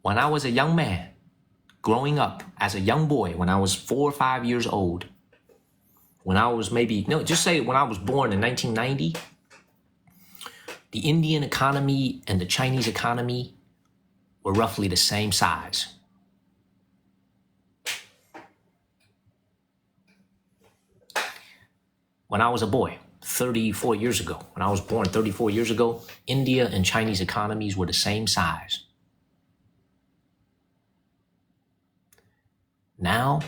when I was a young man, growing up as a young boy, when I was 4 or 5 years old, when I was just say when I was born in 1990, the Indian economy and the Chinese economy were roughly the same size. When I was a boy, 34 years ago, when I was born 34 years ago, India and Chinese economies were the same size. Now,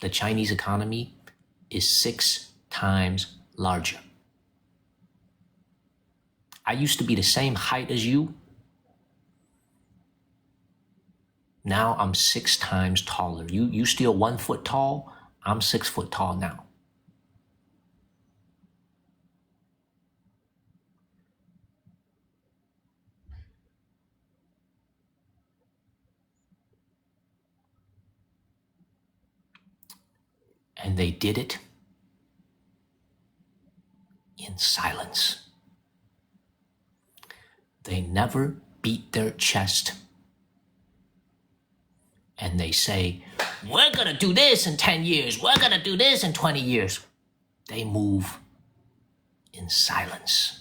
the Chinese economy is 6 times larger. I used to be the same height as you. Now I'm 6 times taller. You still 1 foot tall. I'm 6 foot tall now. And they did it in silence. They never beat their chest and they say, we're gonna do this in 10 years, we're gonna do this in 20 years. They move in silence.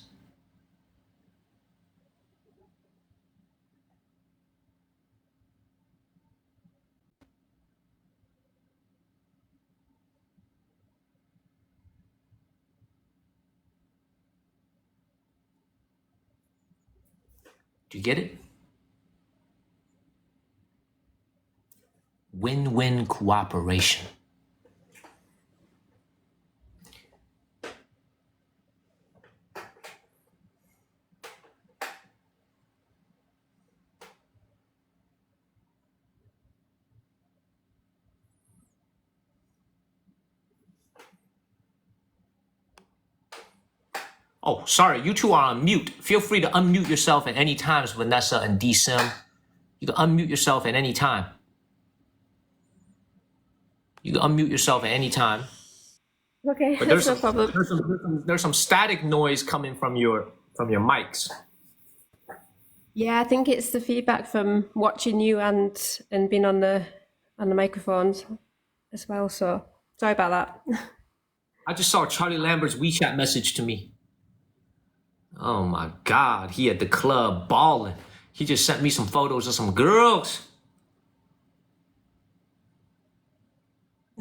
Do you get it? Win-win cooperation. Oh, sorry, you two are on mute. Feel free to unmute yourself at any time, Vanessa and D-Sim. You can unmute yourself at any time. You can unmute yourself at any time. Okay, But that's no problem. there's some static noise coming from your mics. Yeah, I think it's the feedback from watching you and being on the microphones as well. So sorry about that. I just saw Charlie Lambert's WeChat message to me. Oh my God, he at the club balling. He just sent me some photos of some girls.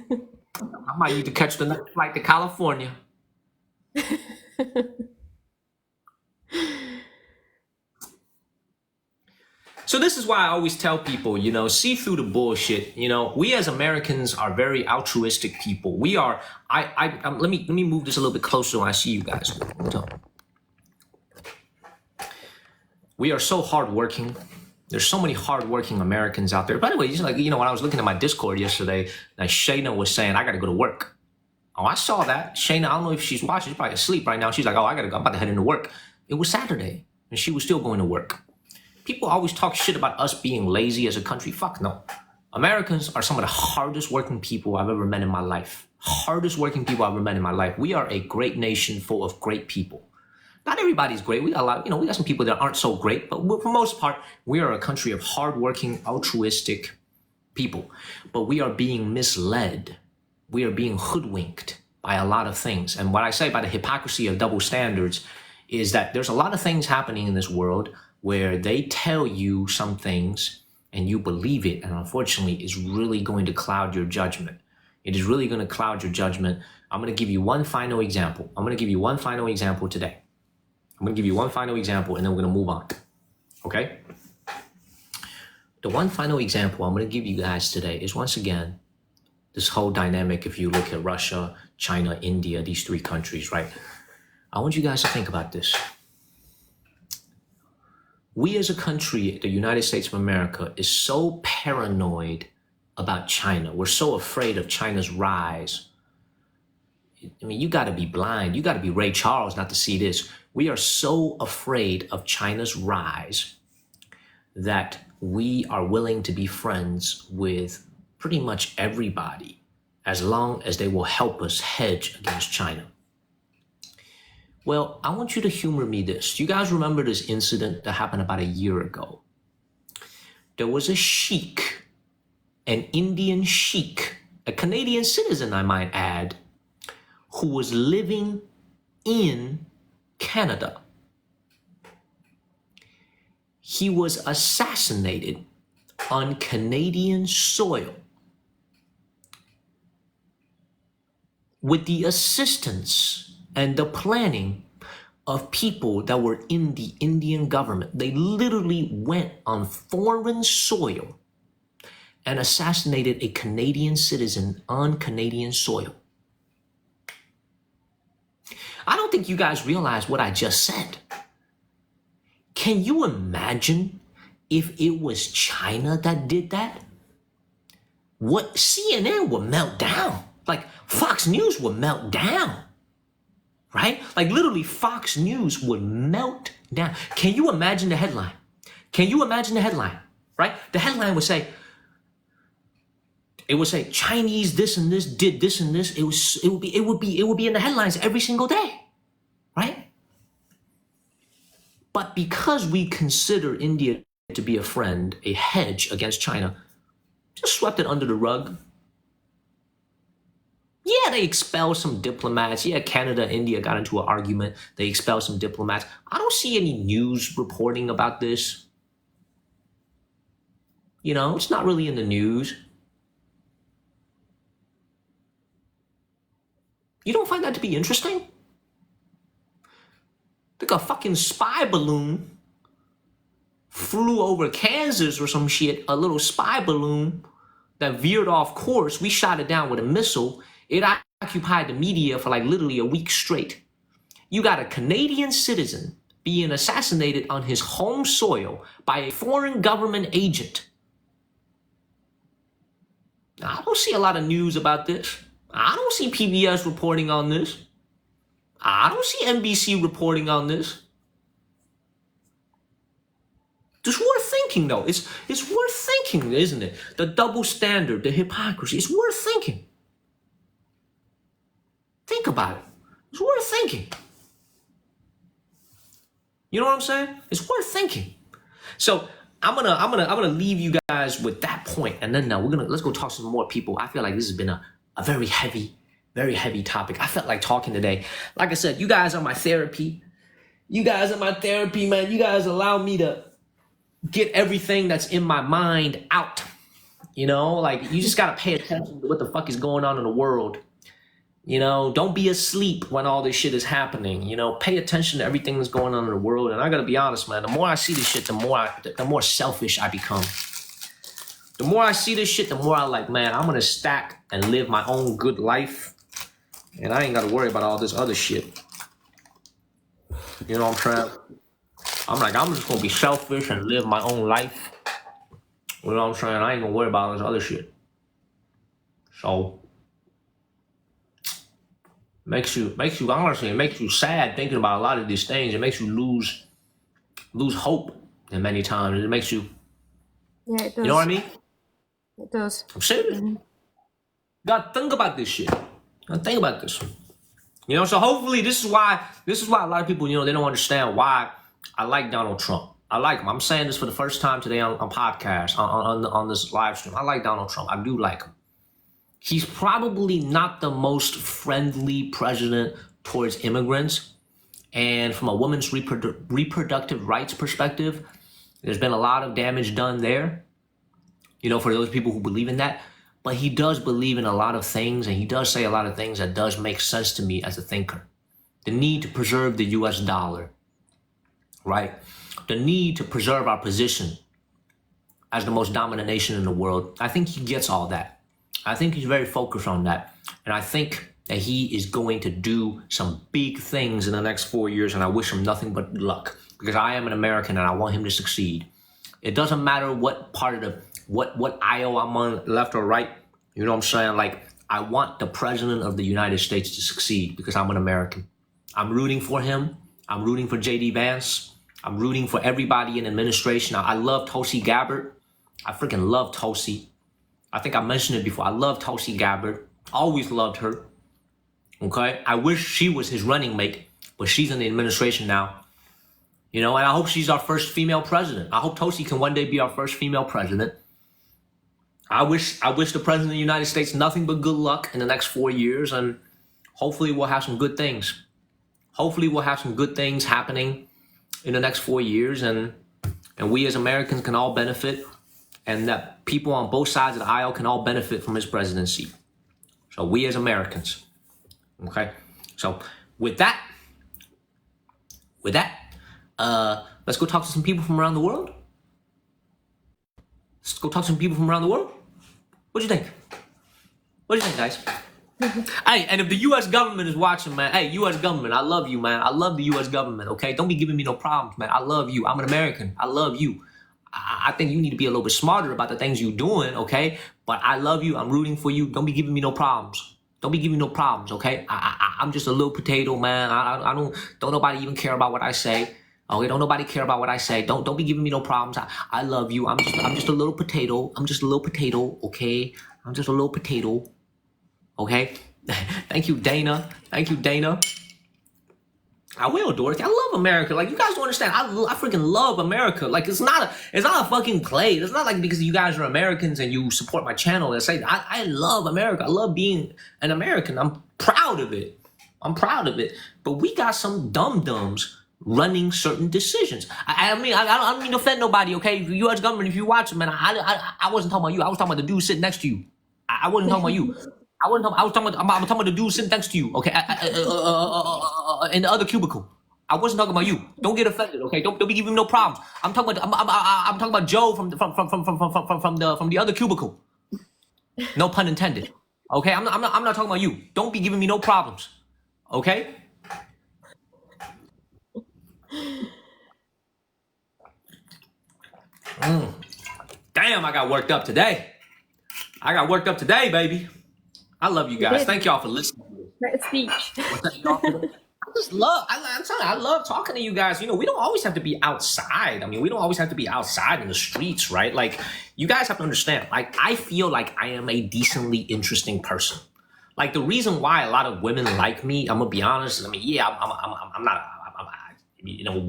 I might need to catch the next flight to California. So this is why I always tell people, see through the bullshit. We as Americans are very altruistic people. We are. Let me move this a little bit closer when I see you guys. We are so hardworking. There's so many hardworking Americans out there. By the way, just like, when I was looking at my Discord yesterday, like Shayna was saying, I got to go to work. Oh, I saw that. Shayna, I don't know if she's watching. She's probably asleep right now. She's like, I'm about to head into work. It was Saturday, and she was still going to work. People always talk shit about us being lazy as a country. Fuck no. Americans are some of the hardest working people I've ever met in my life. Hardest working people I've ever met in my life. We are a great nation full of great people. Not everybody's great. We got a lot, we got some people that aren't so great, but for the most part, we are a country of hardworking, altruistic people. But we are being misled. We are being hoodwinked by a lot of things. And what I say by the hypocrisy of double standards is that there's a lot of things happening in this world where they tell you some things and you believe it. And unfortunately, it's really going to cloud your judgment. It is really going to cloud your judgment. I'm going to give you one final example. I'm going to give you one final example today. I'm going to give you one final example and then we're going to move on. Okay? The one final example I'm going to give you guys today is, once again, this whole dynamic. If you look at Russia, China, India, these three countries, right? I want you guys to think about this. We as a country, the United States of America, is so paranoid about China. We're so afraid of China's rise. I mean, you got to be blind. You got to be Ray Charles not to see this. We are so afraid of China's rise that we are willing to be friends with pretty much everybody as long as they will help us hedge against China. Well, I want you to humor me this. Do you guys remember this incident that happened about a year ago? There was a sheik, an Indian sheik, a Canadian citizen, I might add, who was living in Canada. He was assassinated on Canadian soil with the assistance and the planning of people that were in the Indian government. They literally went on foreign soil and assassinated a Canadian citizen on Canadian soil. I don't think you guys realize what I just said. Can you imagine if it was China that did that? What CNN would melt down. Like Fox News would melt down. Right? Like literally Fox News would melt down. Can you imagine the headline? Can you imagine the headline? Right? The headline would say, it would say Chinese this and this did this and this. It would be in the headlines every single day, right? But because we consider India to be a friend, a hedge against China, just swept it under the rug. Yeah, they expelled some diplomats. Yeah, Canada, India got into an argument. They expelled some diplomats. I don't see any news reporting about this. You know, it's not really in the news. You don't find that to be interesting? Like a fucking spy balloon flew over Kansas or some shit, a little spy balloon that veered off course. We shot it down with a missile. It occupied the media for like literally a week straight. You got a Canadian citizen being assassinated on his home soil by a foreign government agent. Now, I don't see a lot of news about this. I don't see PBS reporting on this. I don't see NBC reporting on this. It's worth thinking, though. It's worth thinking, isn't it? The double standard, the hypocrisy. It's worth thinking. Think about it. It's worth thinking. You know what I'm saying? It's worth thinking. So I'm gonna leave you guys with that point, and then now let's go talk to some more people. I feel like this has been a very heavy topic. I felt like talking today. Like I said, you guys are my therapy. You guys are my therapy, man. You guys allow me to get everything that's in my mind out. You know, like you just gotta pay attention to what the fuck is going on in the world. You know, don't be asleep when all this shit is happening. You know, pay attention to everything that's going on in the world. And I gotta be honest, man, the more I see this shit, the more selfish I become. The more I see this shit, the more I like, man, I'm gonna stack and live my own good life. And I ain't gotta worry about all this other shit. You know what I'm saying? I'm just gonna be selfish and live my own life. You know what I'm saying? I ain't gonna worry about all this other shit. So honestly, it makes you sad thinking about a lot of these things. It makes you lose hope in many times. It makes you, Yeah, it does. you know what I mean? It does. I'm serious. You gotta think about this shit. Think about this. You know, so hopefully this is why a lot of people, you know, they don't understand why I like Donald Trump. I like him. I'm saying this for the first time today on podcast, on this live stream. I like Donald Trump. I do like him. He's probably not the most friendly president towards immigrants. And from a woman's reproductive rights perspective, there's been a lot of damage done there, you know, for those people who believe in that. But he does believe in a lot of things, and he does say a lot of things that does make sense to me as a thinker. The need to preserve the US dollar, right? The need to preserve our position as the most dominant nation in the world. I think he gets all that. I think he's very focused on that. And I think that he is going to do some big things in the next 4 years, and I wish him nothing but luck, because I am an American and I want him to succeed. It doesn't matter what part of what aisle I'm on, left or right. You know what I'm saying? Like, I want the president of the United States to succeed because I'm an American. I'm rooting for him. I'm rooting for J.D. Vance. I'm rooting for everybody in administration. I love Tulsi Gabbard. I freaking love Tulsi. I think I mentioned it before. I love Tulsi Gabbard. Always loved her. Okay? I wish she was his running mate, but she's in the administration now. You know, and I hope she's our first female president. I hope Tulsi can one day be our first female president. I wish the president of the United States nothing but good luck in the next 4 years, and hopefully we'll have some good things. Hopefully we'll have some good things happening in the next 4 years, and we as Americans can all benefit, and that people on both sides of the aisle can all benefit from his presidency. So we as Americans. Okay? So with that, let's go talk to some people from around the world. Let's go talk to some people from around the world. What do you think? What do you think, guys? Hey, and if the U.S. government is watching, man, hey, U.S. government, I love you, man. I love the U.S. government, okay? Don't be giving me no problems, man. I love you. I'm an American. I love you. I think you need to be a little bit smarter about the things you're doing, okay? But I love you. I'm rooting for you. Don't be giving me no problems. Don't be giving me no problems, okay? I'm just a little potato, man. I don't nobody even care about what I say. Okay, don't nobody care about what I say. Don't be giving me no problems. I love you. I'm just a little potato. I'm just a little potato, okay? I'm just a little potato. Okay? Thank you, Dana. Thank you, Dana. I will, Dorothy. I love America. Like, you guys don't understand. I freaking love America. Like, it's not a fucking play. It's not like because you guys are Americans and you support my channel. I love America. I love being an American. I'm proud of it. But we got some dum-dums running certain decisions. I mean, I don't mean to offend nobody, okay? U.S. government, if you watch it, man, I wasn't talking about you. I was talking about the dude sitting next to you. I wasn't talking about you. I'm talking about the dude sitting next to you, okay? In the other cubicle. I wasn't talking about you. Don't get offended, okay? Don't be giving me no problems. I'm talking about Joe from the other cubicle. No pun intended. Okay? I'm not talking about you. Don't be giving me no problems. Okay? Damn, I got worked up today. Baby. I love you guys. Thank y'all for listening. That's speech. I love talking to you guys. You know, we don't always have to be outside. I mean, we don't always have to be outside in the streets, right? Like, you guys have to understand, like, I feel like I am a decently interesting person. Like, the reason why a lot of women like me, I'm gonna be honest. I mean, yeah, I'm not, you know,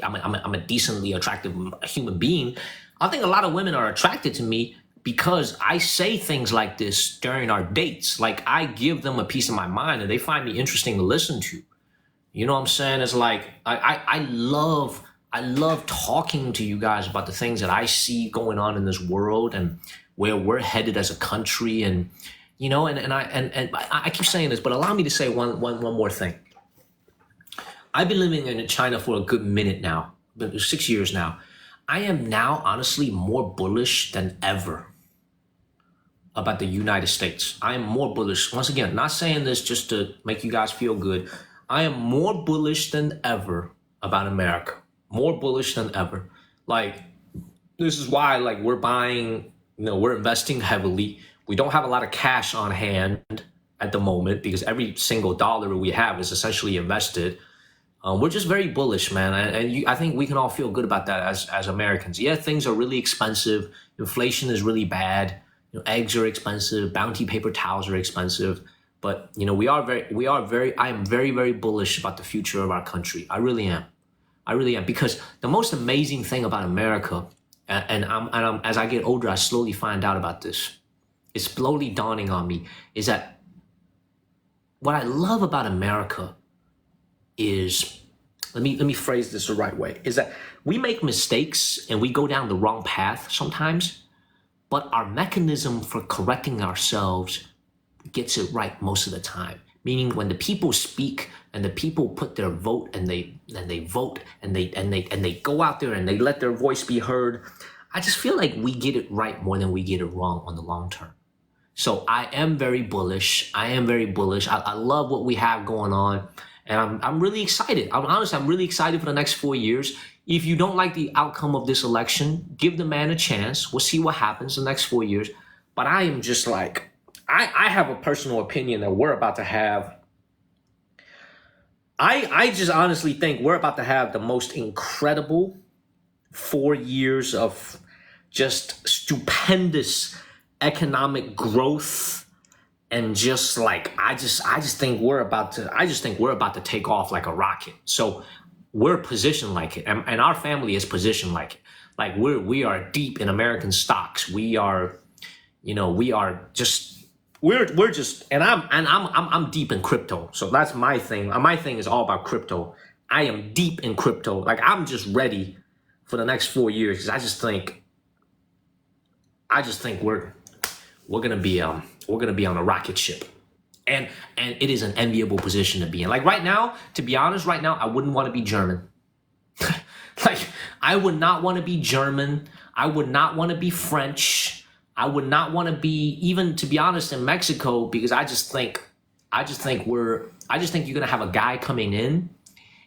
I'm a decently attractive human being. I think a lot of women are attracted to me because I say things like this during our dates. Like, I give them a piece of my mind and they find me interesting to listen to. You know what I'm saying? It's like, I love talking to you guys about the things that I see going on in this world and where we're headed as a country. And, you know, and I keep saying this, but allow me to say one more thing. I've been living in China for a good minute now, 6 years now. I am now honestly more bullish than ever about the United States. I am more bullish. Once again, not saying this just to make you guys feel good. I am more bullish than ever about America. More bullish than ever. Like, this is why, like, we're buying, you know, we're investing heavily. We don't have a lot of cash on hand at the moment because every single dollar we have is essentially invested. We're just very bullish, man. And I think we can all feel good about that as Americans. Yeah, things are really expensive. Inflation is really bad. You know, eggs are expensive. Bounty paper towels are expensive. But, you know, I am very, very bullish about the future of our country. I really am. Because the most amazing thing about America, and I'm as I get older, I slowly find out about this. It's slowly dawning on me, is that what I love about America is, let me phrase this the right way, is that we make mistakes and we go down the wrong path sometimes, but our mechanism for correcting ourselves gets it right most of the time. Meaning when the people speak and the people put their vote and they vote and they go out there and they let their voice be heard, I just feel like we get it right more than we get it wrong on the long term. So I am very bullish. I love what we have going on. And I'm really excited. I'm really excited for the next 4 years. If you don't like the outcome of this election, give the man a chance. We'll see what happens the next 4 years. But I am just like, I have a personal opinion that we're about to have. I just honestly think we're about to have the most incredible 4 years of just stupendous economic growth. And just like, I just think we're about to take off like a rocket. So we're positioned like it, and our family is positioned like it. Like we are deep in American stocks. We're I'm deep in crypto. So that's my thing. My thing is all about crypto. I am deep in crypto. Like, I'm just ready for the next 4 years because I just think we're gonna be on a rocket ship, and it is an enviable position to be in. Like, right now, to be honest, I wouldn't want to be German. Like, I would not want to be German. I would not want to be French. I would not want to be, even, to be honest, in Mexico, because I just think you're gonna have a guy coming in,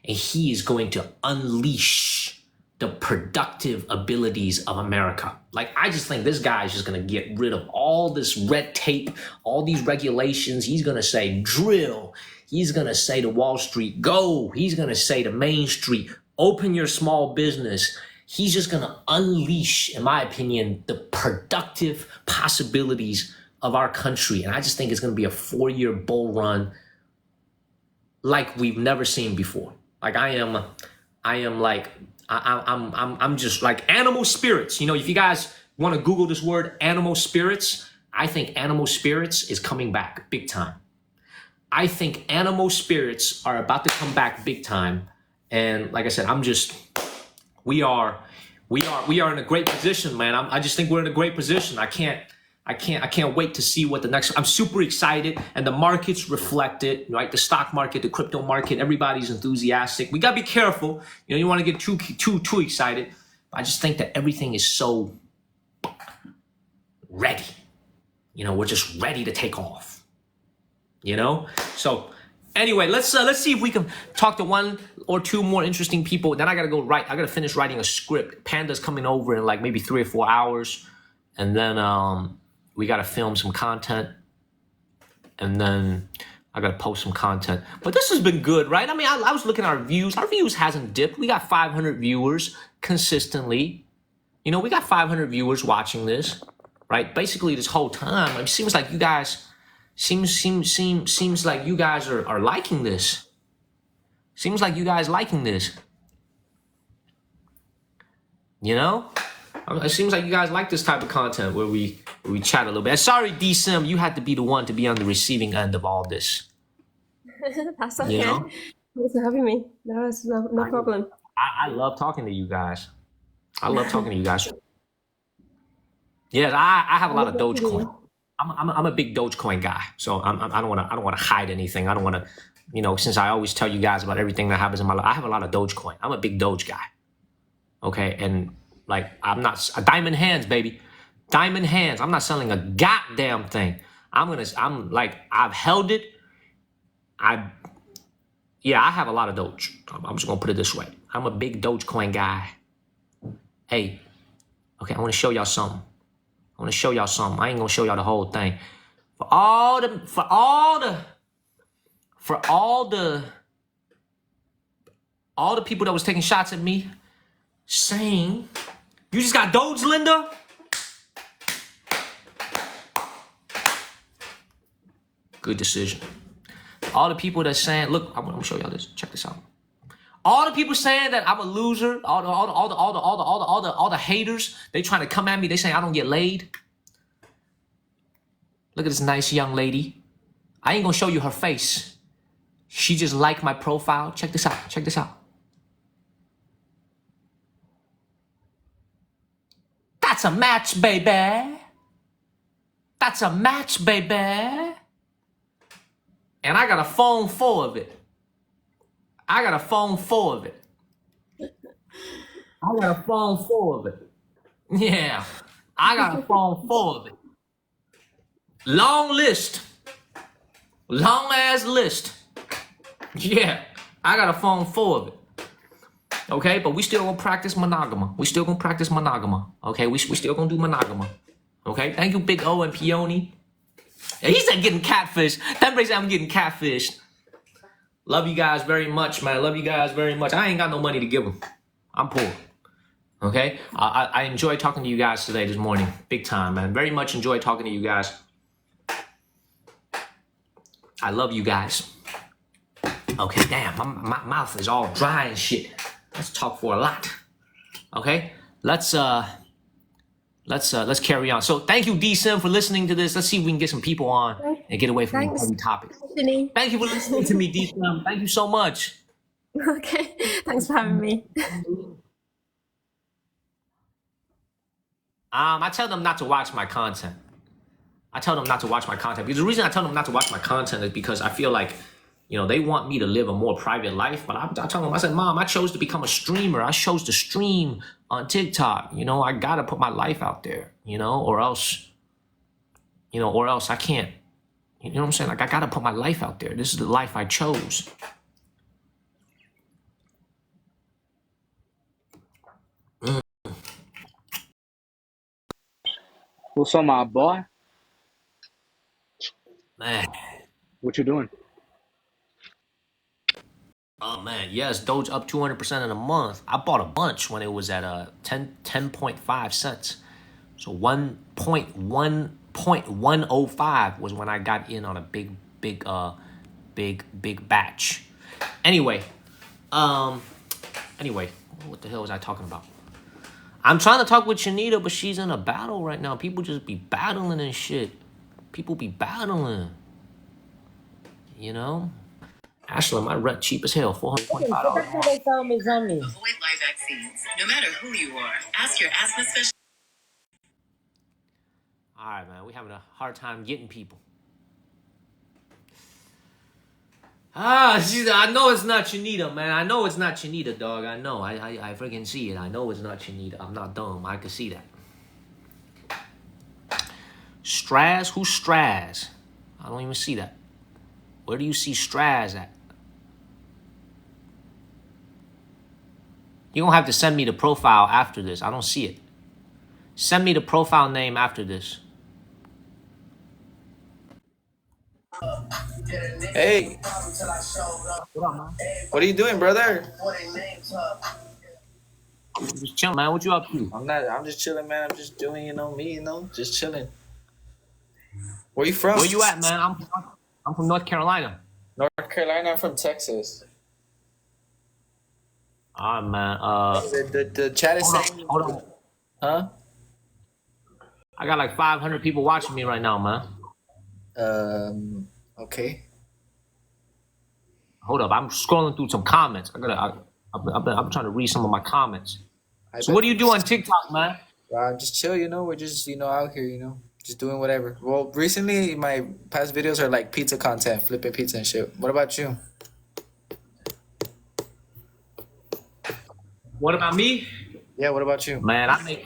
and he is going to unleash the productive abilities of America. Like, I just think this guy is just going to get rid of all this red tape, all these regulations. He's going to say drill. He's going to say to Wall Street, go. He's going to say to Main Street, open your small business. he's just gonna unleash, in my opinion, the productive possibilities of our country. And I just think it's gonna be a 4-year bull run like we've never seen before. Like I'm just like animal spirits. You know, if you guys want to Google this word, animal spirits, I think animal spirits is coming back big time. I think animal spirits are about to come back big time. And like I said, we are in a great position, man. I just think we're in a great position. I can't wait to see what the next. I'm super excited, and the markets reflect it, right? The stock market, the crypto market, everybody's enthusiastic. We gotta be careful. You know, you want to get too excited. But I just think that everything is so ready. You know, we're just ready to take off. You know, so anyway, let's see if we can talk to one or two more interesting people. Then I gotta go write. I gotta finish writing a script. Panda's coming over in like maybe 3 or 4 hours, and then we got to film some content, and then I got to post some content. But this has been good, right? I mean, I was looking at our views. Our views hasn't dipped. We got 500 viewers consistently. You know, we got 500 viewers watching this, right? Basically, this whole time. It seems like you guys seems like you guys are liking this. Seems like you guys liking this. You know? It seems like you guys like this type of content where we chat a little bit. Sorry, D-Sim, you had to be the one to be on the receiving end of all this. That's okay. You know? Thanks for having me. No, it's no problem. I love talking to you guys. I love talking to you guys. Yes, I have a lot of Dogecoin. I'm a big Dogecoin guy, so I don't want to hide anything. I don't want to, you know, since I always tell you guys about everything that happens in my life. I have a lot of Dogecoin. I'm a big Doge guy. Okay, and like I'm not diamond hands, baby, diamond hands. I'm not selling a goddamn thing. I've held it. I have a lot of Doge. I'm just gonna put it this way. I'm a big Dogecoin guy. Hey, okay, I want to show y'all something. I ain't gonna show y'all the whole thing. For all the people that was taking shots at me, saying, "You just got Doge, Linda." Good decision. All the people that saying, look, I'm gonna show y'all this. Check this out. All the people saying that I'm a loser, all the haters, they trying to come at me. They saying I don't get laid. Look at this nice young lady. I ain't gonna show you her face. She just liked my profile. Check this out. Check this out. That's a match, baby. That's a match, baby. And I got a phone full of it. Yeah, I got a phone full of it. Long list. Long ass list. Yeah, I got a phone full of it. Okay, but we still gonna practice monogamy. Okay, we still gonna do monogamy. Okay, thank you, Big O and Peony. Yeah, he said getting catfish. That said I'm getting catfished. Love you guys very much, man. Love you guys very much. I ain't got no money to give them. I'm poor. Okay? I enjoyed talking to you guys today, this morning. Big time, man. Very much enjoyed talking to you guys. I love you guys. Okay, damn. My mouth is all dry and shit. Let's talk for a lot. Okay? Let's carry on. So thank you, D-Sim, for listening to this. Let's see if we can get some people on and get away from these heavy topics. Thank you for listening to me, D-Sim. Thank you so much. Okay, thanks for having me. I tell them not to watch my content. Because the reason I tell them not to watch my content is because I feel like, you know, they want me to live a more private life. But I tell them, I said, Mom, I chose to become a streamer. I chose to stream on TikTok. You know, I got to put my life out there, you know, or else I can't. You know what I'm saying? Like, I got to put my life out there. This is the life I chose. What's up, my boy? Man. What you doing? man, yes, Doge up 200% in a month. I bought a bunch when it was at 10.5 cents. So 1.105 was when I got in on a big batch. Anyway, what the hell was I talking about? I'm trying to talk with Shanita, but she's in a battle right now. People just be battling and shit. People be battling. You know? Ashley, my rent cheap as hell, $425. Avoid live vaccines. No matter who you are, ask your asthma specialist. All right, man, we having a hard time getting people. I know it's not Chinita, man. I know it's not Chinita, dog. I know. I freaking see it. I know it's not Chinita. I'm not dumb. I can see that. Straz? Who's Straz? I don't even see that. Where do you see Straz at? You're going to have to send me the profile after this. I don't see it. Send me the profile name after this. Hey, what are you doing, brother? Just chilling, man. What you up to? I'm just chilling, man. I'm just doing, me, just chilling. Where you from? Where you at, man? I'm from North Carolina. North Carolina. I'm from Texas. All right, man. The chat is saying. Hold on. Huh? I got like 500 people watching me right now, man. Okay. Hold up, I'm scrolling through some comments. I'm trying to read some of my comments. So what do you do on TikTok, man? Just chill, we're just, out here, just doing whatever. Well, recently my past videos are like pizza content, flipping pizza and shit. What about you? What about me? Yeah, what about you? Man, I make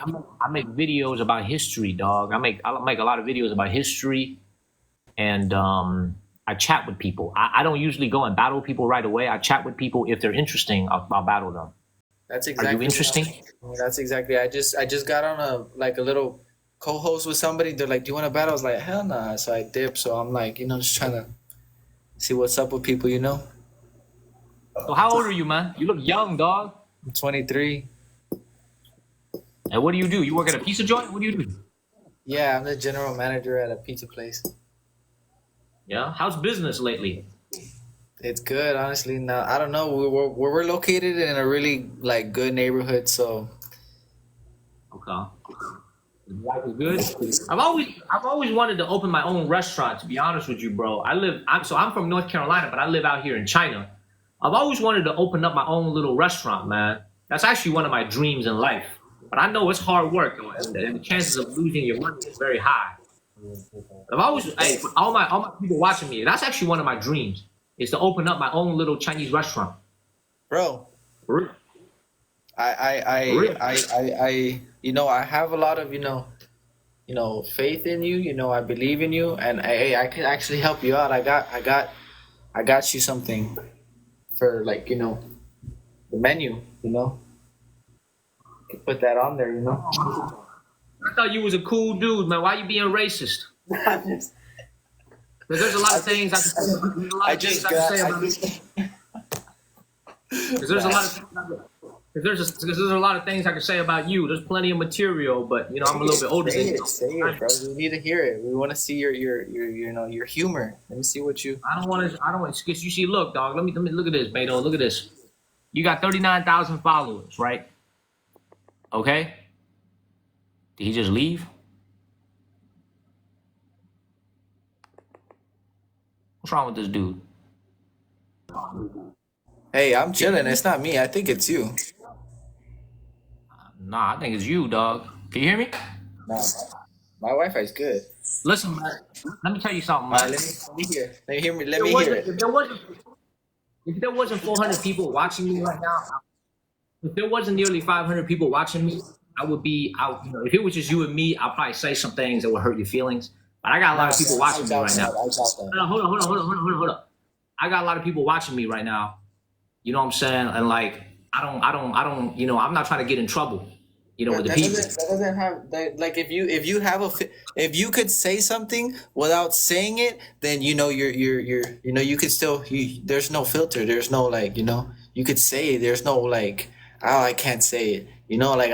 videos about history, dog. I make a lot of videos about history, and I chat with people. I don't usually go and battle people right away. I chat with people. If they're interesting, I'll battle them. That's exactly. Are you interesting? That's exactly. I just got on a little co-host with somebody. They're like, "Do you want to battle?" I was like, "Hell nah." So I dipped. So I'm like, just trying to see what's up with people, So how old are you, man? You look young, dog. I'm 23. And what do? You work at a pizza joint? What do you do? Yeah, I'm the general manager at a pizza place. Yeah, how's business lately? It's good, honestly. Now I don't know. We're located in a really good neighborhood, so. Okay. Life is good. I've always wanted to open my own restaurant. To be honest with you, bro, I'm from North Carolina, but I live out here in China. I've always wanted to open up my own little restaurant, man. That's actually one of my dreams in life. But I know it's hard work, and the chances of losing your money is very high. I've always, all my people watching me, that's actually one of my dreams, is to open up my own little Chinese restaurant. Bro, really? I have a lot of faith in you. I believe in you, and I can actually help you out. I got you something for the menu. Put that on there. I thought you was a cool dude, man. Why you being racist? Because there's a lot of things I can say about me. Because there's a lot of things I can say about you. There's plenty of material, but I'm a little bit older than you. Say it, bro. We need to hear it. We want to see your humor. Let me see what you. I don't want to. You see, look, dog. Let me look at this, Beto. Look at this. You got 39,000 followers, right? Okay. Did he just leave? What's wrong with this dude? Hey, I'm chilling. It's not me. I think it's you. Nah, I think it's you, dog. Can you hear me? Nah, my Wi-Fi's good. Listen, man. Let me tell you something, man. Let me hear. Let me hear it. If there wasn't 400 people watching me right now, if there wasn't nearly 500 people watching me, I would be out. If it was just you and me, I'll probably say some things that would hurt your feelings. But I got a lot of people watching me right now. Hold on. I got a lot of people watching me right now. You know what I'm saying? And I don't. I'm not trying to get in trouble. With the people. That doesn't have if you could say something without saying it, then you're you could still there's no filter. There's no you you could say it. There's no like, oh, I can't say it. You know, like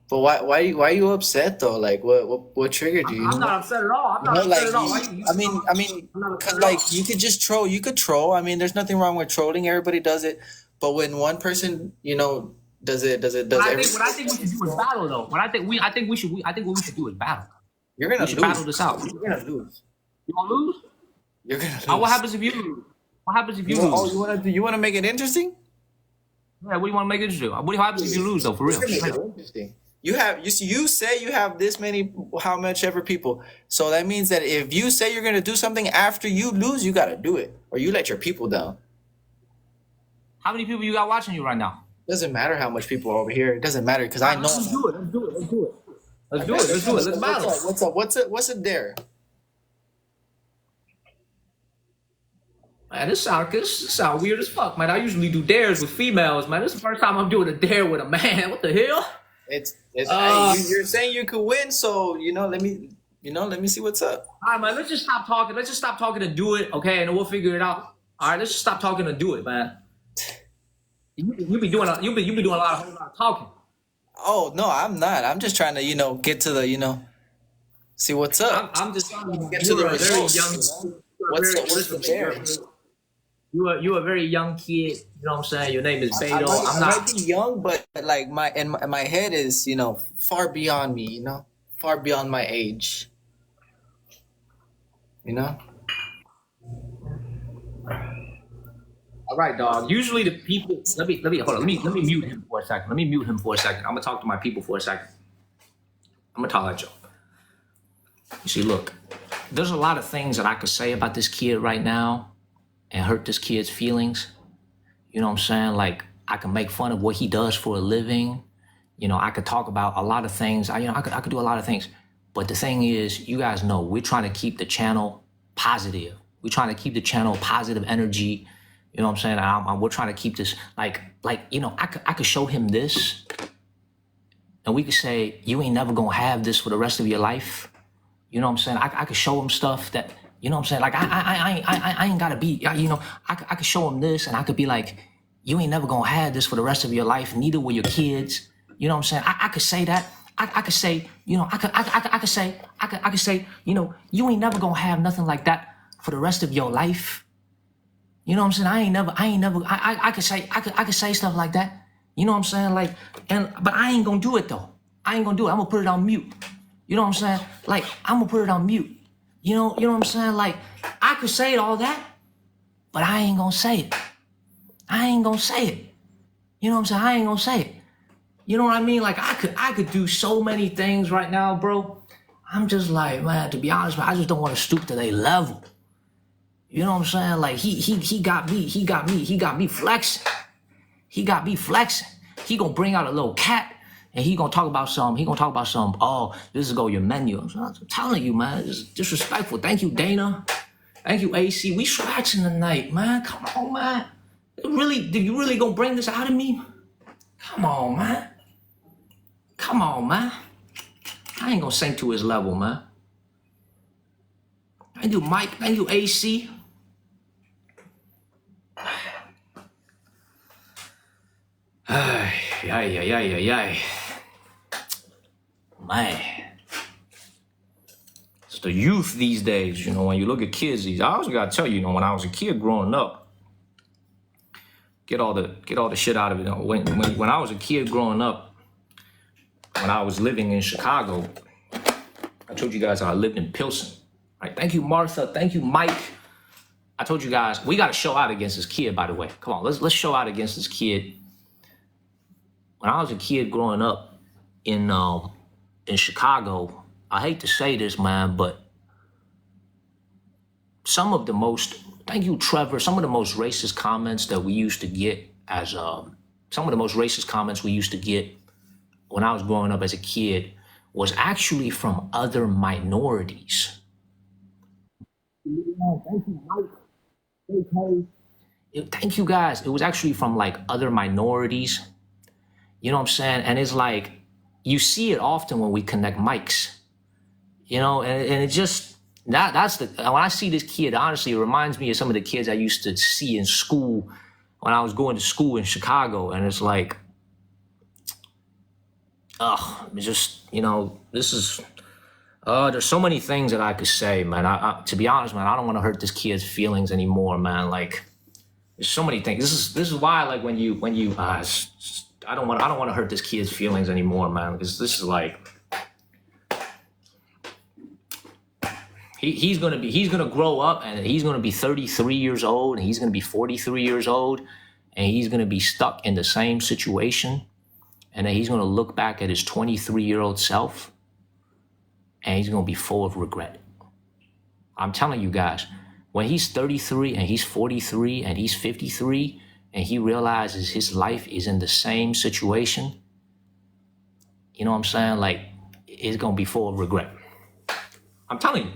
But why you upset though? Like what triggered you? I'm not upset at all. I'm You not know, upset like at all. I mean, cause like you could just troll. You could troll. I mean, there's nothing wrong with trolling. Everybody does it. But when one person, does it, What I think we should do is battle though. What I think we should do is battle. You're gonna We should lose. battle this out. You're gonna lose. You gonna lose? You're gonna lose. What happens if you lose? What happens if you lose? Oh, you wanna make it interesting? Yeah, what do you want to make it interesting? What happens if you lose though? For real? Make it interesting. You say you have this many, how much ever people. So that means that if you say you're gonna do something after you lose, you gotta do it, or you let your people down. How many people you got watching you right now? Doesn't matter how much people are over here. It doesn't matter because I know. Let's do it. Let's battle. What's up? What's it there? Man, this sound weird as fuck, man. I usually do dares with females, man. This is the first time I'm doing a dare with a man. What the hell? You're saying you could win, so let me see what's up. All right, man. Let's just stop talking. Let's just stop talking and do it, okay? And then we'll figure it out. All right, let's just stop talking and do it, man. You be doing a lot of talking. Oh no, I'm not. I'm just trying to get to the see what's up. I'm just trying to get to the results. What's the dare? You a very young kid. You know what I'm saying? Your name is Beto. I might be young, but like my head is far beyond me. Far beyond my age. All right, dog. Usually the people. Let me hold on. Let me mute him for a second. I'm gonna talk to my people for a second. I'm gonna talk at you. You see, look, there's a lot of things that I could say about this kid right now and hurt this kid's feelings. You know what I'm saying? Like, I can make fun of what he does for a living. I could talk about a lot of things. I could do a lot of things. But the thing is, you guys know, we're trying to keep the channel positive. We're trying to keep the channel positive energy. You know what I'm saying? We're trying to keep this I could show him this, and we could say, you ain't never gonna have this for the rest of your life. You know what I'm saying? I could show him stuff that, you know what I'm saying? Like, I ain't gotta be, I could show him this, and I could be like, you ain't never gonna have this for the rest of your life. Neither will your kids. You know what I'm saying? I could say that. I could say, I could say, you ain't never gonna have nothing like that for the rest of your life. You know what I'm saying? I could say stuff like that. You know what I'm saying? Like, but I ain't gonna do it though. I ain't gonna do it. I'm gonna put it on mute. You know what I'm saying? Like, I'm gonna put it on mute. You know what I'm saying? Like, I could say all that, but I ain't gonna say it. I ain't gonna say it. You know what I'm saying? I ain't gonna say it. You know what I mean? Like, I could do so many things right now, bro. I'm just like, man, to be honest, I just don't want to stoop to their level. You know what I'm saying? Like, he got me flexing. He He gonna bring out a little cat and he gonna talk about some, oh, this is go your menu. I'm telling you, man, it's disrespectful. Thank you, Dana. Thank you, AC. We scratching tonight, man. Come on, man. Do you really gonna bring this out of me? Come on, man. I ain't gonna sink to his level, man. Thank you, Mike. Thank you, AC. Ay. Man. It's the youth these days, when you look at kids, I also gotta tell you, when I was a kid growing up, get all the shit out of it. When I was a kid growing up, when I was living in Chicago, I told you guys I lived in Pilsen. Right? Thank you, Martha. Thank you, Mike. I told you guys, we got to show out against this kid, by the way. Come on, let's show out against this kid. When I was a kid growing up in Chicago, I hate to say this, man, but thank you, Trevor, some of the most racist comments that we used to get when I was growing up as a kid was actually from other minorities. Thank you, Mike. Thank you, guys. It was actually from like other minorities. You know what I'm saying? And it's like, you see it often when we connect mics, and it just, when I see this kid, honestly, it reminds me of some of the kids I used to see in school when I was going to school in Chicago, and it's like, it's just, this is, there's so many things that I could say, man. To be honest, man, I don't want to hurt this kid's feelings anymore, man. Like, there's so many things. This is why, like, when you, I don't want to hurt this kid's feelings anymore, man, because this is like, he's gonna grow up, and he's gonna be 33 years old, and he's gonna be 43 years old, and he's gonna be stuck in the same situation. And then he's going to look back at his 23-year-old self, and he's going to be full of regret. I'm telling you guys, when he's 33 and he's 43 and he's 53, and he realizes his life is in the same situation, you know what I'm saying? Like, it's going to be full of regret. I'm telling you.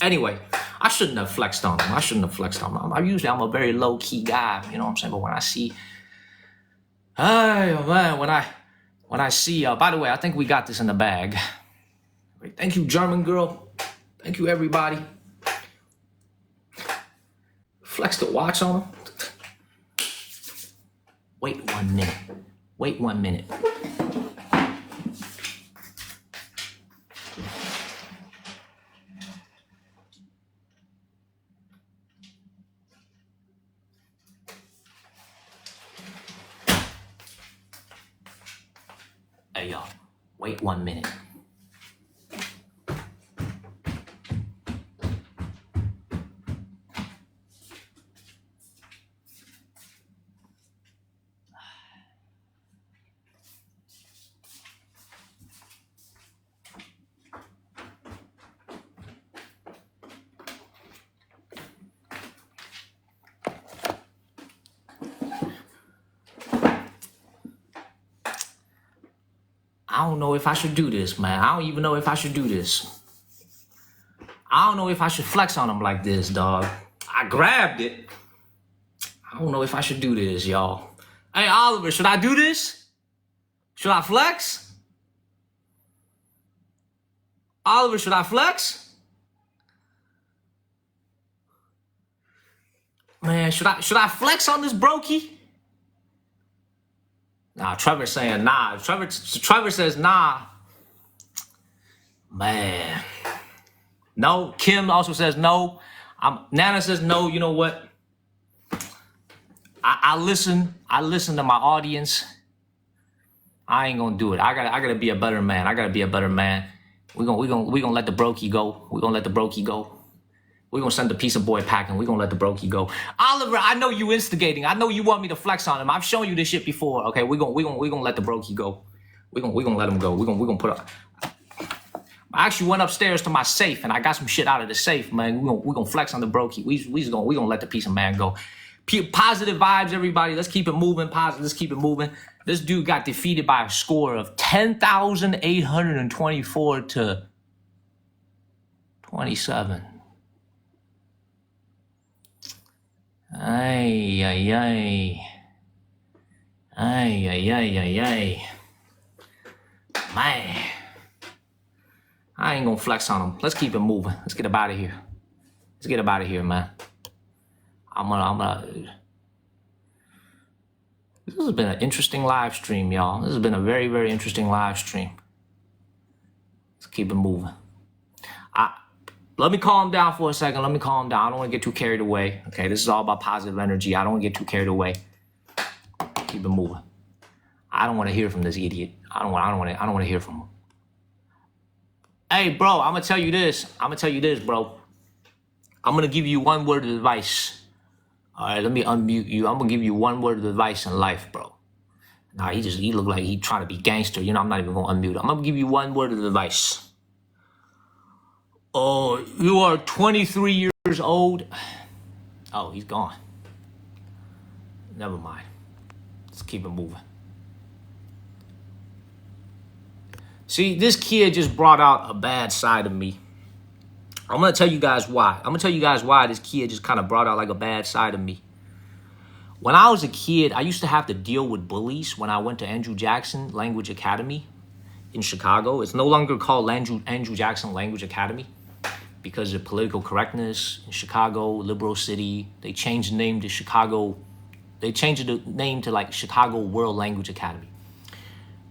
Anyway, I shouldn't have flexed on him. I'm a very low-key guy, you know what I'm saying? But when I see... Oh man, when I see, by the way, I think we got this in the bag. Thank you, German girl. Thank you, everybody. Flex the watch on him. Wait 1 minute. Wait 1 minute. Hey, y'all, wait 1 minute. I don't know if I should do this, man. I don't even know if I should do this. I don't know if I should flex on him like this, dog. I grabbed it. I don't know if I should do this, y'all. Hey, Oliver, should I do this? Should I flex? Oliver, should I flex? Man, should I flex on this brokey? Nah, Trevor's saying nah. Trevor says nah. Man. No. Kim also says no. Nana says no. You know what? I listen to my audience. I ain't gonna do it. I gotta be a better man. We're gonna let the brokey go. We're gonna send the pizza boy packing. We're gonna let the brokey go. Oliver, I know you instigating. I know you want me to flex on him. I've shown you this shit before. Okay, we're gonna let the brokey go. We're gonna let him go. We're gonna put up. I actually went upstairs to my safe and I got some shit out of the safe, man. We're gonna flex on the brokey. We're gonna let the pizza man go. Positive vibes, everybody. Let's keep it moving. Positive. Let's keep it moving. This dude got defeated by a score of 10,824 to 27. Ay, ay, ay. Ay, ay, ay, ay, ay. Man. I ain't gonna flex on him. Let's keep it moving. Let's get up out of here. Man. I'm gonna. This has been an interesting live stream, y'all. This has been a very, very interesting live stream. Let's keep it moving. Let me calm down for a second. I don't want to get too carried away. Okay, this is all about positive energy. I don't want to get too carried away. Keep it moving. I don't want to hear from this idiot. I don't want to hear from him. Hey, bro, I'm gonna tell you this, bro. I'm gonna give you one word of advice. All right, let me unmute you. I'm gonna give you one word of advice in life, bro. Nah, he look like he trying to be gangster. You know, I'm not even gonna unmute him. I'm gonna give you one word of advice. Oh, you are 23 years old. Oh, he's gone. Never mind. Let's keep it moving. See, this kid just brought out a bad side of me. I'm going to tell you guys why. This kid just kind of brought out like a bad side of me. When I was a kid, I used to have to deal with bullies when I went to Andrew Jackson Language Academy in Chicago. It's no longer called Andrew Jackson Language Academy because of political correctness in Chicago, liberal city. They changed the name to Chicago They changed the name to like Chicago World Language Academy.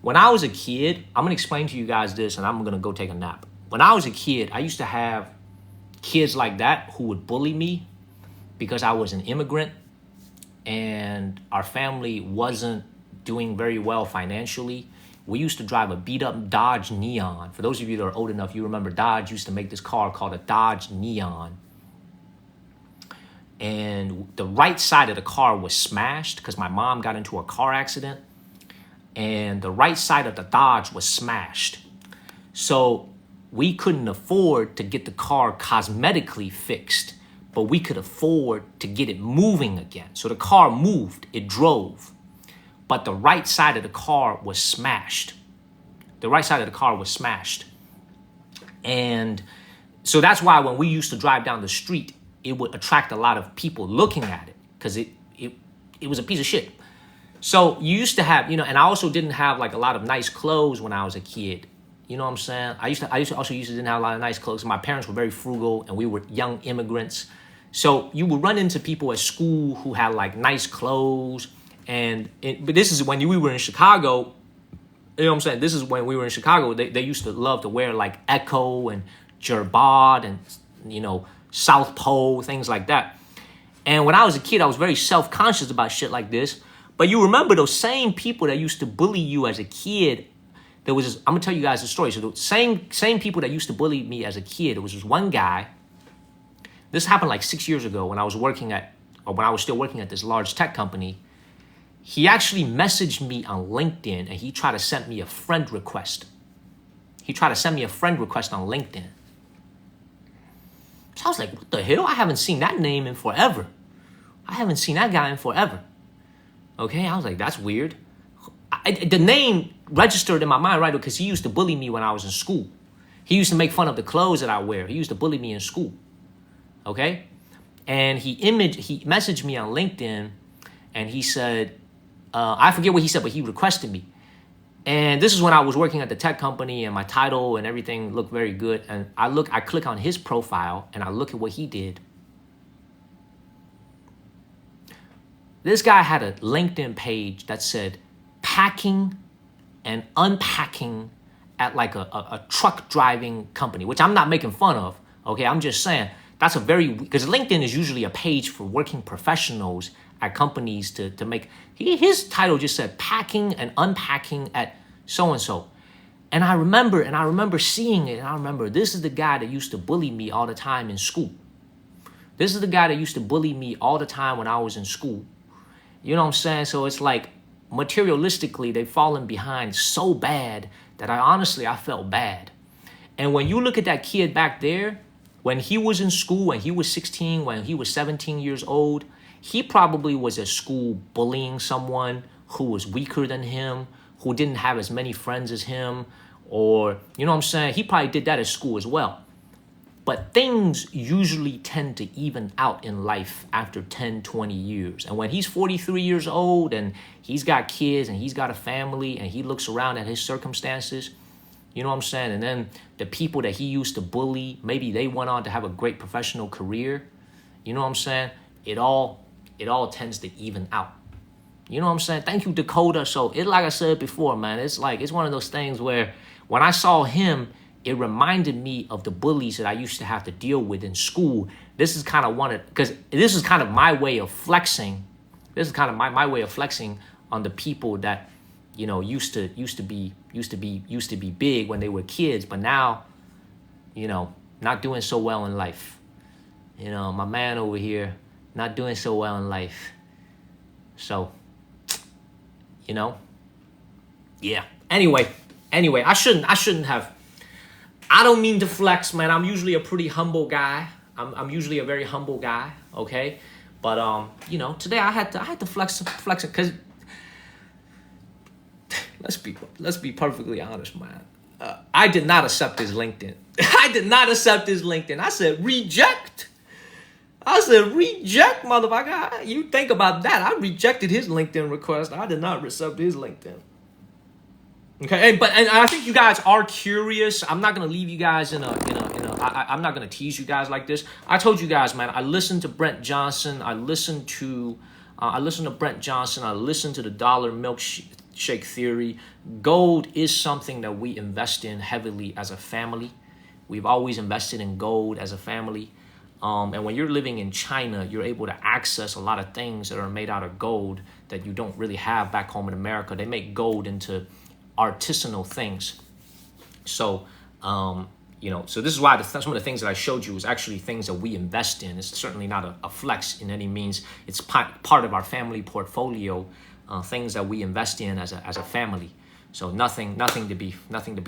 When I was a kid, I'm gonna explain to you guys this, and I'm gonna go take a nap. When I was a kid, I used to have kids like that who would bully me because I was an immigrant and our family wasn't doing very well financially. We used to drive a beat up Dodge Neon. For those of you that are old enough, you remember Dodge used to make this car called a Dodge Neon. And the right side of the car was smashed because my mom got into a car accident and the right side of the Dodge was smashed. So we couldn't afford to get the car cosmetically fixed, but we could afford to get it moving again. So the car moved, it drove, but the right side of the car was smashed. The right side of the car was smashed. And so that's why when we used to drive down the street, it would attract a lot of people looking at it because it was a piece of shit. So you used to have, and I also didn't have like a lot of nice clothes when I was a kid. You know what I'm saying? I also didn't have a lot of nice clothes. My parents were very frugal and we were young immigrants. So you would run into people at school who had like nice clothes. But this is when we were in Chicago. You know what I'm saying? This is when we were in Chicago. They used to love to wear like Echo and Gerbard and, South Pole, things like that. And when I was a kid, I was very self-conscious about shit like this. But you remember those same people that used to bully you as a kid. I'm gonna tell you guys a story. So the same people that used to bully me as a kid, there was this one guy. This happened like 6 years ago when I was still working at this large tech company. He actually messaged me on LinkedIn and he tried to send me a friend request. on LinkedIn. So I was like, what the hell? I haven't seen that name in forever. I haven't seen that guy in forever. Okay, I was like, that's weird. The name registered in my mind, right? Because he used to bully me when I was in school. He used to make fun of the clothes that I wear. He used to bully me in school. Okay? And he messaged me on LinkedIn and he said, I forget what he said, but he requested me. And this is when I was working at the tech company and my title and everything looked very good. And I click on his profile and I look at what he did. This guy had a LinkedIn page that said packing and unpacking at like a truck driving company, which I'm not making fun of. Okay, I'm just saying that's because LinkedIn is usually a page for working professionals at companies to make. His title just said packing and unpacking at so-and-so. And I remember seeing it, and I remember this is the guy that used to bully me all the time in school. This is the guy that used to bully me all the time when I was in school. You know what I'm saying? So it's like materialistically, they've fallen behind so bad that I felt bad. And when you look at that kid back there, when he was in school, when he was 16, when he was 17 years old, he probably was at school bullying someone who was weaker than him, who didn't have as many friends as him, or, you know what I'm saying? He probably did that at school as well. But things usually tend to even out in life after 10, 20 years. And when he's 43 years old and he's got kids and he's got a family and he looks around at his circumstances, you know what I'm saying? And then the people that he used to bully, maybe they went on to have a great professional career. You know what I'm saying? It all tends to even out. You know what I'm saying? Thank you, Dakota. So like I said before, man, it's one of those things where when I saw him, it reminded me of the bullies that I used to have to deal with in school. This is kind of this is kind of my way of flexing. This is kind of my way of flexing on the people that, used to be big when they were kids, but now, not doing so well in life. My man over here, not doing so well in life. So, yeah. Anyway, I shouldn't have. I don't mean to flex, man. I'm usually a pretty humble guy. I'm usually a very humble guy, okay? But today I had to flex it because let's be perfectly honest, man. I did not accept his LinkedIn. I said reject. Reject, motherfucker. You think about that. I rejected his LinkedIn request. I did not accept his LinkedIn. Okay, and I think you guys are curious. I'm not gonna leave you guys I'm not gonna tease you guys like this. I told you guys, man. I listened to Brent Johnson. I listened to I listen to Brent Johnson. I listen to the dollar milkshake theory. Gold is something that we invest in heavily as a family. We've always invested in gold as a family. And when you're living in China, you're able to access a lot of things that are made out of gold that you don't really have back home in America. They make gold into artisanal things. So, so this is why some of the things that I showed you is actually things that we invest in. It's certainly not a flex in any means. It's part of our family portfolio, things that we invest in as a family. So nothing to be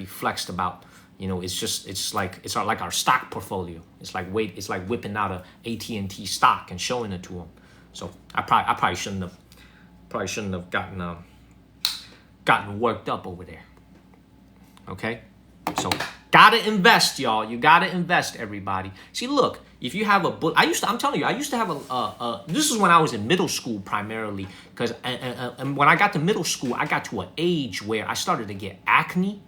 flexed about. It's like our stock portfolio. It's like whipping out a AT&T stock and showing it to them. So I probably shouldn't have gotten worked up over there. Okay, so gotta invest, y'all. You gotta invest, everybody. See, look, if you have I'm telling you, I used to have this is when I was in middle school primarily, because and when I got to middle school, I got to an age where I started to get acne.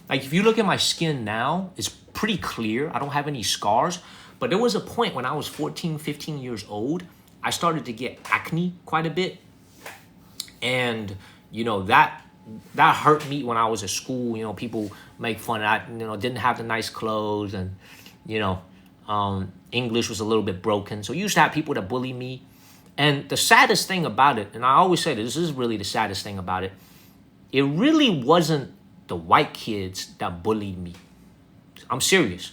Like, if you look at my skin now, it's pretty clear. I don't have any scars. But there was a point when I was 14, 15 years old, I started to get acne quite a bit. And, that hurt me when I was at school. People make fun. I, didn't have the nice clothes, and, English was a little bit broken. So you used to have people that bully me. And the saddest thing about it, and I always say this is really the saddest thing about it, it really wasn't the white kids that bullied me. I'm serious.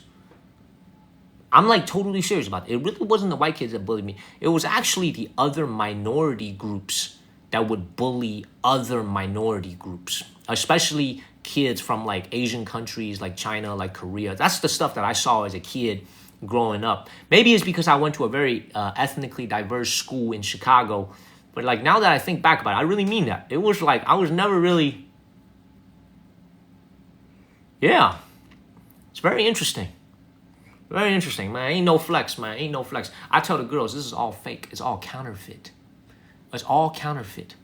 I'm like totally serious about it. It really wasn't the white kids that bullied me. It was actually the other minority groups that would bully other minority groups, especially kids from like Asian countries like China, like Korea. That's the stuff that I saw as a kid growing up. Maybe it's because I went to a very ethnically diverse school in Chicago. But like, now that I think back about it, I really mean that. It was like, I was never really... Yeah, it's very interesting. Very interesting, man. Ain't no flex, man. Ain't no flex. I tell the girls, this is all fake. It's all counterfeit. It's all counterfeit.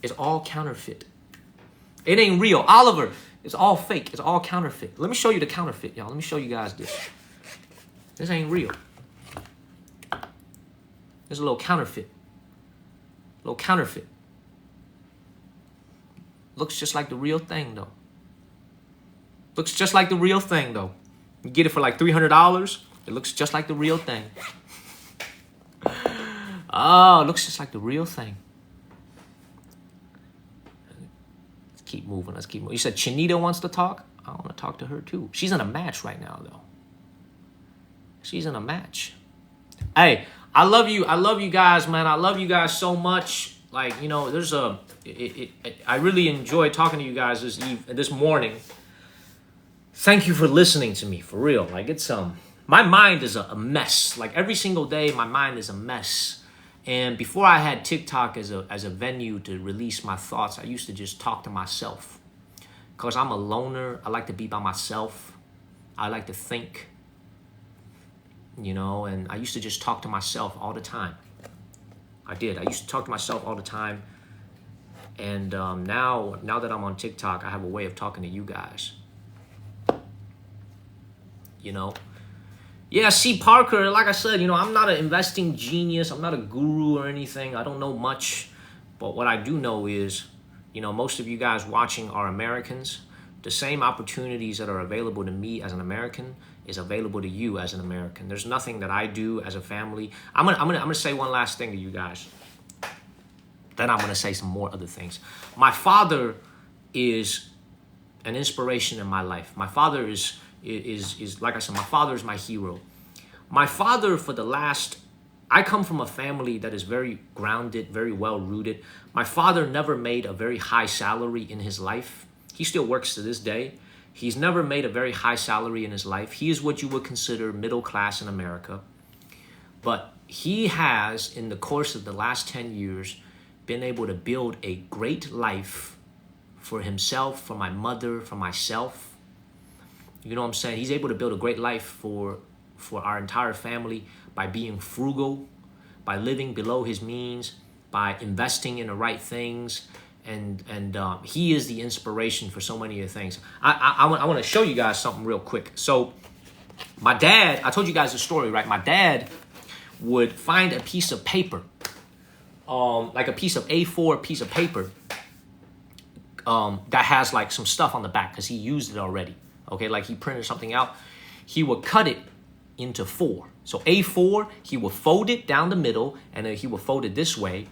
It's all counterfeit. It ain't real. Oliver, it's all fake. It's all counterfeit. Let me show you the counterfeit, y'all. Let me show you guys this. This ain't real. There's a little counterfeit. Little counterfeit. Looks just like the real thing, though. Looks just like the real thing, though. You get it for like $300. It looks just like the real thing. Oh, it looks just like the real thing. Let's keep moving. Let's keep moving. You said Chinita wants to talk? I want to talk to her, too. She's in a match right now, though. She's in a match. Hey, I love you. I love you guys, man. I love you guys so much. Like, there's I really enjoy talking to you guys this morning. Thank you for listening to me, for real. Like, it's my mind is a mess. Like, every single day, my mind is a mess. And before I had TikTok as a venue to release my thoughts, I used to just talk to myself. Because I'm a loner. I like to be by myself. I like to think. And I used to just talk to myself all the time. I did. I used to talk to myself all the time. And now that I'm on TikTok, I have a way of talking to you guys. Yeah, C. Parker, like I said, I'm not an investing genius. I'm not a guru or anything. I don't know much. But what I do know is, most of you guys watching are Americans. The same opportunities that are available to me as an American is available to you as an American. There's nothing that I do as a family. I'm gonna say one last thing to you guys. Then I'm gonna say some more other things. My father is an inspiration in my life. My father is like I said, my father is my hero. My father, I come from a family that is very grounded, very well rooted. My father never made a very high salary in his life. He still works to this day. He's never made a very high salary in his life. He is what you would consider middle class in America. But he has, in the course of the last 10 years, been able to build a great life for himself, for my mother, for myself. You know what I'm saying? He's able to build a great life for our entire family by being frugal, by living below his means, by investing in the right things. And he is the inspiration for so many of the things. I want to show you guys something real quick. So my dad, I told you guys the story, right? My dad would find a piece of paper like a piece of A4 piece of paper that has like some stuff on the back because he used it already. Okay, like he printed something out. He would cut it into 4. So A4, he would fold it down the middle, and then he would fold it this way.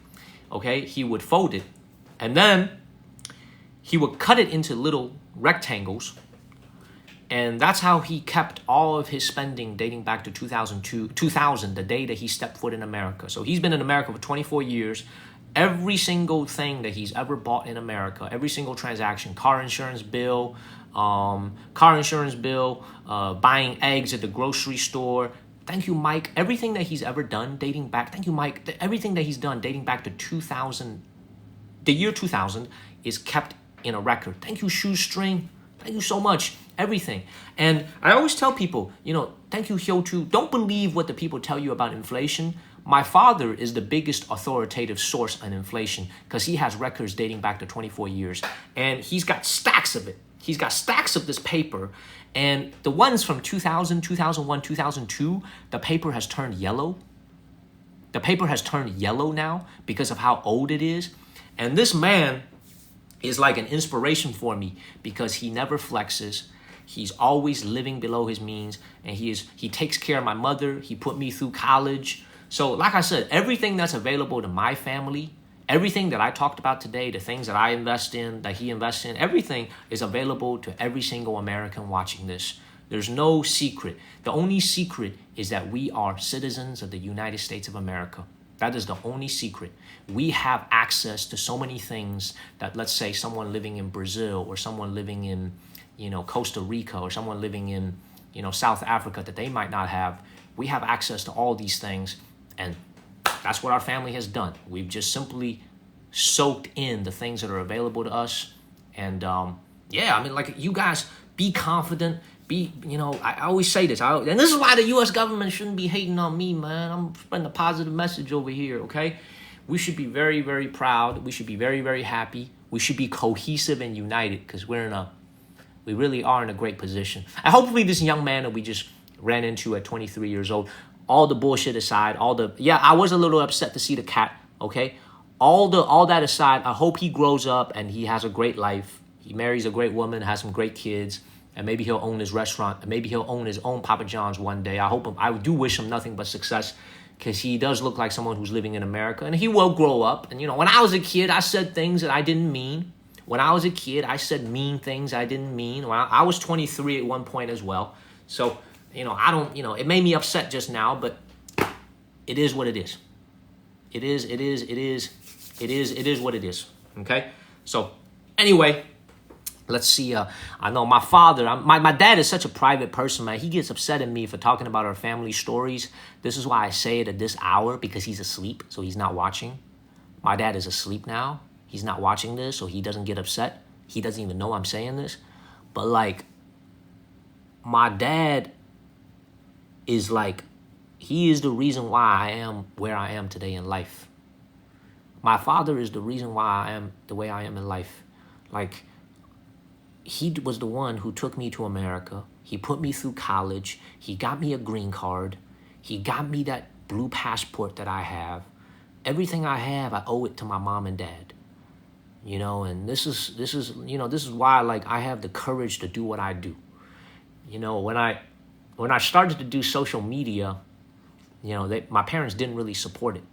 Okay, he would fold it, and then he would cut it into little rectangles. And that's how he kept all of his spending dating back to 2000, the day that he stepped foot in America. So he's been in America for 24 years. Every single thing that he's ever bought in America, every single transaction, car insurance bill, buying eggs at the grocery store. Thank you, Mike. Everything that he's ever done dating back, thank you, Mike. Everything that he's done dating back to 2000, the year 2000, is kept in a record. Thank you, Shoestring. Thank you so much. Everything. And I always tell people, thank you, Hyotu. Don't believe what the people tell you about inflation. My father is the biggest authoritative source on inflation because he has records dating back to 24 years. And he's got stacks of it. He's got stacks of this paper. And the ones from 2000, 2001, 2002, the paper has turned yellow. The paper has turned yellow now because of how old it is. And this man is like an inspiration for me because he never flexes. He's always living below his means, and he takes care of my mother. He put me through college. So like I said, everything that's available to my family, everything that I talked about today, the things that I invest in, that he invests in, everything is available to every single American watching this. There's no secret. The only secret is that we are citizens of the United States of America. That is the only secret. We have access to so many things that, let's say, someone living in Brazil or someone living in, Costa Rica or someone living in, South Africa that they might not have. We have access to all these things, and that's what our family has done. We've just simply soaked in the things that are available to us. And like you guys, be confident. I always say this, and this is why the U.S. government shouldn't be hating on me, man. I'm spreading a positive message over here, okay? We should be very, very proud. We should be very, very happy. We should be cohesive and united because we really are in a great position. And hopefully this young man that we just ran into at 23 years old, all the bullshit aside, I was a little upset to see the cat, okay? All that aside, I hope he grows up and he has a great life. He marries a great woman, has some great kids. And maybe he'll own his restaurant. And maybe he'll own his own Papa John's one day. I do wish him nothing but success because he does look like someone who's living in America. And he will grow up. And, when I was a kid, I said things that I didn't mean. When I was a kid, I said mean things I didn't mean. I was 23 at one point as well. So, it made me upset just now, but it is what it is. It is what it is. Okay? So, anyway. Let's see. I know my father, my dad is such a private person, man. He gets upset at me for talking about our family stories. This is why I say it at this hour, because he's asleep, so he's not watching. My dad is asleep now. He's not watching this, so he doesn't get upset. He doesn't even know I'm saying this. But my dad is he is the reason why I am where I am today in life. My father is the reason why I am the way I am in life. He was the one who took me to America. He put me through college. He got me a green card. He got me that blue passport that I have. Everything I have, I owe it to my mom and dad. And this is why I have the courage to do what I do. When I started to do social media, my parents didn't really support it.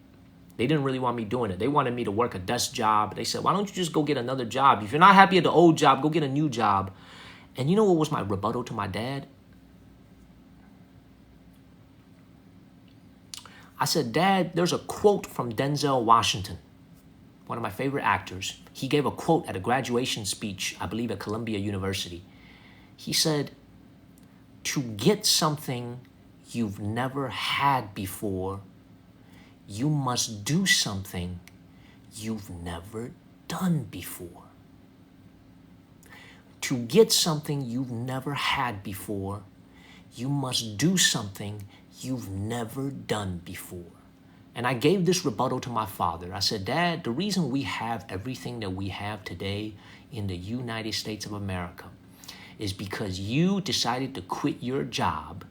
They didn't really want me doing it. They wanted me to work a desk job. They said, why don't you just go get another job? If you're not happy at the old job, go get a new job. And you know what was my rebuttal to my dad? I said, Dad, there's a quote from Denzel Washington, one of my favorite actors. He gave a quote at a graduation speech, I believe at Columbia University. He said, to get something you've never had before, you must do something you've never done before. To get something you've never had before, you must do something you've never done before. And I gave this rebuttal to my father. I said, Dad, the reason we have everything that we have today in the United States of America is because you decided to quit your job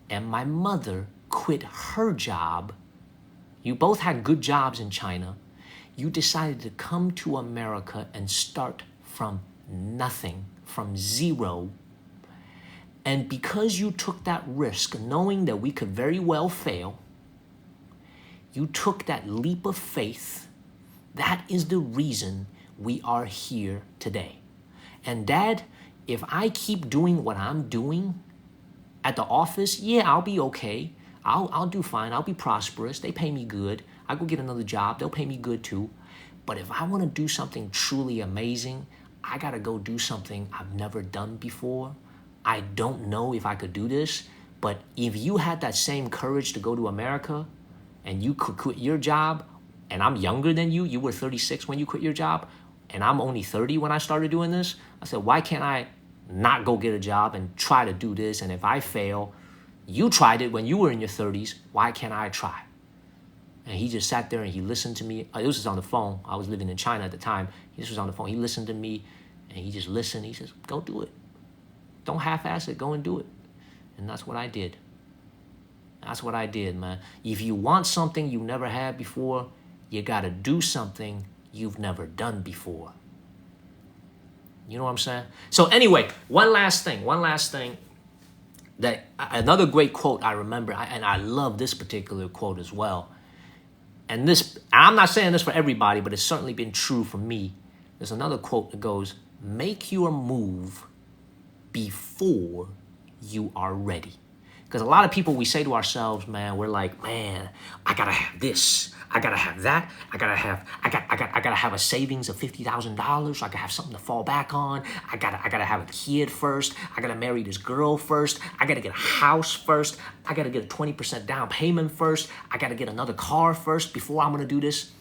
and my mother quit her job You both had good jobs in China. You decided to come to America and start from nothing, from zero. And because you took that risk, knowing that we could very well fail, you took that leap of faith. That is the reason we are here today. And Dad, if I keep doing what I'm doing at the office, yeah, I'll be okay. I'll do fine. I'll be prosperous. They pay me good. I go get another job. They'll pay me good too. But if I want to do something truly amazing, I got to go do something I've never done before. I don't know if I could do this, but if you had that same courage to go to America and you could quit your job, and I'm younger than you were 36 when you quit your job, and I'm only 30 when I started doing this, I said, why can't I not go get a job and try to do this? And if I fail, you tried it when you were in your 30s, why can't I try? And he just sat there and he listened to me. This was on the phone. I was living in China at the time. He just was on the phone. He listened to me and he just listened. He says, go do it. Don't half-ass it. Go and do it. And that's what I did. That's what I did, man. If you want something you never had before, you got to do something you've never done before. You know what I'm saying? So anyway, one last thing. That another great quote I remember, and I love this particular quote as well. And this, I'm not saying this for everybody, but it's certainly been true for me. There's another quote that goes, make your move before you are ready. Because a lot of people, we say to ourselves, man, we're like, man, I gotta have this, I gotta have that, I gotta have a savings of $50,000 so I can have something to fall back on. I gotta have a kid first. I gotta marry this girl first. I gotta get a house first. I gotta get a 20% down payment first. I gotta get another car first before I'm gonna do this.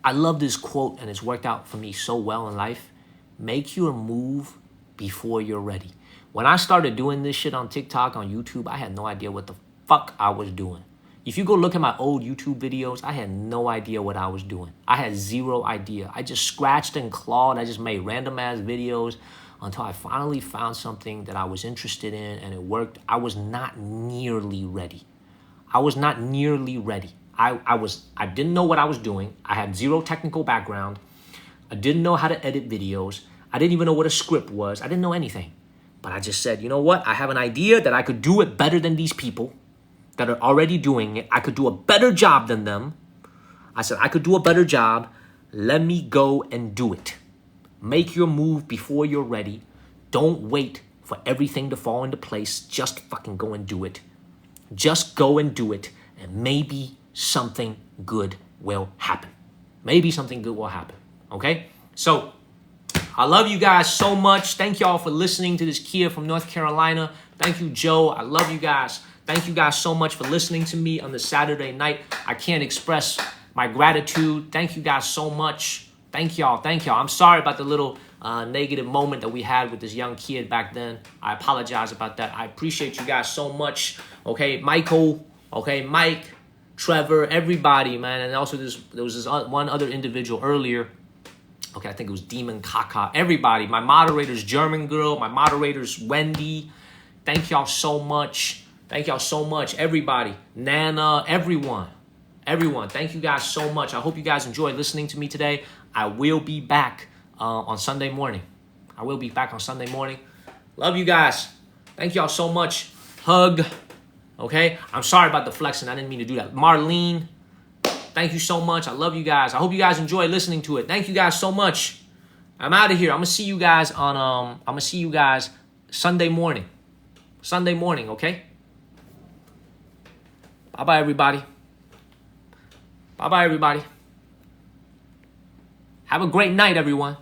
I love this quote, and it's worked out for me so well in life. Make your move before you're ready. When I started doing this shit on TikTok, on YouTube, I had no idea what the fuck I was doing. If you go look at my old YouTube videos, I had no idea what I was doing. I had zero idea. I just scratched and clawed. I just made random ass videos until I finally found something that I was interested in and it worked. I was not nearly ready. I didn't know what I was doing. I had zero technical background. I didn't know how to edit videos. I didn't even know what a script was. I didn't know anything. But I just said, you know what? I have an idea that I could do it better than these people that are already doing it. I could do a better job than them. I said, I could do a better job. Let me go and do it. Make your move before you're ready. Don't wait for everything to fall into place. Just fucking go and do it. Just go and do it. And maybe something good will happen. Maybe something good will happen. Okay? So, I love you guys so much. Thank y'all for listening to this kid from North Carolina. Thank you, Joe. I love you guys. Thank you guys so much for listening to me on the Saturday night. I can't express my gratitude. Thank you guys so much. Thank y'all. I'm sorry about the little negative moment that we had with this young kid back then. I apologize about that. I appreciate you guys so much. Okay, Michael. Okay, Mike, Trevor, everybody, man. And also there was this one other individual earlier. Okay, I think it was Demon Kaka. Everybody, my moderator's German girl, my moderator's Wendy. Thank y'all so much. Everybody, Nana, everyone. Thank you guys so much. I hope you guys enjoyed listening to me today. I will be back on Sunday morning. Love you guys. Thank y'all so much. Hug. Okay, I'm sorry about the flexing. I didn't mean to do that. Marlene. Thank you so much. I love you guys. I hope you guys enjoy listening to it. Thank you guys so much. I'm out of here. I'm gonna see you guys Sunday morning. Okay? Bye-bye, everybody. Have a great night, everyone.